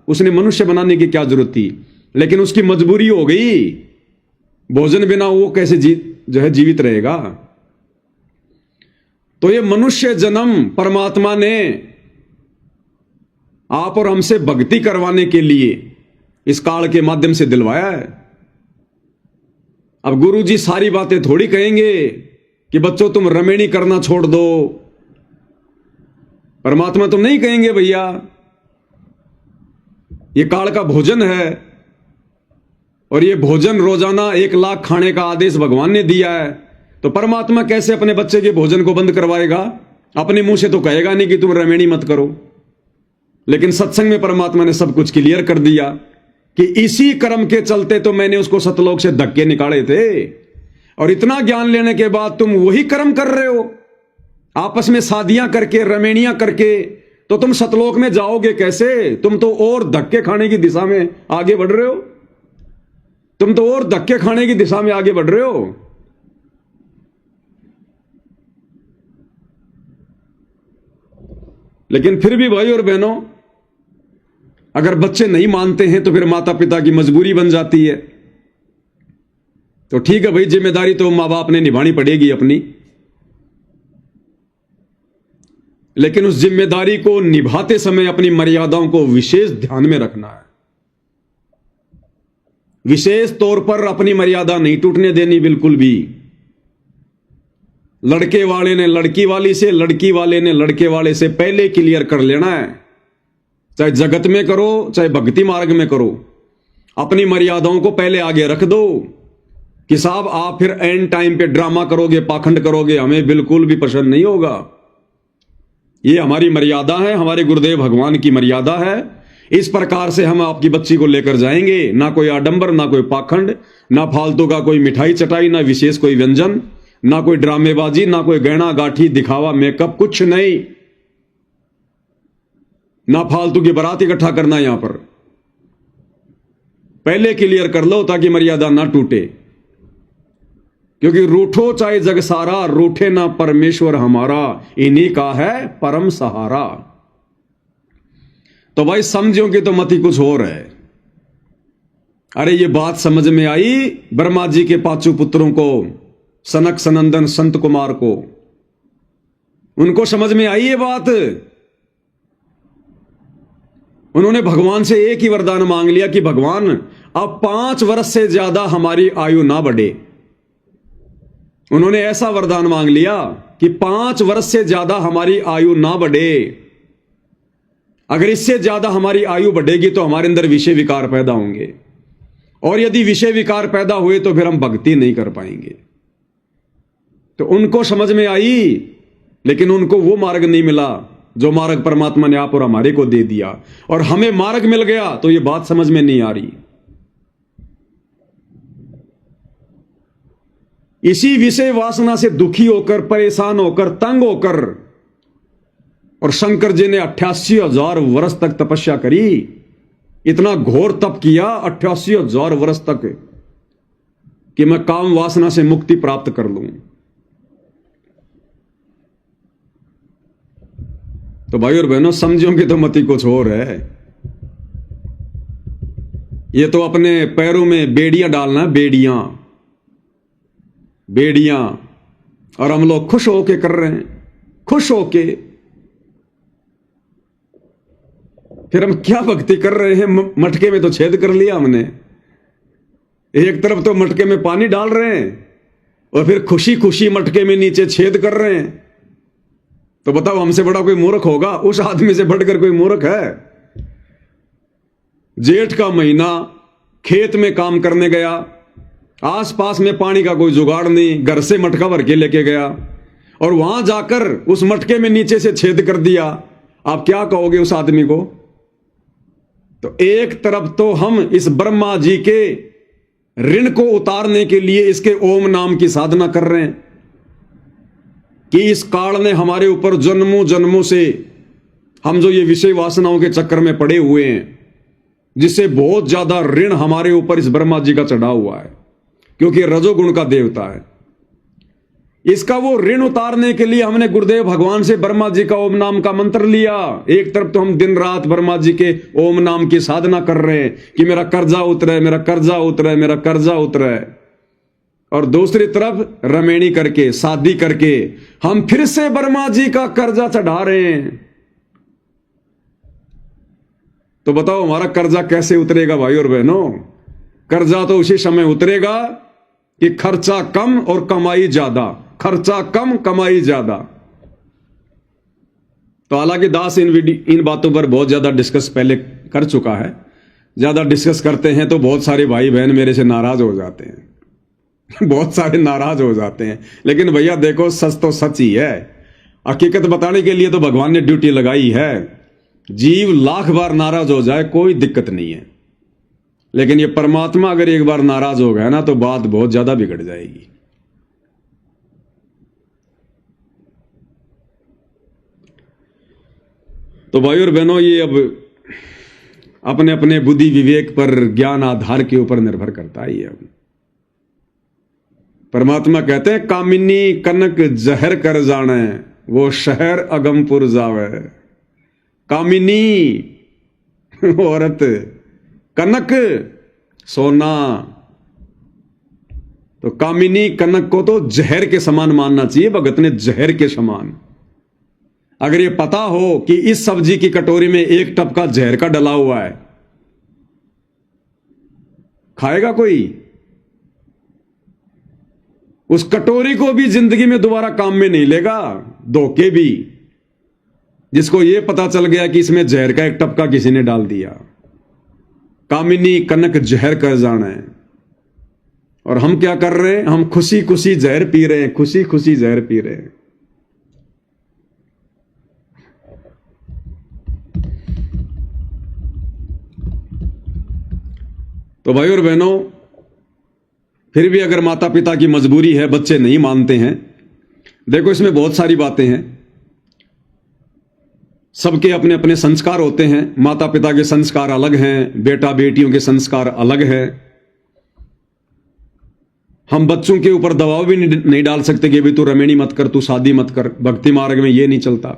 उसने मनुष्य बनाने की क्या जरूरत थी। लेकिन उसकी मजबूरी हो गई, भोजन बिना वो कैसे जीवित रहेगा। तो ये मनुष्य जन्म परमात्मा ने आप और हमसे भक्ति करवाने के लिए इस काल के माध्यम से दिलवाया है। अब गुरु जी सारी बातें थोड़ी कहेंगे कि बच्चों तुम रमेणी करना छोड़ दो, परमात्मा तो नहीं कहेंगे भैया ये काल का भोजन है और ये भोजन रोजाना 1 लाख खाने का आदेश भगवान ने दिया है, तो परमात्मा कैसे अपने बच्चे के भोजन को बंद करवाएगा। अपने मुंह से तो कहेगा नहीं कि तुम रमेणी मत करो, लेकिन सत्संग में परमात्मा ने सब कुछ क्लियर कर दिया कि इसी कर्म के चलते तो मैंने उसको सतलोक से धक्के निकाले थे, और इतना ज्ञान लेने के बाद तुम वही कर्म कर रहे हो, आपस में शादियां करके रमेणियां करके, तो तुम सतलोक में जाओगे कैसे। तुम तो और धक्के खाने की दिशा में आगे बढ़ रहे हो, तुम तो और धक्के खाने की दिशा में आगे बढ़ रहे हो। लेकिन फिर भी भाई और बहनों, अगर बच्चे नहीं मानते हैं तो फिर माता पिता की मजबूरी बन जाती है। तो ठीक है भाई, जिम्मेदारी तो मां बाप ने निभानी पड़ेगी अपनी, लेकिन उस जिम्मेदारी को निभाते समय अपनी मर्यादाओं को विशेष ध्यान में रखना है। विशेष तौर पर अपनी मर्यादा नहीं टूटने देनी बिल्कुल भी। लड़के वाले ने लड़की वाली से, लड़की वाले ने लड़के वाले से पहले क्लियर कर लेना है, चाहे जगत में करो चाहे भक्ति मार्ग में करो। अपनी मर्यादाओं को पहले आगे रख दो कि साहब आप फिर एंड टाइम पे ड्रामा करोगे, पाखंड करोगे, हमें बिल्कुल भी पसंद नहीं होगा। ये हमारी मर्यादा है, हमारे गुरुदेव भगवान की मर्यादा है। इस प्रकार से हम आपकी बच्ची को लेकर जाएंगे, ना कोई आडंबर, ना कोई पाखंड, ना फालतू का कोई मिठाई चटाई, ना विशेष कोई व्यंजन, ना कोई ड्रामेबाजी, ना कोई गहना गाठी दिखावा मेकअप, कुछ नहीं, ना फालतू की बारात इकट्ठा करना। यहां पर पहले क्लियर कर लो ताकि मर्यादा ना टूटे, क्योंकि रूठो चाहे जग सारा, रूठे ना परमेश्वर हमारा, इन्हीं का है परम सहारा। तो भाई समझो कि तो मती कुछ और है। अरे ये बात समझ में आई ब्रह्मा जी के 5 पुत्रों को, सनक सनंदन संत कुमार को, उनको समझ में आई ये बात। उन्होंने भगवान से एक ही वरदान मांग लिया कि भगवान अब 5 वर्ष से ज्यादा हमारी आयु ना बढ़े। उन्होंने ऐसा वरदान मांग लिया कि 5 वर्ष से ज्यादा हमारी आयु ना बढ़े। अगर इससे ज्यादा हमारी आयु बढ़ेगी तो हमारे अंदर विषय विकार पैदा होंगे, और यदि विषय विकार पैदा हुए तो फिर हम भक्ति नहीं कर पाएंगे। तो उनको समझ में आई, लेकिन उनको वो मार्ग नहीं मिला जो मार्ग परमात्मा ने आप और हमारे को दे दिया, और हमें मार्ग मिल गया तो ये बात समझ में नहीं आ रही। इसी विषय वासना से दुखी होकर, परेशान होकर, तंग होकर, और शंकर जी ने 88,000 वर्ष तक तपस्या करी। इतना घोर तप किया 88,000 वर्ष तक कि मैं काम वासना से मुक्ति प्राप्त कर लूं। तो भाई और बहनों समझो कि तो मती कुछ और है। ये तो अपने पैरों में बेड़ियां डालना, बेड़ियां बेड़ियां, और हम लोग खुश होके कर रहे हैं, खुश होके। फिर हम क्या भक्ति कर रहे हैं, मटके में तो छेद कर लिया हमने। एक तरफ तो मटके में पानी डाल रहे हैं और फिर खुशी खुशी मटके में नीचे छेद कर रहे हैं। तो बताओ हमसे बड़ा कोई मूर्ख होगा? उस आदमी से बढ़कर कोई मूर्ख है? जेठ का महीना, खेत में काम करने गया, आसपास में पानी का कोई जुगाड़ नहीं, घर से मटका भर के लेके गया और वहां जाकर उस मटके में नीचे से छेद कर दिया। आप क्या कहोगे उस आदमी को? तो एक तरफ तो हम इस ब्रह्मा जी के ऋण को उतारने के लिए इसके ओम नाम की साधना कर रहे हैं कि इस काल ने हमारे ऊपर जन्मों जन्मों से हम जो ये विषय वासनाओं के चक्कर में पड़े हुए हैं, जिससे बहुत ज्यादा ऋण हमारे ऊपर इस ब्रह्मा जी का चढ़ा हुआ है, क्योंकि रजोगुण का देवता है। इसका वो ऋण उतारने के लिए हमने गुरुदेव भगवान से ब्रह्मा जी का ओम नाम का मंत्र लिया। एक तरफ तो हम दिन रात ब्रह्मा जी के ओम नाम की साधना कर रहे हैं कि मेरा कर्जा उतरे, मेरा कर्जा उतरे, मेरा कर्जा उतरे, और दूसरी तरफ रमेणी करके, शादी करके हम फिर से ब्रह्मा जी का कर्जा चढ़ा रहे हैं। तो बताओ हमारा कर्जा कैसे उतरेगा भाई और बहनों? कर्जा तो उसी समय उतरेगा कि खर्चा कम और कमाई ज्यादा, खर्चा कम कमाई ज्यादा। तो हालांकि दास इन बातों पर बहुत ज्यादा डिस्कस पहले कर चुका है। ज्यादा डिस्कस करते हैं तो बहुत सारे भाई बहन मेरे से नाराज हो जाते हैं बहुत सारे नाराज हो जाते हैं। लेकिन भैया देखो, सच तो सच ही है। हकीकत बताने के लिए तो भगवान ने ड्यूटी लगाई है। जीव लाख बार नाराज हो जाए कोई दिक्कत नहीं है, लेकिन ये परमात्मा अगर एक बार नाराज हो गया ना तो बात बहुत ज्यादा बिगड़ जाएगी। तो भाई और बहनों, ये अब अपने अपने बुद्धि विवेक पर, ज्ञान आधार के ऊपर निर्भर करता है। ये अब परमात्मा कहते हैं, कामिनी कनक जहर कर जाने वो शहर अगमपुर जावे। कामिनी औरत, कनक सोना, तो कामिनी कनक को तो जहर के समान मानना चाहिए। भगत ने जहर के समान, अगर ये पता हो कि इस सब्जी की कटोरी में एक टपका जहर का डला हुआ है, खाएगा कोई? उस कटोरी को भी जिंदगी में दोबारा काम में नहीं लेगा। धोखे भी, जिसको यह पता चल गया कि इसमें जहर का एक टपका किसी ने डाल दिया। कामिनी कनक जहर कर जाना है। और हम क्या कर रहे हैं? हम खुशी खुशी जहर पी रहे हैं, खुशी खुशी जहर पी रहे हैं। तो भाई और बहनों, फिर भी अगर माता पिता की मजबूरी है, बच्चे नहीं मानते हैं, देखो इसमें बहुत सारी बातें हैं। सबके अपने अपने संस्कार होते हैं। माता पिता के संस्कार अलग हैं, बेटा बेटियों के संस्कार अलग हैं। हम बच्चों के ऊपर दबाव भी नहीं डाल सकते कि भाई तू रमेणी मत कर, तू शादी मत कर। भक्ति मार्ग में ये नहीं चलता।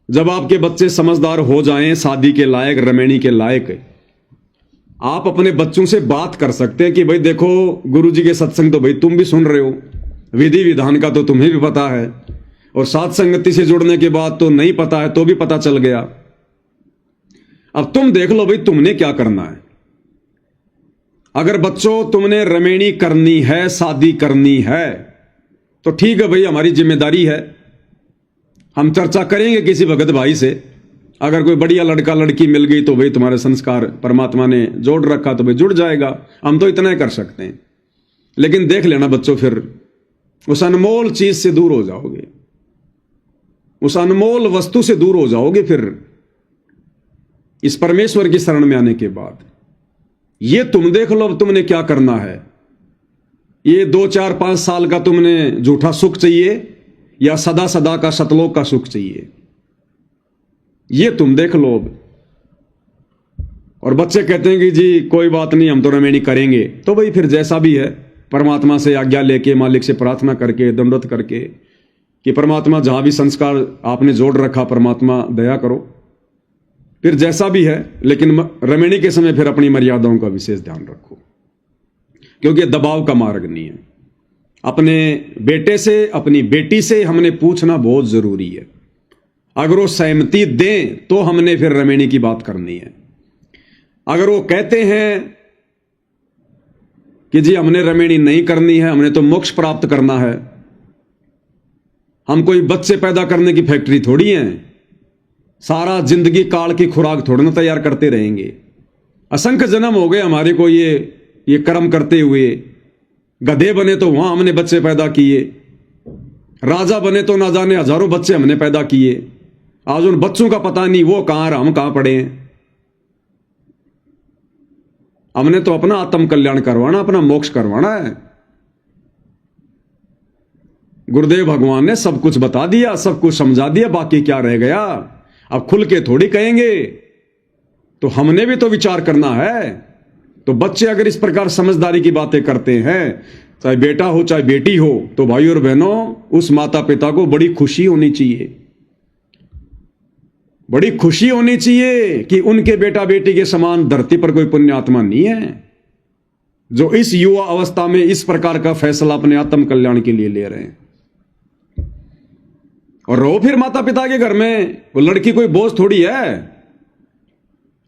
जब आपके बच्चे समझदार हो जाएं, शादी के लायक, रमेणी के लायक, आप अपने बच्चों से बात कर सकते हैं कि भाई देखो, गुरुजी के सत्संग तो भाई तुम भी सुन रहे हो, विधि विधान का तो तुम्हें भी पता है, और साथ संगति से जुड़ने के बाद तो नहीं पता है तो भी पता चल गया। अब तुम देख लो भाई तुमने क्या करना है। अगर बच्चों तुमने रमेणी करनी है, शादी करनी है, तो ठीक है भाई, हमारी जिम्मेदारी है। हम चर्चा करेंगे किसी भगत भाई से। अगर कोई बढ़िया लड़का लड़की मिल गई तो भाई तुम्हारे संस्कार परमात्मा ने जोड़ रखा तो भाई जुड़ जाएगा। हम तो इतना ही कर सकते हैं। लेकिन देख लेना बच्चों, फिर उस अनमोल चीज से दूर हो जाओगे, उस अनमोल वस्तु से दूर हो जाओगे। फिर इस परमेश्वर की शरण में आने के बाद ये तुम देख लो अब तुमने क्या करना है। ये 2, 4, 5 साल का तुमने झूठा सुख चाहिए या सदा सदा का सतलोक का सुख चाहिए, ये तुम देख लो अब। और बच्चे कहते हैं कि जी कोई बात नहीं, हम तो रमेणी करेंगे। तो भाई फिर जैसा भी है, परमात्मा से आज्ञा लेके, मालिक से प्रार्थना करके, दंडवत करके कि परमात्मा जहां भी संस्कार आपने जोड़ रखा, परमात्मा दया करो। फिर जैसा भी है, लेकिन रमेणी के समय फिर अपनी मर्यादाओं का विशेष ध्यान रखो, क्योंकि दबाव का मार्ग नहीं है। अपने बेटे से, अपनी बेटी से हमने पूछना बहुत जरूरी है। अगर वो सहमति दें तो हमने फिर रमेणी की बात करनी है। अगर वो कहते हैं कि जी हमने रमेणी नहीं करनी है, हमने तो मोक्ष प्राप्त करना है, हम कोई बच्चे पैदा करने की फैक्ट्री थोड़ी है, सारा जिंदगी काल की खुराक थोड़ी ना तैयार करते रहेंगे। असंख्य जन्म हो गए हमारे को ये कर्म करते हुए, गधे बने तो वहां हमने बच्चे पैदा किए, राजा बने तो ना जाने हजारों बच्चे हमने पैदा किए। आज उन बच्चों का पता नहीं वो कहां रहे, हम कहां पड़े हैं। हमने तो अपना आत्म कल्याण करवाना, अपना मोक्ष करवाना है। गुरुदेव भगवान ने सब कुछ बता दिया, सब कुछ समझा दिया, बाकी क्या रह गया। अब खुल के थोड़ी कहेंगे, तो हमने भी तो विचार करना है। तो बच्चे अगर इस प्रकार समझदारी की बातें करते हैं, चाहे बेटा हो चाहे बेटी हो, तो भाई और बहनों उस माता पिता को बड़ी खुशी होनी चाहिए, बड़ी खुशी होनी चाहिए कि उनके बेटा बेटी के समान धरती पर कोई पुण्य आत्मा नहीं है जो इस युवा अवस्था में इस प्रकार का फैसला अपने आत्म कल्याण के लिए ले रहे हैं। और रहो फिर माता पिता के घर में, वो लड़की कोई बोझ थोड़ी है।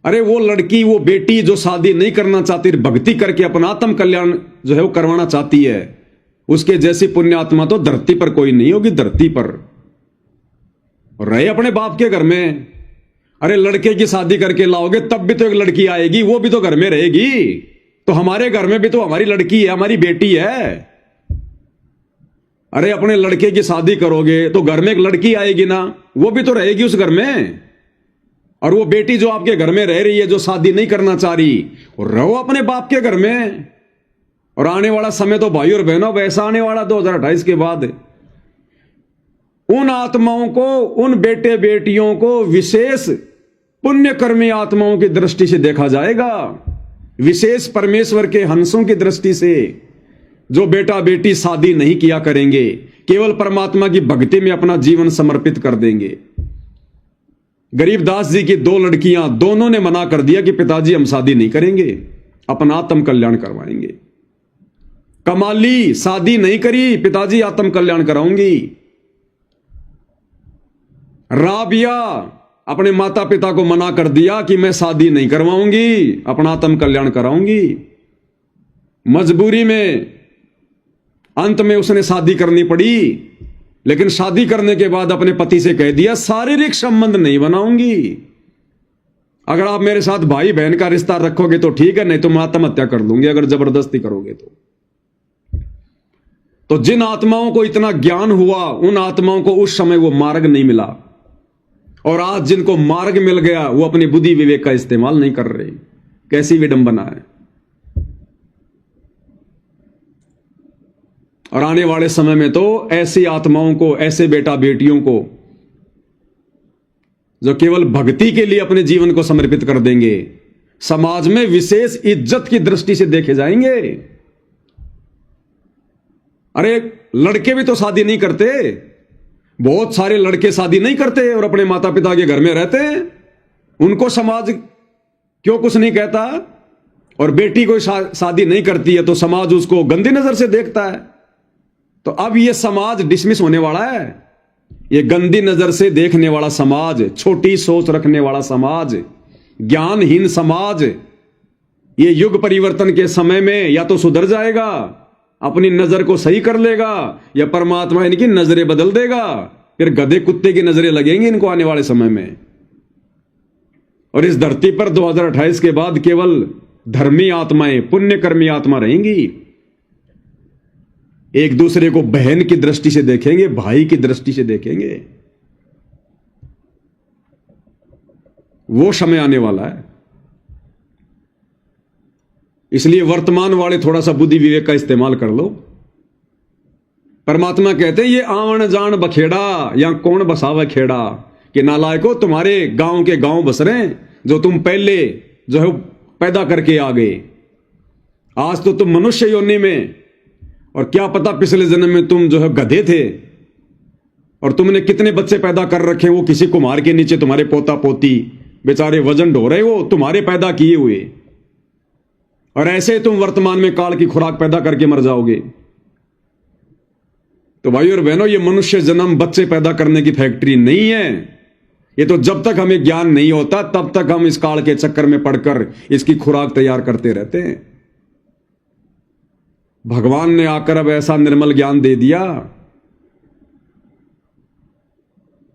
अरे वो लड़की, वो बेटी जो शादी नहीं करना चाहती, भक्ति करके अपना आत्म कल्याण जो है वो करवाना चाहती है, उसके जैसी पुण्य आत्मा तो धरती पर कोई नहीं होगी, धरती पर। और रहे अपने बाप के घर में, अरे लड़के की शादी करके लाओगे तब भी तो एक लड़की आएगी, वो भी तो घर में रहेगी। तो हमारे घर में भी तो हमारी लड़की है, हमारी बेटी है। अरे अपने लड़के की शादी करोगे तो घर में एक लड़की आएगी ना, वो भी तो रहेगी उस घर में। और वो बेटी जो आपके घर में रह रही है, जो शादी नहीं करना चाह रही, रहो अपने बाप के घर में। और आने वाला समय तो भाई और बहनों वैसा आने वाला 2028 के बाद, उन आत्माओं को, उन बेटे बेटियों को विशेष पुण्यकर्मी आत्माओं की दृष्टि से देखा जाएगा, विशेष परमेश्वर के हंसों की दृष्टि से। जो बेटा बेटी शादी नहीं किया करेंगे, केवल परमात्मा की भक्ति में अपना जीवन समर्पित कर देंगे। गरीबदास जी की 2 लड़कियां, दोनों ने मना कर दिया कि पिताजी हम शादी नहीं करेंगे, अपना आत्म कल्याण करवाएंगे। कमाली शादी नहीं करी, पिताजी आत्म कल्याण कराऊंगी। राबिया अपने माता पिता को मना कर दिया कि मैं शादी नहीं करवाऊंगी, अपना आत्म कल्याण कराऊंगी। मजबूरी में अंत में उसने शादी करनी पड़ी, लेकिन शादी करने के बाद अपने पति से कह दिया शारीरिक संबंध नहीं बनाऊंगी। अगर आप मेरे साथ भाई बहन का रिश्ता रखोगे तो ठीक है, नहीं तो मैं आत्महत्या कर लूंगी अगर जबरदस्ती करोगे तो जिन आत्माओं को इतना ज्ञान हुआ, उन आत्माओं को उस समय वो मार्ग नहीं मिला। और आज जिनको मार्ग मिल गया, वो अपनी बुद्धि विवेक का इस्तेमाल नहीं कर रहे। कैसी विडंबना है। और आने वाले समय में तो ऐसी आत्माओं को, ऐसे बेटा बेटियों को जो केवल भक्ति के लिए अपने जीवन को समर्पित कर देंगे, समाज में विशेष इज्जत की दृष्टि से देखे जाएंगे। अरे लड़के भी तो शादी नहीं करते, बहुत सारे लड़के शादी नहीं करते और अपने माता पिता के घर में रहते हैं। उनको समाज क्यों कुछ नहीं कहता। और बेटी कोई शादी नहीं करती है तो समाज उसको गंदी नजर से देखता है। तो अब यह समाज डिसमिस होने वाला है। ये गंदी नजर से देखने वाला समाज, छोटी सोच रखने वाला समाज, ज्ञानहीन समाज, ये युग परिवर्तन के समय में या तो सुधर जाएगा, अपनी नजर को सही कर लेगा, या परमात्मा इनकी नजरें बदल देगा। फिर गधे कुत्ते की नजरें लगेंगी इनको आने वाले समय में। और इस धरती पर 2028 के बाद केवल धर्मी आत्माएं, पुण्यकर्मी आत्मा रहेंगी। एक दूसरे को बहन की दृष्टि से देखेंगे, भाई की दृष्टि से देखेंगे। वो समय आने वाला है। इसलिए वर्तमान वाले थोड़ा सा बुद्धि विवेक का इस्तेमाल कर लो। परमात्मा कहते हैं ये आवन जान बखेड़ा या कौन बसावे खेड़ा, कि नालायको तुम्हारे गांव के गांव बस रहे हैं जो तुम पहले जो है पैदा करके आ गए। आज तो तुम मनुष्य योनि में, और क्या पता पिछले जन्म में तुम जो है गधे थे और तुमने कितने बच्चे पैदा कर रखे, वो किसी कुम्हार के नीचे तुम्हारे पोता पोती बेचारे वजन ढो रहे, वो तुम्हारे पैदा किए हुए। और ऐसे तुम वर्तमान में काल की खुराक पैदा करके मर जाओगे। तो भाई और बहनों, ये मनुष्य जन्म बच्चे पैदा करने की फैक्ट्री नहीं है। ये तो जब तक हमें ज्ञान नहीं होता तब तक हम इस काल के चक्कर में पड़कर इसकी खुराक तैयार करते रहते हैं। भगवान ने आकर अब ऐसा निर्मल ज्ञान दे दिया,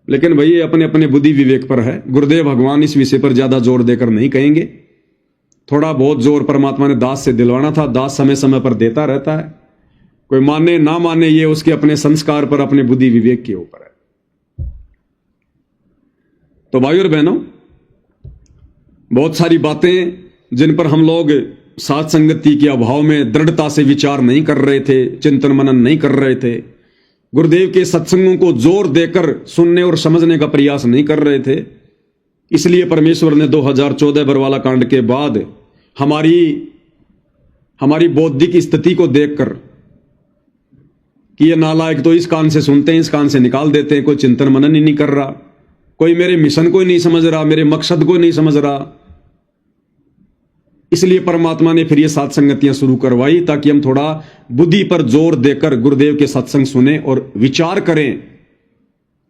लेकिन भाई अपने अपने बुद्धि विवेक पर है। गुरुदेव भगवान इस विषय पर ज्यादा जोर देकर नहीं कहेंगे। थोड़ा बहुत जोर परमात्मा ने दास से दिलवाना था, दास समय समय पर देता रहता है। कोई माने ना माने, ये उसके अपने संस्कार पर, अपने बुद्धि विवेक के ऊपर है। तो भाइयों और बहनों, बहुत सारी बातें जिन पर हम लोग साथ संगति के अभाव में दृढ़ता से विचार नहीं कर रहे थे, चिंतन मनन नहीं कर रहे थे, गुरुदेव के सत्संगों को जोर देकर सुनने और समझने का प्रयास नहीं कर रहे थे, इसलिए परमेश्वर ने 2014 बरवाला कांड के बाद हमारी बौद्धिक स्थिति को देखकर कि ये नालायक तो इस कान से सुनते हैं, इस कान से निकाल देते हैं, कोई चिंतन मनन ही नहीं कर रहा, कोई मेरे मिशन को ही नहीं समझ रहा, मेरे मकसद को नहीं समझ रहा। इसलिए परमात्मा ने फिर ये सात संगतियां शुरू करवाई, ताकि हम थोड़ा बुद्धि पर जोर देकर गुरुदेव के सत्संग सुने और विचार करें,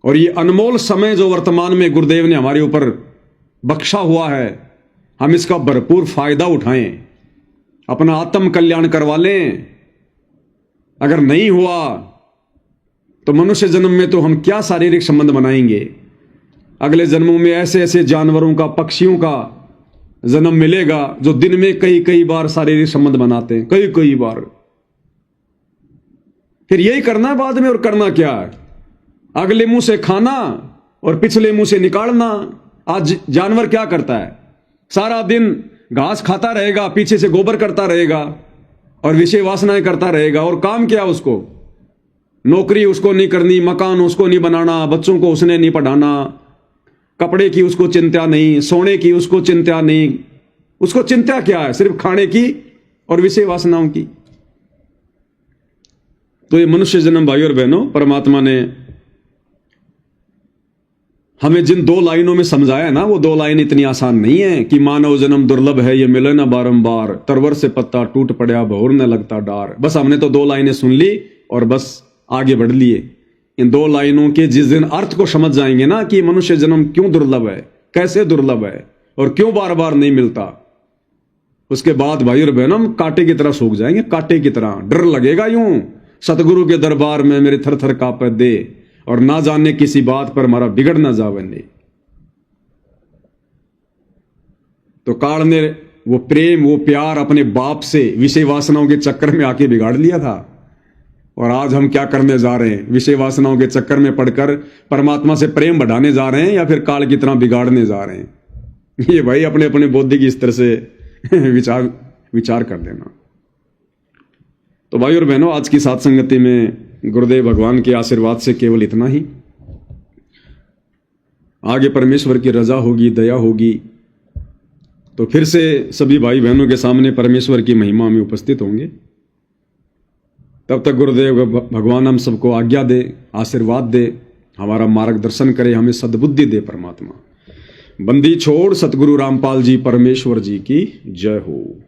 और ये अनमोल समय जो वर्तमान में गुरुदेव ने हमारे ऊपर बख्शा हुआ है, हम इसका भरपूर फायदा उठाएं, अपना आत्म कल्याण करवा लें। अगर नहीं हुआ तो मनुष्य जन्म में तो हम क्या शारीरिक संबंध बनाएंगे, अगले जन्मों में ऐसे ऐसे जानवरों का, पक्षियों का जन्म मिलेगा जो दिन में कई बार शारीरिक संबंध बनाते हैं, कई बार। फिर यही करना बाद में, और करना क्या है, अगले मुंह से खाना और पिछले मुंह से निकालना। आज जानवर क्या करता है, सारा दिन घास खाता रहेगा, पीछे से गोबर करता रहेगा और विषय वासनाएं करता रहेगा, और काम क्या उसको, नौकरी उसको नहीं करनी, मकान उसको नहीं बनाना, बच्चों को उसने नहीं पढ़ाना, कपड़े की उसको चिंता नहीं, सोने की उसको चिंता नहीं, उसको चिंता क्या है, सिर्फ खाने की और विषय वासनाओं की। तो ये मनुष्य जन्म भाइयों और बहनों, परमात्मा ने हमें जिन 2 लाइनों में समझाया ना, वो 2 लाइन इतनी आसान नहीं है कि मानव जन्म दुर्लभ है, ये मिले ना बारंबार, तरवर से पत्ता टूट पड़ा भौर न लगता डार। बस हमने तो 2 लाइनें सुन ली और बस आगे बढ़ लिए। इन 2 लाइनों के जिस दिन अर्थ को समझ जाएंगे ना कि मनुष्य जन्म क्यों दुर्लभ है, कैसे दुर्लभ है और क्यों बार बार नहीं मिलता, उसके बाद भाई और बहनों हम कांटे की तरह सूख जाएंगे, कांटे की तरह। डर लगेगा यूं, सतगुरु के दरबार में मेरे थर थर कांपे दे, और ना जाने किसी बात पर हमारा बिगड़ ना जावे नहीं। तो काल ने वो प्रेम, वो प्यार अपने बाप से विषय वासनाओं के चक्कर में आके बिगाड़ लिया था, और आज हम क्या करने जा रहे हैं, विषय वासनाओं के चक्कर में पड़कर परमात्मा से प्रेम बढ़ाने जा रहे हैं या फिर काल की तरह बिगाड़ने जा रहे हैं। ये भाई अपने अपने बौद्धिक स्तर से विचार कर लेना। तो भाई और बहनों, आज की सात संगति में गुरुदेव भगवान के आशीर्वाद से केवल इतना ही। आगे परमेश्वर की रजा होगी, दया होगी, तो फिर से सभी भाई बहनों के सामने परमेश्वर की महिमा में उपस्थित होंगे। तब तक गुरुदेव भगवान हम सबको आज्ञा दे, आशीर्वाद दे, हमारा मार्गदर्शन करे, हमें सद्बुद्धि दे परमात्मा। बंदी छोड़ सतगुरु रामपाल जी परमेश्वर जी की जय हो।